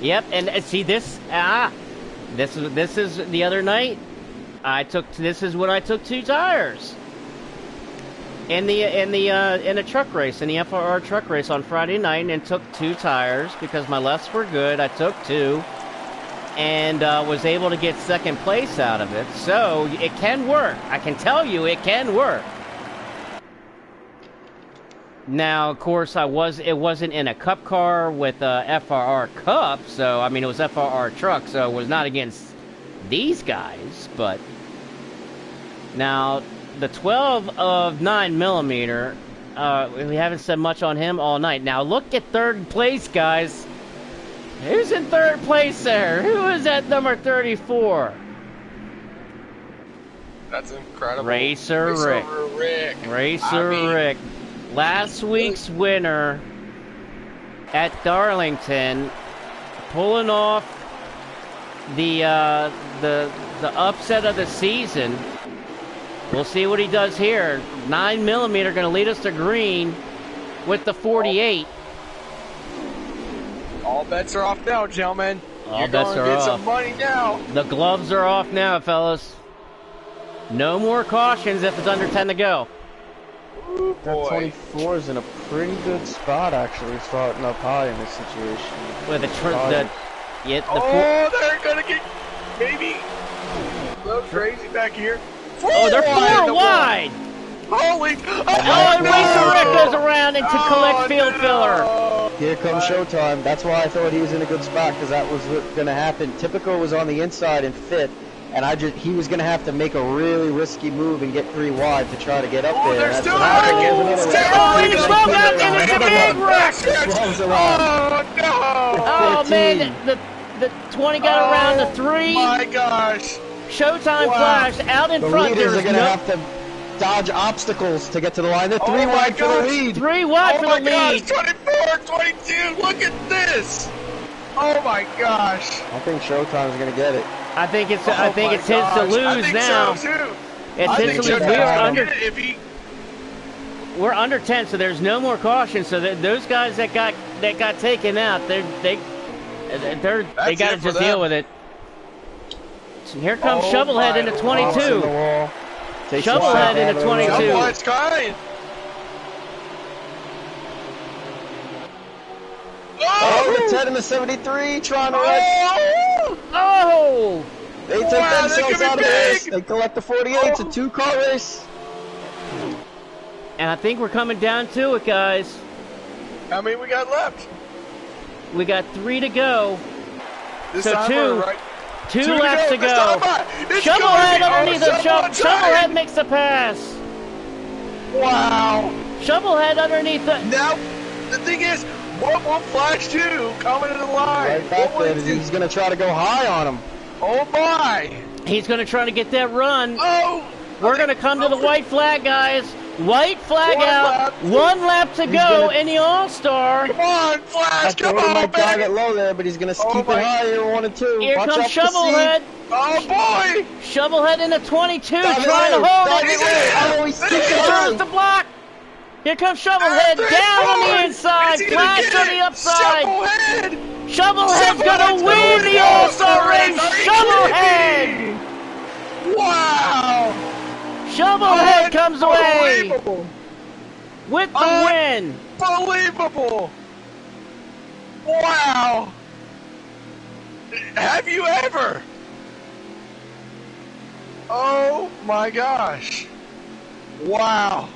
Speaker 1: Yep, and see this. This is the other night. This is when I took 2 tires. In the truck race, in the FRR truck race on Friday night, and took 2 tires because my lefts were good. I took 2, and was able to get second place out of it. So it can work. I can tell you, it can work. Now, of course, it wasn't in a Cup car with a FRR Cup, so I mean it was FRR truck, so it was not against these guys. But now, the 12 of 9mm, we haven't said much on him all night. Now look at 3rd place, guys. Who's in 3rd place there? Who is at number 34?
Speaker 5: That's incredible.
Speaker 1: Racer Rick. Rick. Last week's winner at Darlington, pulling off the upset of the season. We'll see what he does here. 9mm going to lead us to green with the 48.
Speaker 5: All bets are off now, gentlemen.
Speaker 1: All
Speaker 5: You're
Speaker 1: bets
Speaker 5: going to
Speaker 1: are
Speaker 5: get
Speaker 1: off.
Speaker 5: some money now.
Speaker 1: The gloves are off now, fellas. No more cautions if it's under 10 to go.
Speaker 5: Ooh,
Speaker 6: That
Speaker 5: boy.
Speaker 6: 24 is in a pretty good spot, actually, starting up high in this situation.
Speaker 1: With the
Speaker 5: Oh, they're going to get maybe a little crazy back here.
Speaker 1: Oh, they're four wide.
Speaker 5: Holy!
Speaker 1: Oh, Racer Rick goes around into collect field filler.
Speaker 6: Here comes Showtime. That's why I thought he was in a good spot, because that was going to happen. Typical was on the inside in fifth, and he was going to have to make a really risky move and get 3 wide to try to get up there.
Speaker 5: They're
Speaker 6: That's
Speaker 5: still
Speaker 6: what happened. There's
Speaker 5: hurting.
Speaker 6: another
Speaker 5: Still
Speaker 6: wreck.
Speaker 1: Oh, he slowed up and it's a big wreck.
Speaker 5: Oh, no.
Speaker 1: Oh, man, the 20 got around the 3.
Speaker 5: My gosh.
Speaker 1: Showtime flash out in
Speaker 6: The
Speaker 1: front.
Speaker 6: leaders
Speaker 1: There's
Speaker 6: are going to have to dodge obstacles to get to the line. They're 3 wide for the lead.
Speaker 1: 3 wide for the
Speaker 5: Gosh,
Speaker 1: lead.
Speaker 5: 24, 22. Look at this. Oh my gosh.
Speaker 6: I think Showtime's going to get it.
Speaker 1: I think it's his to lose now.
Speaker 5: So too.
Speaker 1: It's
Speaker 5: I
Speaker 1: his
Speaker 5: think
Speaker 1: to lose.
Speaker 5: Showtime's
Speaker 1: We're under 10, so there's no more caution. So those guys that got taken out, they got to just deal with it. So here comes Shovelhead into 22. Shovelhead into 22.
Speaker 5: Shovelhead's kind.
Speaker 6: Oh, the 10 and the 73 trying to wreck.
Speaker 1: Oh!
Speaker 6: They take themselves out of this. They collect the 48. It's a 2-car race.
Speaker 1: And I think we're coming down to it, guys.
Speaker 5: How many we got left?
Speaker 1: We got 3 to go.
Speaker 5: This
Speaker 1: So
Speaker 5: time
Speaker 1: 2.
Speaker 5: right.
Speaker 1: 2 laps to go. Shovelhead underneath the Shovelhead makes the pass.
Speaker 5: Wow.
Speaker 1: Shovelhead underneath the.
Speaker 5: Now, the thing is, what will Flash do coming to the line?
Speaker 6: Right back there. He's going to try to go high on him.
Speaker 5: Oh my.
Speaker 1: He's going to try to get that run.
Speaker 5: Oh.
Speaker 1: We're going to come to the white flag, guys. White flag out. 1 lap to go in the All-Star.
Speaker 5: Come on, Flash. Come
Speaker 6: I
Speaker 5: on,
Speaker 6: might drive
Speaker 5: baby.
Speaker 6: it low there, but he's going to keep it high here, 1 and 2.
Speaker 1: Here
Speaker 6: Watch
Speaker 1: comes
Speaker 6: out for
Speaker 1: Shovelhead.
Speaker 5: Oh boy.
Speaker 1: Shovelhead into 22, trying to
Speaker 6: Dive
Speaker 1: hold
Speaker 6: it.
Speaker 1: it.
Speaker 6: Oh, he's keeping
Speaker 1: Throws
Speaker 6: it
Speaker 1: the block. Here comes Shovelhead down on the inside. Flash on the upside.
Speaker 5: Shovelhead.
Speaker 1: Shovelhead's going to win the All-Star race. Shovelhead.
Speaker 5: Wow.
Speaker 1: Shovelhead comes away
Speaker 5: Unbelievable.
Speaker 1: with the win.
Speaker 5: Unbelievable. Wow. Have you ever? Oh my gosh. Wow.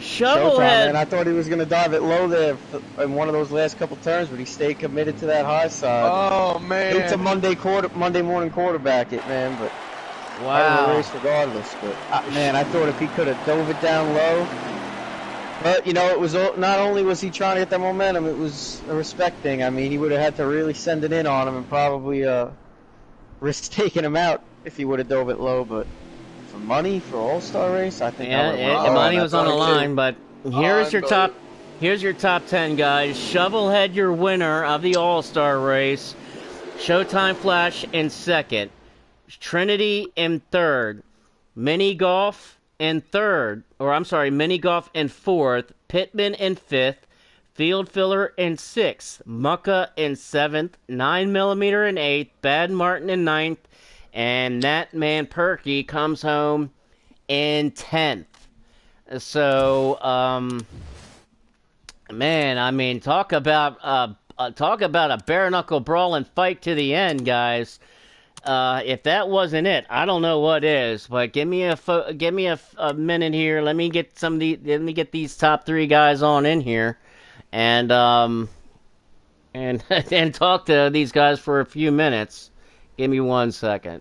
Speaker 6: Showtime, man.
Speaker 1: Shovelhead.
Speaker 6: I thought he was going to dive it low there in one of those last couple turns, but he stayed committed to that high side.
Speaker 5: Oh man.
Speaker 6: It's a Monday morning quarterback it, man, but
Speaker 1: Wow.
Speaker 6: the race regardless. But man, I thought if he could have dove it down low, but you know, it was not only was he trying to get that momentum, it was a respect thing. I mean, he would have had to really send it in on him and probably risk taking him out if he would have dove it low. But for money for All-Star race, I think
Speaker 1: Yeah, money was on the line, but here's your top 10 guys. Shovelhead, your winner of the All-Star race. Showtime Flash in second. Trinity in third. Mini Golf in third. Mini Golf in fourth. Pittman in fifth. Field Filler in sixth. Mucka in seventh. 9mm in eighth. Bad Martin in ninth. And that man Perky comes home in 10th. So, man, I mean, talk about a bare knuckle brawling fight to the end, guys. If that wasn't it, I don't know what is. But give me a minute here. Let me get these top 3 guys on in here, and and talk to these guys for a few minutes. Give me 1 second.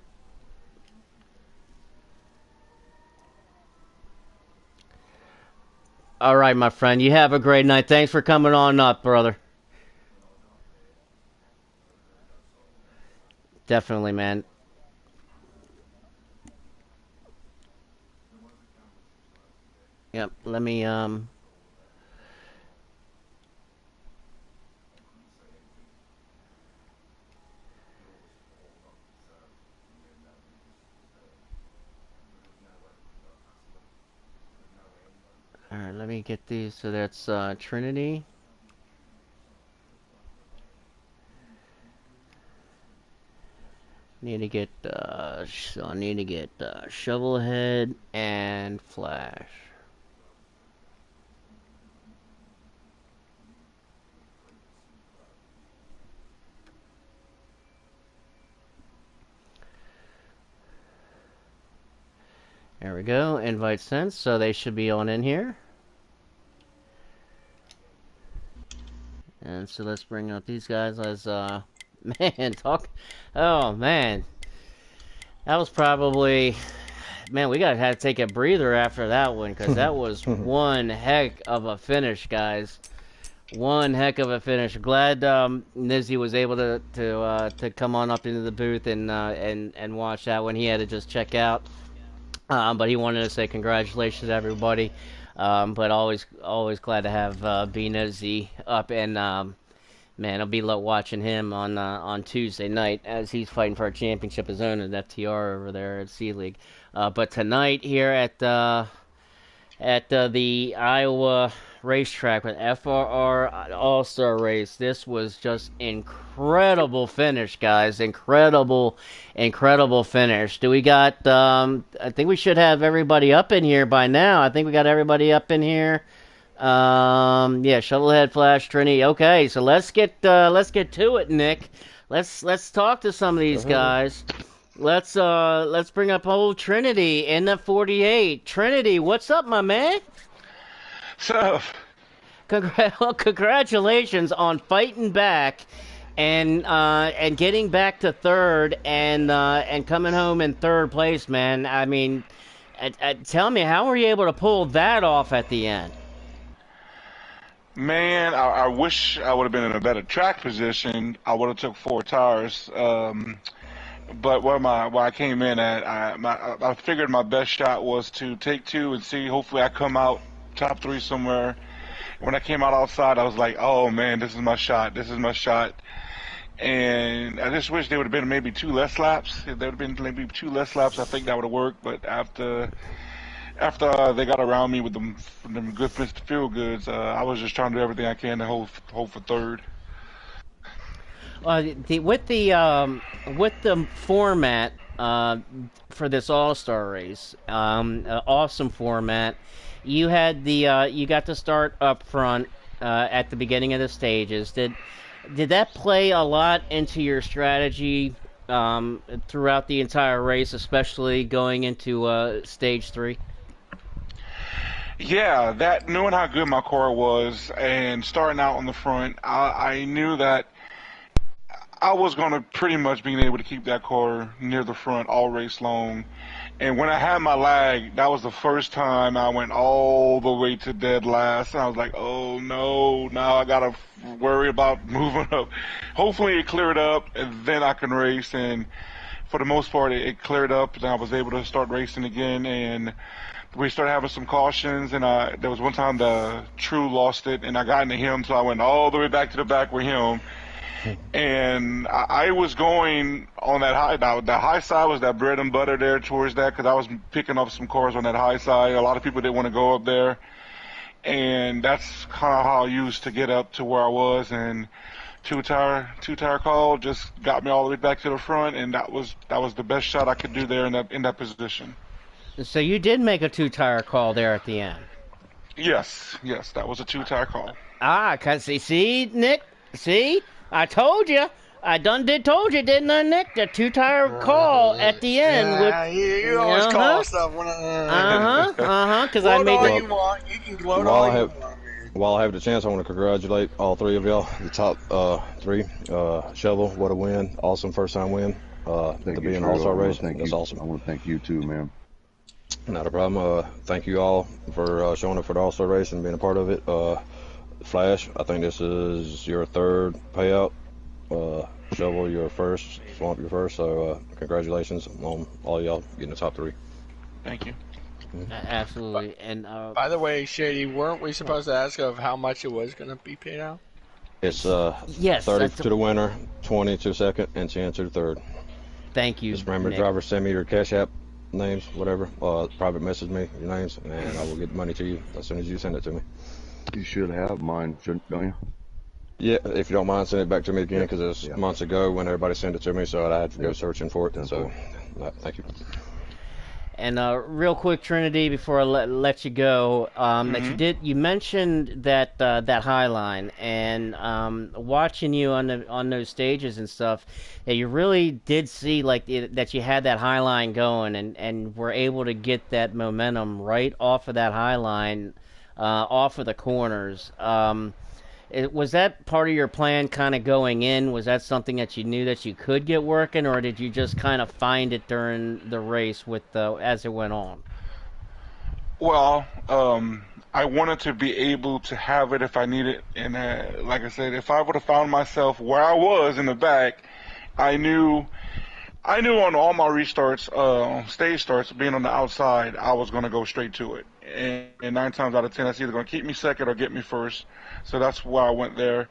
Speaker 1: All right, my friend. You have a great night. Thanks for coming on up, brother. Definitely, man. Yep, let me, Alright, let me get these. So that's, Trinity. Need to get so I need to get Shovelhead and Flash. There we go. Invite sent, so they should be on in here. And so let's bring up these guys as man talk. Oh man, that was probably man. We gotta have to take a breather after that one because that was one heck of a finish, guys. One heck of a finish. Glad Nizzy was able to come on up into the booth and watch that one. He had to just check out. But he wanted to say congratulations to everybody. But always glad to have B Nizzy up, and man, I'll be watching him on Tuesday night as he's fighting for a championship of his own at FTR over there at C League. But tonight here at the Iowa racetrack with FRR All-Star Race. This was just incredible finish, guys. Incredible finish. Do we got, I think we should have everybody up in here by now. I think we got everybody up in here. Yeah, Shovelhead, Flash, Trinity. Okay, so let's get to it, Nick. Let's talk to some of these guys. Let's bring up old Trinity in the 48. Trinity, what's up, my man?
Speaker 7: So,
Speaker 1: congratulations on fighting back and getting back to third and coming home in third place, man. I mean, tell me, how were you able to pull that off at the end?
Speaker 7: man, I wish I would have been in a better track position. I would have took 4 tires. But where I came in at, I figured my best shot was to take 2 and see. Hopefully, I come out top 3 somewhere. When I came out outside, I was like, "Oh man, this is my shot. This is my shot." And I just wish there would have been maybe 2 less laps. If there would have been maybe 2 less laps, I think that would have worked. But after they got around me with them good feel goods, I was just trying to do everything I can to hold for third.
Speaker 1: With the format for this All-Star race, awesome format. You had you got to start up front at the beginning of the stages. Did that play a lot into your strategy throughout the entire race, especially going into stage 3?
Speaker 7: Yeah, that knowing how good my car was and starting out on the front, I knew that I was going to pretty much being able to keep that car near the front all race long. And when I had my lag, that was the first time I went all the way to dead last. And I was like, oh no, now I got to worry about moving up. Hopefully it cleared up and then I can race. And for the most part, it cleared up and I was able to start racing again. And we started having some cautions. And there was one time the True lost it and I got into him. So I went all the way back to the back with him. And I was going on that high. Now, the high side was that bread and butter there towards that because I was picking up some cars on that high side. A lot of people didn't want to go up there. And that's kind of how I used to get up to where I was. And two tire call just got me all the way back to the front. And that was the best shot I could do there in that position.
Speaker 1: So you did make a 2-tire call there at the end?
Speaker 7: Yes, that was a 2-tire call.
Speaker 1: Cause see, Nick, see? I told you. I told you, didn't I, Nick? The 2-tire call at the end.
Speaker 5: Yeah, you always call stuff when
Speaker 1: Because I made
Speaker 5: all you want. You can gloat all you want.
Speaker 4: While I have the chance, I want to congratulate all 3 of y'all. The top 3. Shovel, what a win. Awesome first-time win. To be in an All-Star race. That's awesome.
Speaker 3: I want to thank you too, man.
Speaker 4: Not a problem. Thank you all for showing up for the All-Star race and being a part of it. Flash, I think this is your 3rd payout. Shovel, your first. Swamp, your first. So congratulations on all y'all getting the top 3.
Speaker 7: Thank you.
Speaker 1: Absolutely. And
Speaker 5: by the way, Shady, weren't we supposed to ask of how much it was going to be paid out?
Speaker 4: It's
Speaker 1: yes,
Speaker 4: 30 to the winner, 20 to second, and 10 to the third.
Speaker 1: Thank you.
Speaker 4: Just remember,
Speaker 1: Nick.
Speaker 4: driver, send me your Cash App names, whatever. Private message me your names, and I will get the money to you as soon as you send it to me.
Speaker 3: You should have mine, don't you?
Speaker 4: Yeah, if you don't mind, send it back to me again because it was
Speaker 2: Yeah.
Speaker 4: months ago when everybody sent it to me, so I had to go searching for it. So, thank you.
Speaker 1: And real quick, Trinity, before I let you go, that you mentioned that that High Line, and watching you on those stages and stuff, that you really did see that you had that High Line going, and were able to get that momentum right off of that High Line, off of the corners. Was that part of your plan kind of going in? Was that something that you knew that you could get working, or did you just kind of find it during the race as it went on?
Speaker 7: Well, I wanted to be able to have it if I need it, and like I said, if I would have found myself where I was in the back, I knew on all my restarts, stage starts, being on the outside, I was going to go straight to it. And 9 times out of 10, that's either going to keep me second or get me first. So that's why I went there.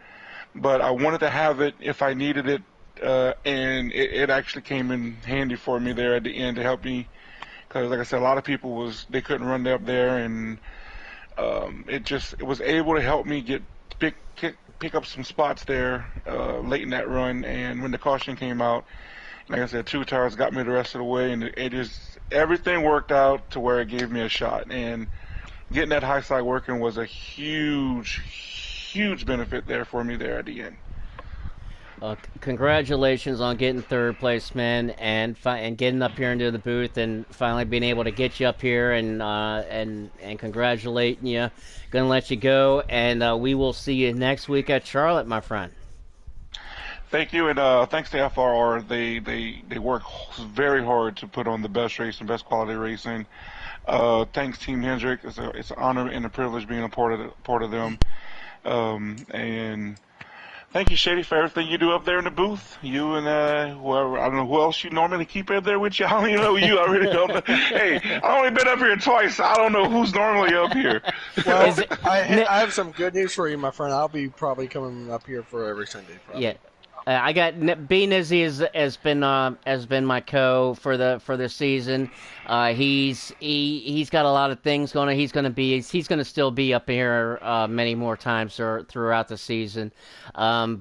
Speaker 7: But I wanted to have it if I needed it, and it actually came in handy for me there at the end to help me. Because, like I said, a lot of people they couldn't run up there, and it was able to help me pick up some spots there late in that run. And when the caution came out, like I said, 2 tires got me the rest of the way, and it just everything worked out to where it gave me a shot. And getting that high side working was a huge benefit there for me there at the end.
Speaker 1: Congratulations on getting third place, man, and getting up here into the booth and finally being able to get you up here and congratulating you. Gonna let you go, and we will see you next week at Charlotte, my friend.
Speaker 7: Thank you, and thanks to FRR. They work very hard to put on the best race and best quality racing. Thanks, Team Hendrick. It's an honor and a privilege being a part of them. And thank you, Shady, for everything you do up there in the booth. You and whoever, I don't know who else you normally keep in there with you. I don't even know you. I really don't know. Hey, I've only been up here twice. I don't know who's normally up here.
Speaker 5: Well, I have some good news for you, my friend. I'll be probably coming up here for every Sunday. Probably.
Speaker 1: Yeah. I got B Nizzy has been my co for the season. He's got a lot of things going on. He's going to still be up here many more times throughout the season. So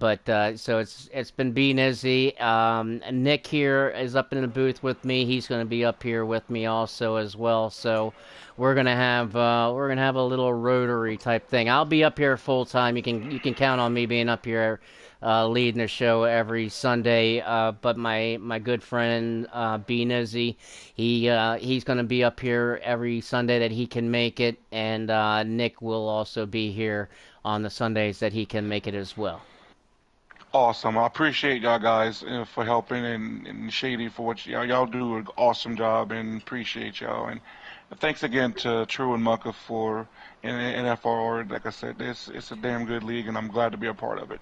Speaker 1: it's been B Nizzy. Nick here is up in the booth with me. He's going to be up here with me also as well. So we're gonna have a little rotary type thing. I'll be up here full time. You can count on me being up here. Leading the show every Sunday, but my good friend B Nizzy, he's going to be up here every Sunday that he can make it, and Nick will also be here on the Sundays that he can make it as well.
Speaker 7: Awesome. I appreciate y'all guys for helping, and Shady for what y'all do an awesome job, and appreciate y'all. And thanks again to True and Mucka and FRR. Like I said, it's a damn good league, and I'm glad to be a part of it.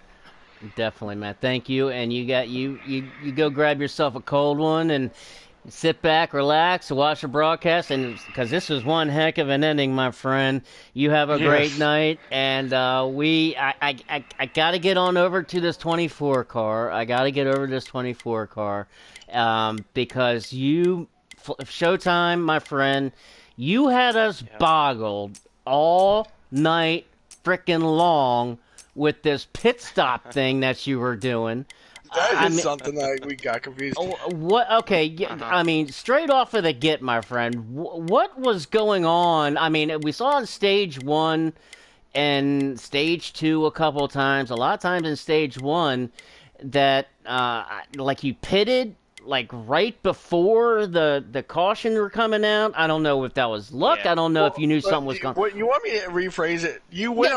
Speaker 1: Definitely, Matt. Thank you. And you go grab yourself a cold one and sit back, relax, watch the broadcast, and because this was one heck of an ending, my friend. You have a great night, and I got to get on over to this 24 car. Because Showtime, my friend, you had us boggled all night freaking long with this pit stop thing that you were doing.
Speaker 5: That is something that we got confused.
Speaker 1: What? Okay, I mean, straight off of the get, my friend, what was going on? I mean, we saw in stage 1 and stage 2 a couple of times. A lot of times in stage 1 that, like, you pitted, like, right before the caution were coming out. I don't know if that was luck. Yeah. I don't know if you knew something was coming.
Speaker 5: What you want me to rephrase it? You went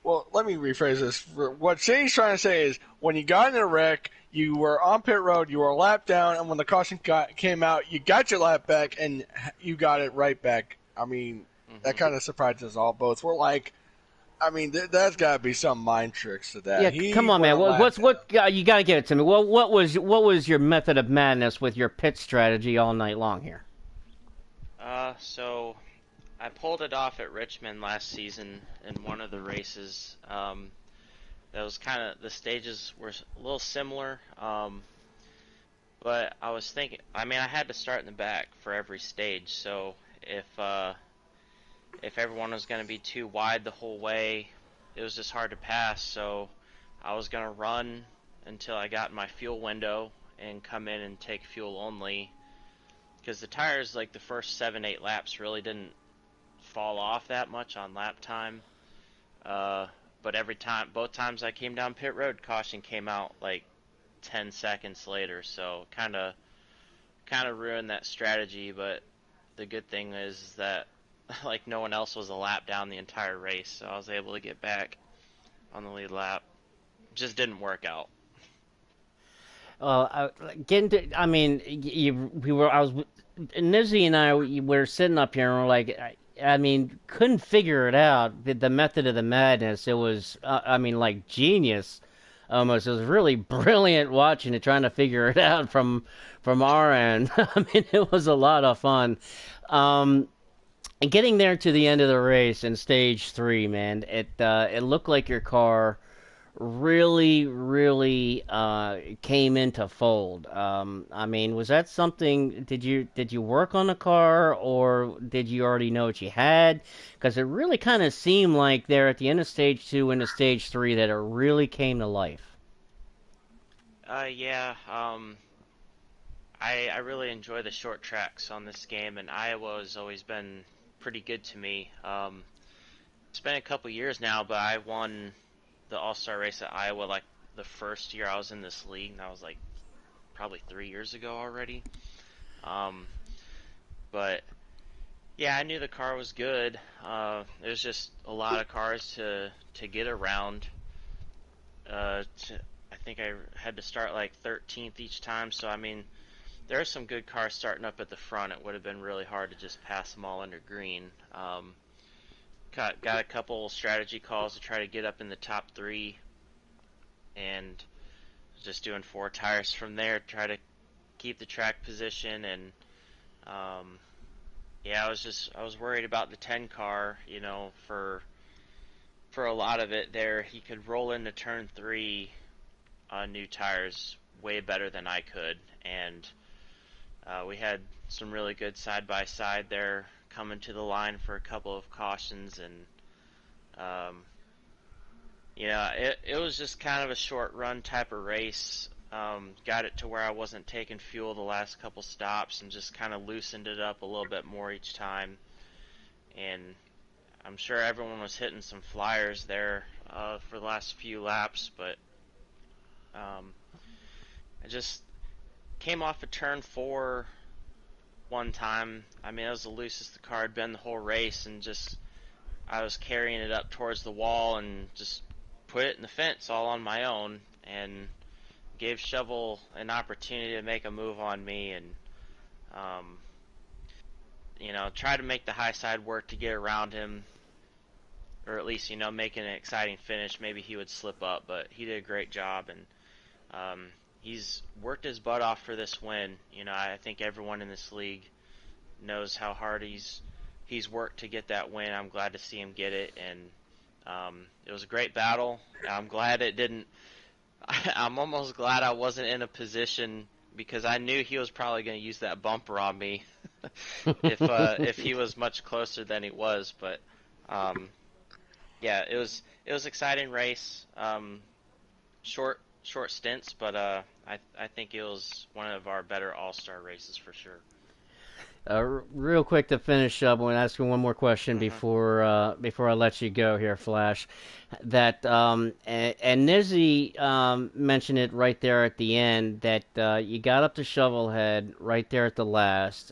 Speaker 5: Well, let me rephrase this. What Shady's trying to say is, when you got in a wreck, you were on pit road, you were a lap down, and when the caution came out, you got your lap back, and you got it right back. I mean, that kind of surprised us all both. We're like, I mean, there's got to be some mind tricks to that.
Speaker 1: Yeah, come on, man. What you got to give it to me. Well, what was your method of madness with your pit strategy all night long here?
Speaker 8: So I pulled it off at Richmond last season in one of the races. That was the stages were a little similar, but I was thinking, I mean, I had to start in the back for every stage, so if everyone was going to be too wide the whole way, it was just hard to pass, so I was gonna run until I got in my fuel window and come in and take fuel only, because the tires, like the first 7-8 laps, really didn't fall off that much on lap time. Uh, but both times I came down pit road, caution came out like 10 seconds later, so kind of ruined that strategy. But the good thing is that like no one else was a lap down the entire race, so I was able to get back on the lead lap. Just didn't work out.
Speaker 1: Getting to, I mean, I was, Nizzy and I, we were sitting up here and we're like, I mean, couldn't figure it out. The method of the madness, it was, I mean, like genius almost. It was really brilliant watching it, trying to figure it out from our end. I mean, it was a lot of fun. Um, and getting there to the end of the race in stage three, man, it looked like your car really came into fold. I mean, was that something? Did you work on the car, or did you already know what you had? Because it really kind of seemed like there at the end of stage two into stage three that it really came to life.
Speaker 8: Yeah. I really enjoy the short tracks on this game, and Iowa has always been pretty good to me. It's been a couple years now, but I won the All-Star race at Iowa like the first year I was in this league, and that was like probably 3 years ago already. Um, but yeah, I knew the car was good. There's just a lot of cars to get around. I think I had to start like 13th each time, so I mean, there are some good cars starting up at the front. It would have been really hard to just pass them all under green. Got a couple strategy calls to try to get up in the top three, and just doing four tires from there, try to keep the track position. And yeah, I was worried about the 10 car, for a lot of it there. He could roll into turn three on new tires way better than I could, and we had some really good side by side there coming to the line for a couple of cautions. And um, it was just kind of a short run type of race. Got it to where I wasn't taking fuel the last couple stops, and just kind of loosened it up a little bit more each time. And I'm sure everyone was hitting some flyers there for the last few laps, but I just came off of turn four one time. I mean, that was the loosest the car had been the whole race, and just I was carrying it up towards the wall and just put it in the fence all on my own, and gave Shovel an opportunity to make a move on me. And um, try to make the high side work to get around him, or at least make an exciting finish. Maybe he would slip up, but he did a great job. And he's worked his butt off for this win. I think everyone in this league knows how hard he's worked to get that win. I'm glad to see him get it, and it was a great battle. I'm glad it didn't. I'm almost glad I wasn't in a position, because I knew he was probably going to use that bumper on me if he was much closer than he was. But yeah, it was exciting race. Short stints, but I think it was one of our better all-star races for sure.
Speaker 1: Real quick to finish up, I want to ask you one more question before I let you go here, Flash. That and Nizzy mentioned it right there at the end that you got up to Shovelhead right there at the last.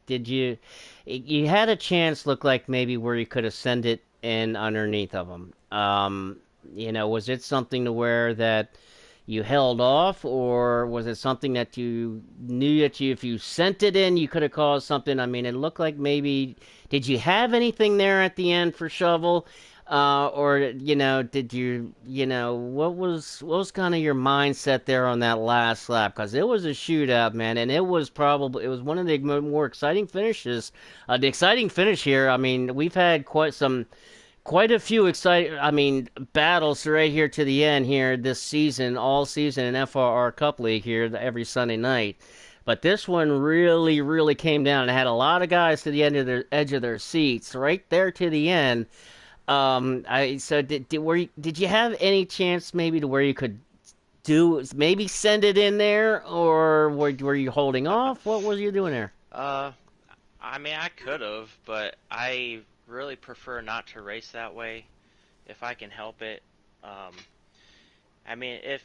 Speaker 1: Did you had a chance, look like maybe where you could have sent it in underneath of them? Was it something to where that you held off, or was it something that you knew that if you sent it in, you could have caused something? I mean, it looked like maybe, did you have anything there at the end for Shovel? Or, did what was kind of your mindset there on that last lap? Because it was a shootout, man, and it was one of the more exciting finishes. The exciting finish here, I mean, we've had quite a few battles right here to the end here this season, all season in FRR Cup League here every Sunday night. But this one really came down and had a lot of guys to the edge of their seats right there to the end. Did you have any chance maybe to where you could maybe send it in there, or were you holding off? What was you doing there?
Speaker 8: Uh, I mean, I could have, but I really prefer not to race that way if I can help it. Um, I mean, if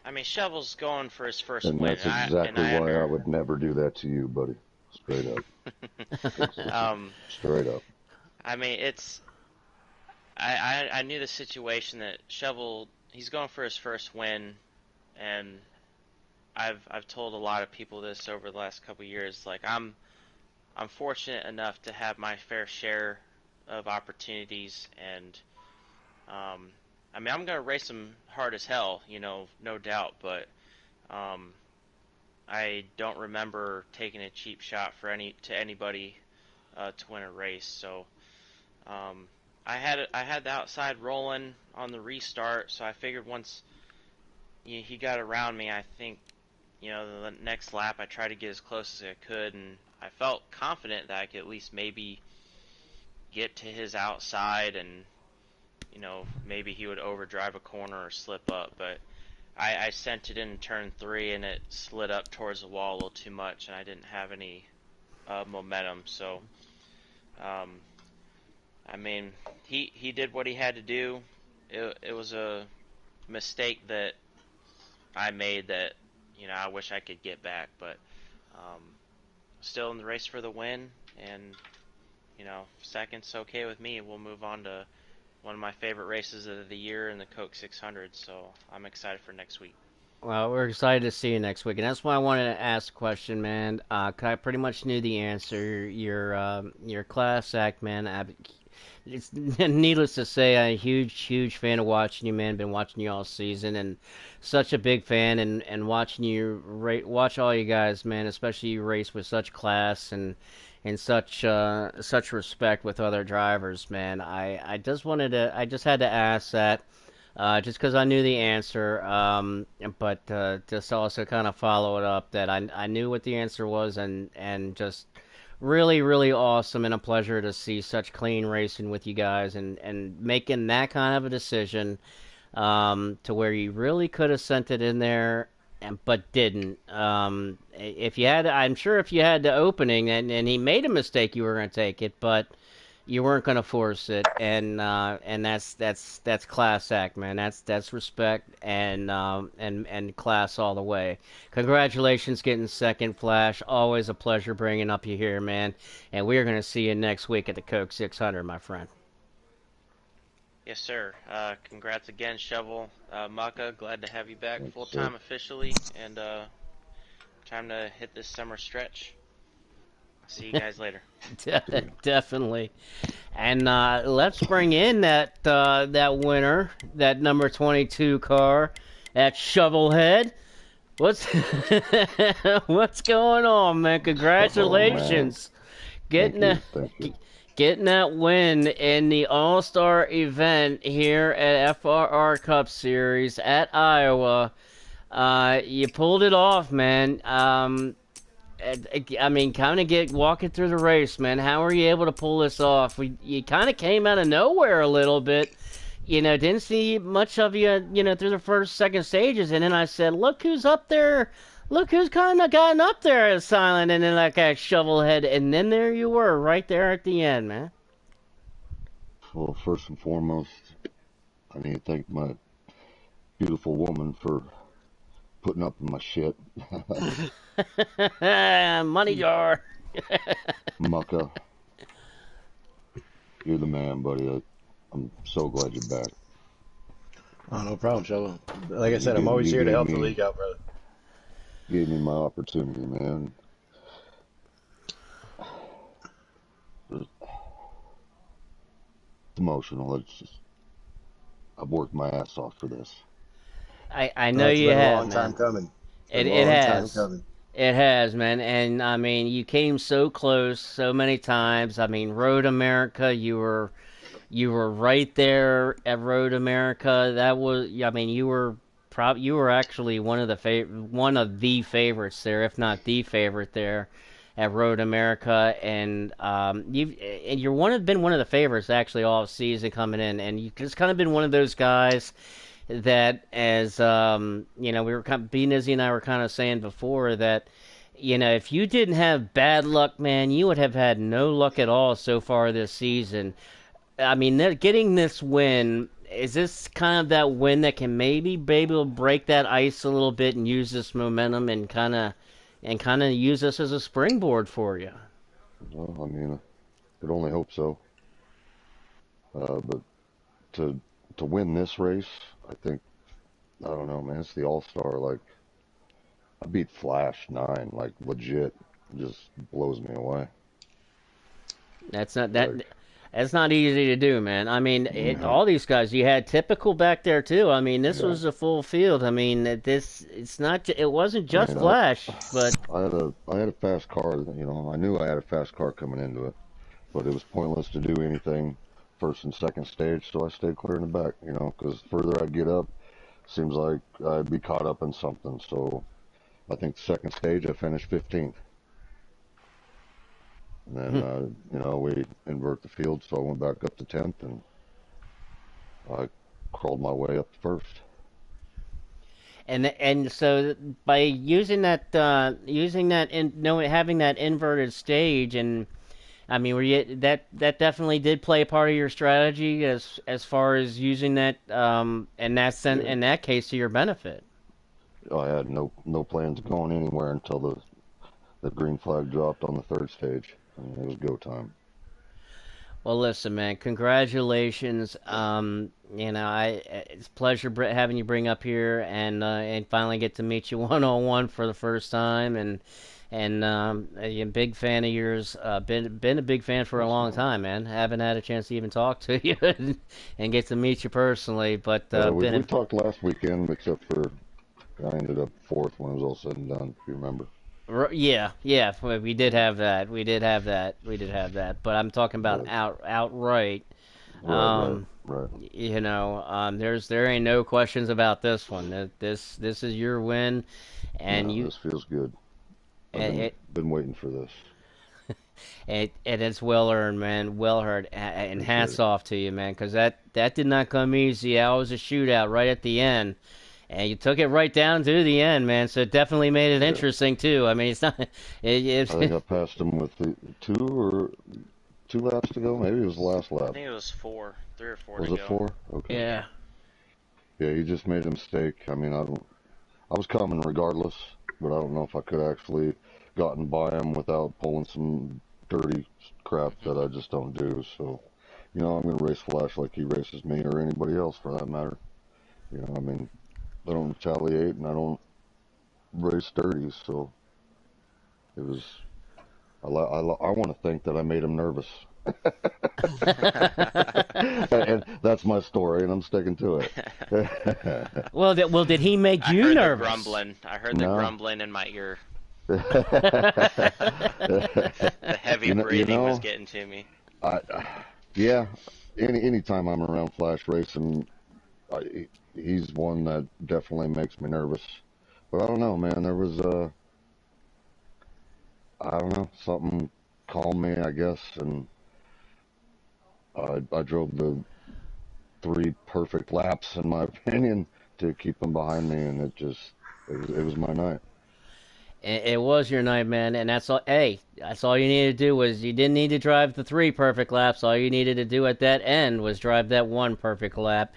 Speaker 8: I mean Shovel's going for his first
Speaker 9: And
Speaker 8: win,
Speaker 9: that's exactly
Speaker 8: I
Speaker 9: why I
Speaker 8: under.
Speaker 9: would never do that to you, buddy. Straight up.
Speaker 8: um,
Speaker 9: Straight up.
Speaker 8: I mean, I knew the situation that Shovel he's going for his first win, and I've told a lot of people this over the last couple of years. Like I'm fortunate enough to have my fair share of opportunities, and I mean I'm gonna race him hard as hell, no doubt. But I don't remember taking a cheap shot to anybody to win a race. So I had the outside rolling on the restart, so I figured once he got around me, I think the next lap I tried to get as close as I could, and I felt confident that I could at least maybe get to his outside, and maybe he would overdrive a corner or slip up. But I sent it in turn 3, and it slid up towards the wall a little too much, and I didn't have any momentum. So I mean, he did what he had to do. It was a mistake that I made that I wish I could get back, but still in the race for the win, and second's okay with me. We'll move on to one of my favorite races of the year in the Coke 600, so I'm excited for next week.
Speaker 1: Well, we're excited to see you next week, and that's why I wanted to ask the question, man. 'Cause I pretty much knew the answer. You're class act, man. It's needless to say, I'm a huge fan of watching you, man. Been watching you all season, and such a big fan, and watching you watch all you guys, man. Especially you race with such class and such respect with other drivers, man. I just had to ask that. Just because I knew the answer, but just also kind of follow it up that I knew what the answer was, and just really awesome and a pleasure to see such clean racing with you guys, and making that kind of a decision, to where you really could have sent it in there, but didn't. If you had, I'm sure if you had the opening and he made a mistake, you were going to take it, but you weren't going to force it, and that's class act, man. That's respect and class all the way. Congratulations, getting second, Flash. Always a pleasure bringing up you here, man. And we're going to see you next week at the Coke 600, my friend.
Speaker 8: Yes, sir. Congrats again, Shovel. Maka, glad to have you back full time officially, and time to hit this summer stretch. See you guys later.
Speaker 1: Definitely. And let's bring in that winner, that number 22 car, that Shovelhead. What's what's going on, man? Congratulations, getting getting that win in the All-Star event here at FRR Cup Series at Iowa. You pulled it off, man. I mean, kind of walking through the race, man. How are you able to pull this off? You kind of came out of nowhere a little bit. Didn't see much of you, through the first, second stages. And then I said, look who's up there. Look who's kind of gotten up there as silent and then like a Shovelhead. And then there you were, right there at the end, man.
Speaker 9: Well, first and foremost, I need to thank my beautiful woman for putting up with my shit.
Speaker 1: Money jar.
Speaker 9: Mucka, you're the man, buddy. I'm so glad you're back.
Speaker 2: Oh, no problem, Shovel. Like I said, I'm always here to help the league out, brother.
Speaker 9: Gave me my opportunity, man. It's emotional. I've worked my ass off for this.
Speaker 1: I know you have,
Speaker 2: It's been a long time coming.
Speaker 1: It has. It has, man. And I mean, you came so close so many times. I mean, Road America, you were right there at Road America. That was, I mean, you were actually one of the favorites there, if not the favorite there at Road America, and you've been one of the favorites actually all season coming in, and you've just kind of been one of those guys that, as we were kind of, B Nizzy and I were kind of saying before that, if you didn't have bad luck, man, you would have had no luck at all so far this season. I mean, getting this win, is this kind of that win that can maybe able to break that ice a little bit and use this momentum and kind of use this as a springboard for you?
Speaker 9: Well, I mean, I could only hope so. But to win this race, I think, I don't know, man. It's the All Star. Like, I beat Flash 9, like legit. It just blows me away.
Speaker 1: That's not that.
Speaker 9: Like,
Speaker 1: That's not easy to do, man. I mean,
Speaker 9: no,
Speaker 1: all these guys. You had typical back there too. I mean, this
Speaker 9: yeah.
Speaker 1: was a full field. I mean, it's not. It wasn't
Speaker 9: I
Speaker 1: just
Speaker 9: mean,
Speaker 1: Flash, but
Speaker 9: I had a fast car. You know, I knew I had a fast car coming into it, but it was pointless to do anything first and second stage, so I stayed clear in the back. You know, because the further I get up, seems like I'd be caught up in something. So I think the second stage I finished 15th. And then, we invert the field, so I went back up to 10th, and I crawled my way up to first.
Speaker 1: and so by having that inverted stage, and I mean, that definitely did play a part of your strategy as far as using that
Speaker 9: Yeah.
Speaker 1: in that case to your benefit.
Speaker 9: I had no plans of going anywhere until the green flag dropped on the third stage. I mean, it was go time.
Speaker 1: Well, listen, man, congratulations. It's a pleasure having you bring up here and finally get to meet you one on one for the first time. And a big fan of yours. Been a big fan for a long time, man. Haven't had a chance to even talk to you and get to meet you personally, but
Speaker 9: We talked last weekend, except for I ended up fourth when it was all said and done, if you remember.
Speaker 1: Yeah, yeah, we did have that. We did have that. We did have that. But I'm talking about
Speaker 9: Right,
Speaker 1: outright.
Speaker 9: right,
Speaker 1: Um,
Speaker 9: right.
Speaker 1: there ain't no questions about this one. This is your win, and
Speaker 9: No, this feels good. I've
Speaker 1: it,
Speaker 9: been waiting for this.
Speaker 1: it's well earned, man. Well earned, and
Speaker 9: Appreciate
Speaker 1: hats
Speaker 9: it.
Speaker 1: off to you, man, because that did not come easy. That was a shootout right at the end. And you took it right down to the end, man. So it definitely made it
Speaker 9: Yeah.
Speaker 1: interesting too. I mean, it's not.
Speaker 9: I think I passed him with two laps to go. Maybe it was the last
Speaker 8: I
Speaker 9: lap.
Speaker 8: think it was 3 or 4
Speaker 9: Was
Speaker 8: to
Speaker 9: it
Speaker 8: go.
Speaker 9: 4? Okay.
Speaker 1: Yeah.
Speaker 9: Yeah, he just made a mistake. I mean, I was coming regardless, but I don't know if I could actually gotten by him without pulling some dirty crap that I just don't do. So, I'm gonna race Flash like he races me or anybody else for that matter. I mean, I don't retaliate and I don't race dirty. So it was. I want to think that I made him nervous. And that's my story, and I'm sticking to it.
Speaker 1: Well, did he make
Speaker 8: I
Speaker 1: you
Speaker 8: heard the
Speaker 1: nervous?
Speaker 8: grumbling. I heard the
Speaker 9: No.
Speaker 8: grumbling in my ear.
Speaker 9: you
Speaker 8: The heavy breathing was
Speaker 9: know,
Speaker 8: getting to me.
Speaker 9: I, yeah. Anytime I'm around Flash racing, he's one that definitely makes me nervous. But I don't know, man. There was I don't know, something calmed me, I guess, and I drove the 3 perfect laps, in my opinion, to keep him behind me, and it was my night.
Speaker 1: It was your night, man, and that's all. Hey, that's all you needed to do was you didn't need to drive the 3 perfect laps. All you needed to do at that end was drive that 1 perfect lap,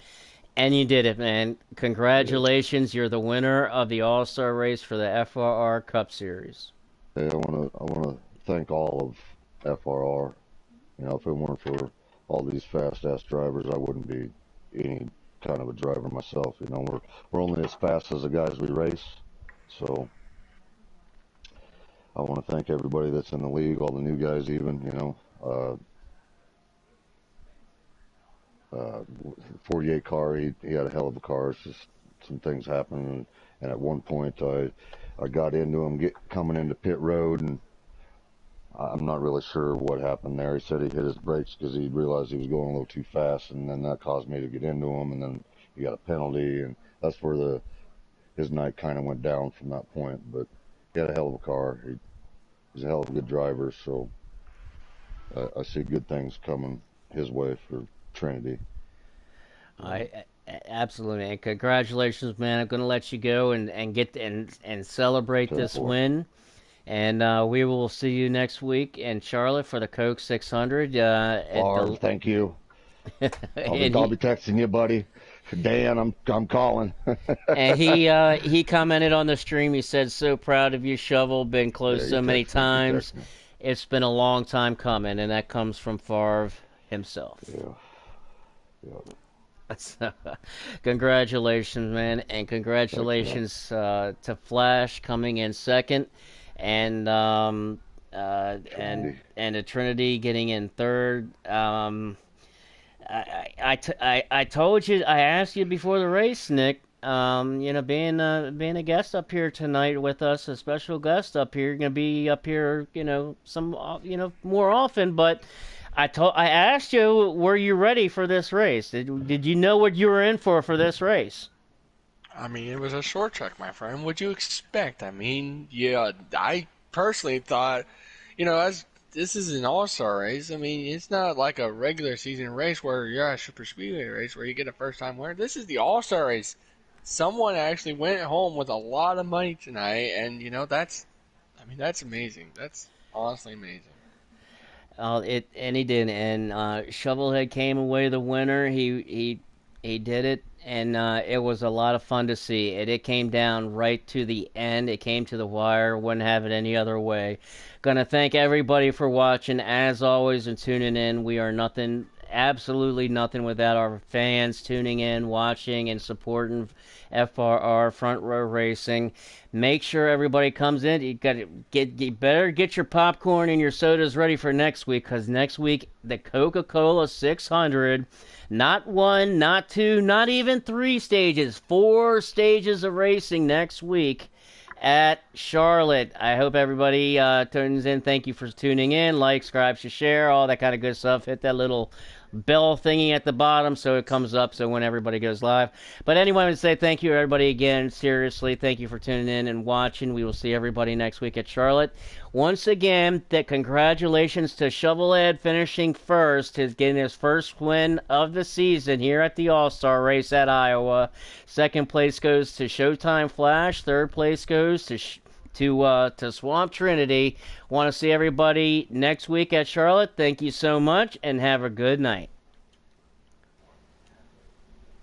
Speaker 1: and you did it, man.
Speaker 9: Yeah.
Speaker 1: Congratulations, you're the winner of the All-Star race for the FRR Cup Series.
Speaker 9: Hey, I wanna thank all of FRR. If it weren't for all these fast ass drivers, I wouldn't be any kind of a driver myself. We're only as fast as the guys we race. So I want to thank everybody that's in the league, all the new guys even. 48 car, he had a hell of a car. It's just some things happened, and at one point I got into him coming into pit road, and I'm not really sure what happened there. He said he hit his brakes because he realized he was going a little too fast, and then that caused me to get into him, and then he got a penalty, and that's where his night kind of went down from that point. But he had a hell of a car. He's a hell of a good driver, so I see good things coming his way for Trinity.
Speaker 1: Absolutely, and congratulations, man. I'm going to let you go and get and celebrate this
Speaker 9: 10-4.
Speaker 1: win. And we will see you next week in Charlotte for the Coke 600.
Speaker 9: Thank you. I'll
Speaker 1: And
Speaker 9: be texting you, buddy. Dan, I'm calling.
Speaker 1: and he commented on the stream. He said, "So proud of you, Shovel. Been close
Speaker 9: Yeah,
Speaker 1: so many
Speaker 9: he
Speaker 1: times.
Speaker 9: texted me.
Speaker 1: It's been a long time coming." And that comes from Favre himself.
Speaker 9: Yeah.
Speaker 1: So, congratulations, man, and congratulations to Flash coming in second, and and to Trinity getting in third. I told you, I asked you before the race, Nick. Being a guest up here tonight with us, a special guest up here, you're gonna be up here, more often. But I asked you, were you ready for this race? Did you know what you were in for this race?
Speaker 5: I mean, it was a short track, my friend. What'd you expect? I mean, yeah, I personally thought, as this is an all-star race, I mean, it's not like a regular season race where you're a super speedway race where you get a first-time winner. This is the all-star race. Someone actually went home with a lot of money tonight, and that's amazing. That's honestly amazing.
Speaker 1: And he did, and Shovelhead came away the winner. He did it, and it was a lot of fun to see. It came down right to the end. It came to the wire. Wouldn't have it any other way. Gonna thank everybody for watching, as always, and tuning in. We are nothing, absolutely nothing without our fans tuning in, watching, and supporting FRR Front Row Racing. Make sure everybody comes in. You better get your popcorn and your sodas ready for next week, because next week the Coca-Cola 600. Not one, not two, not even 3 stages. 4 stages of racing next week at Charlotte. I hope everybody tunes in. Thank you for tuning in. Like, subscribe, share, all that kind of good stuff. Hit that little bell thingy at the bottom so it comes up so when everybody goes live. But anyway, I would say thank you everybody again. Seriously, thank you for tuning in and watching. We will see everybody next week at Charlotte. Once again, congratulations to Shovelhead finishing first, getting his first win of the season here at the All-Star Race at Iowa. Second place goes to Showtime Flash. Third place goes to Swamp Trinity. Want to see everybody next week at Charlotte. Thank you so much, and have a good night.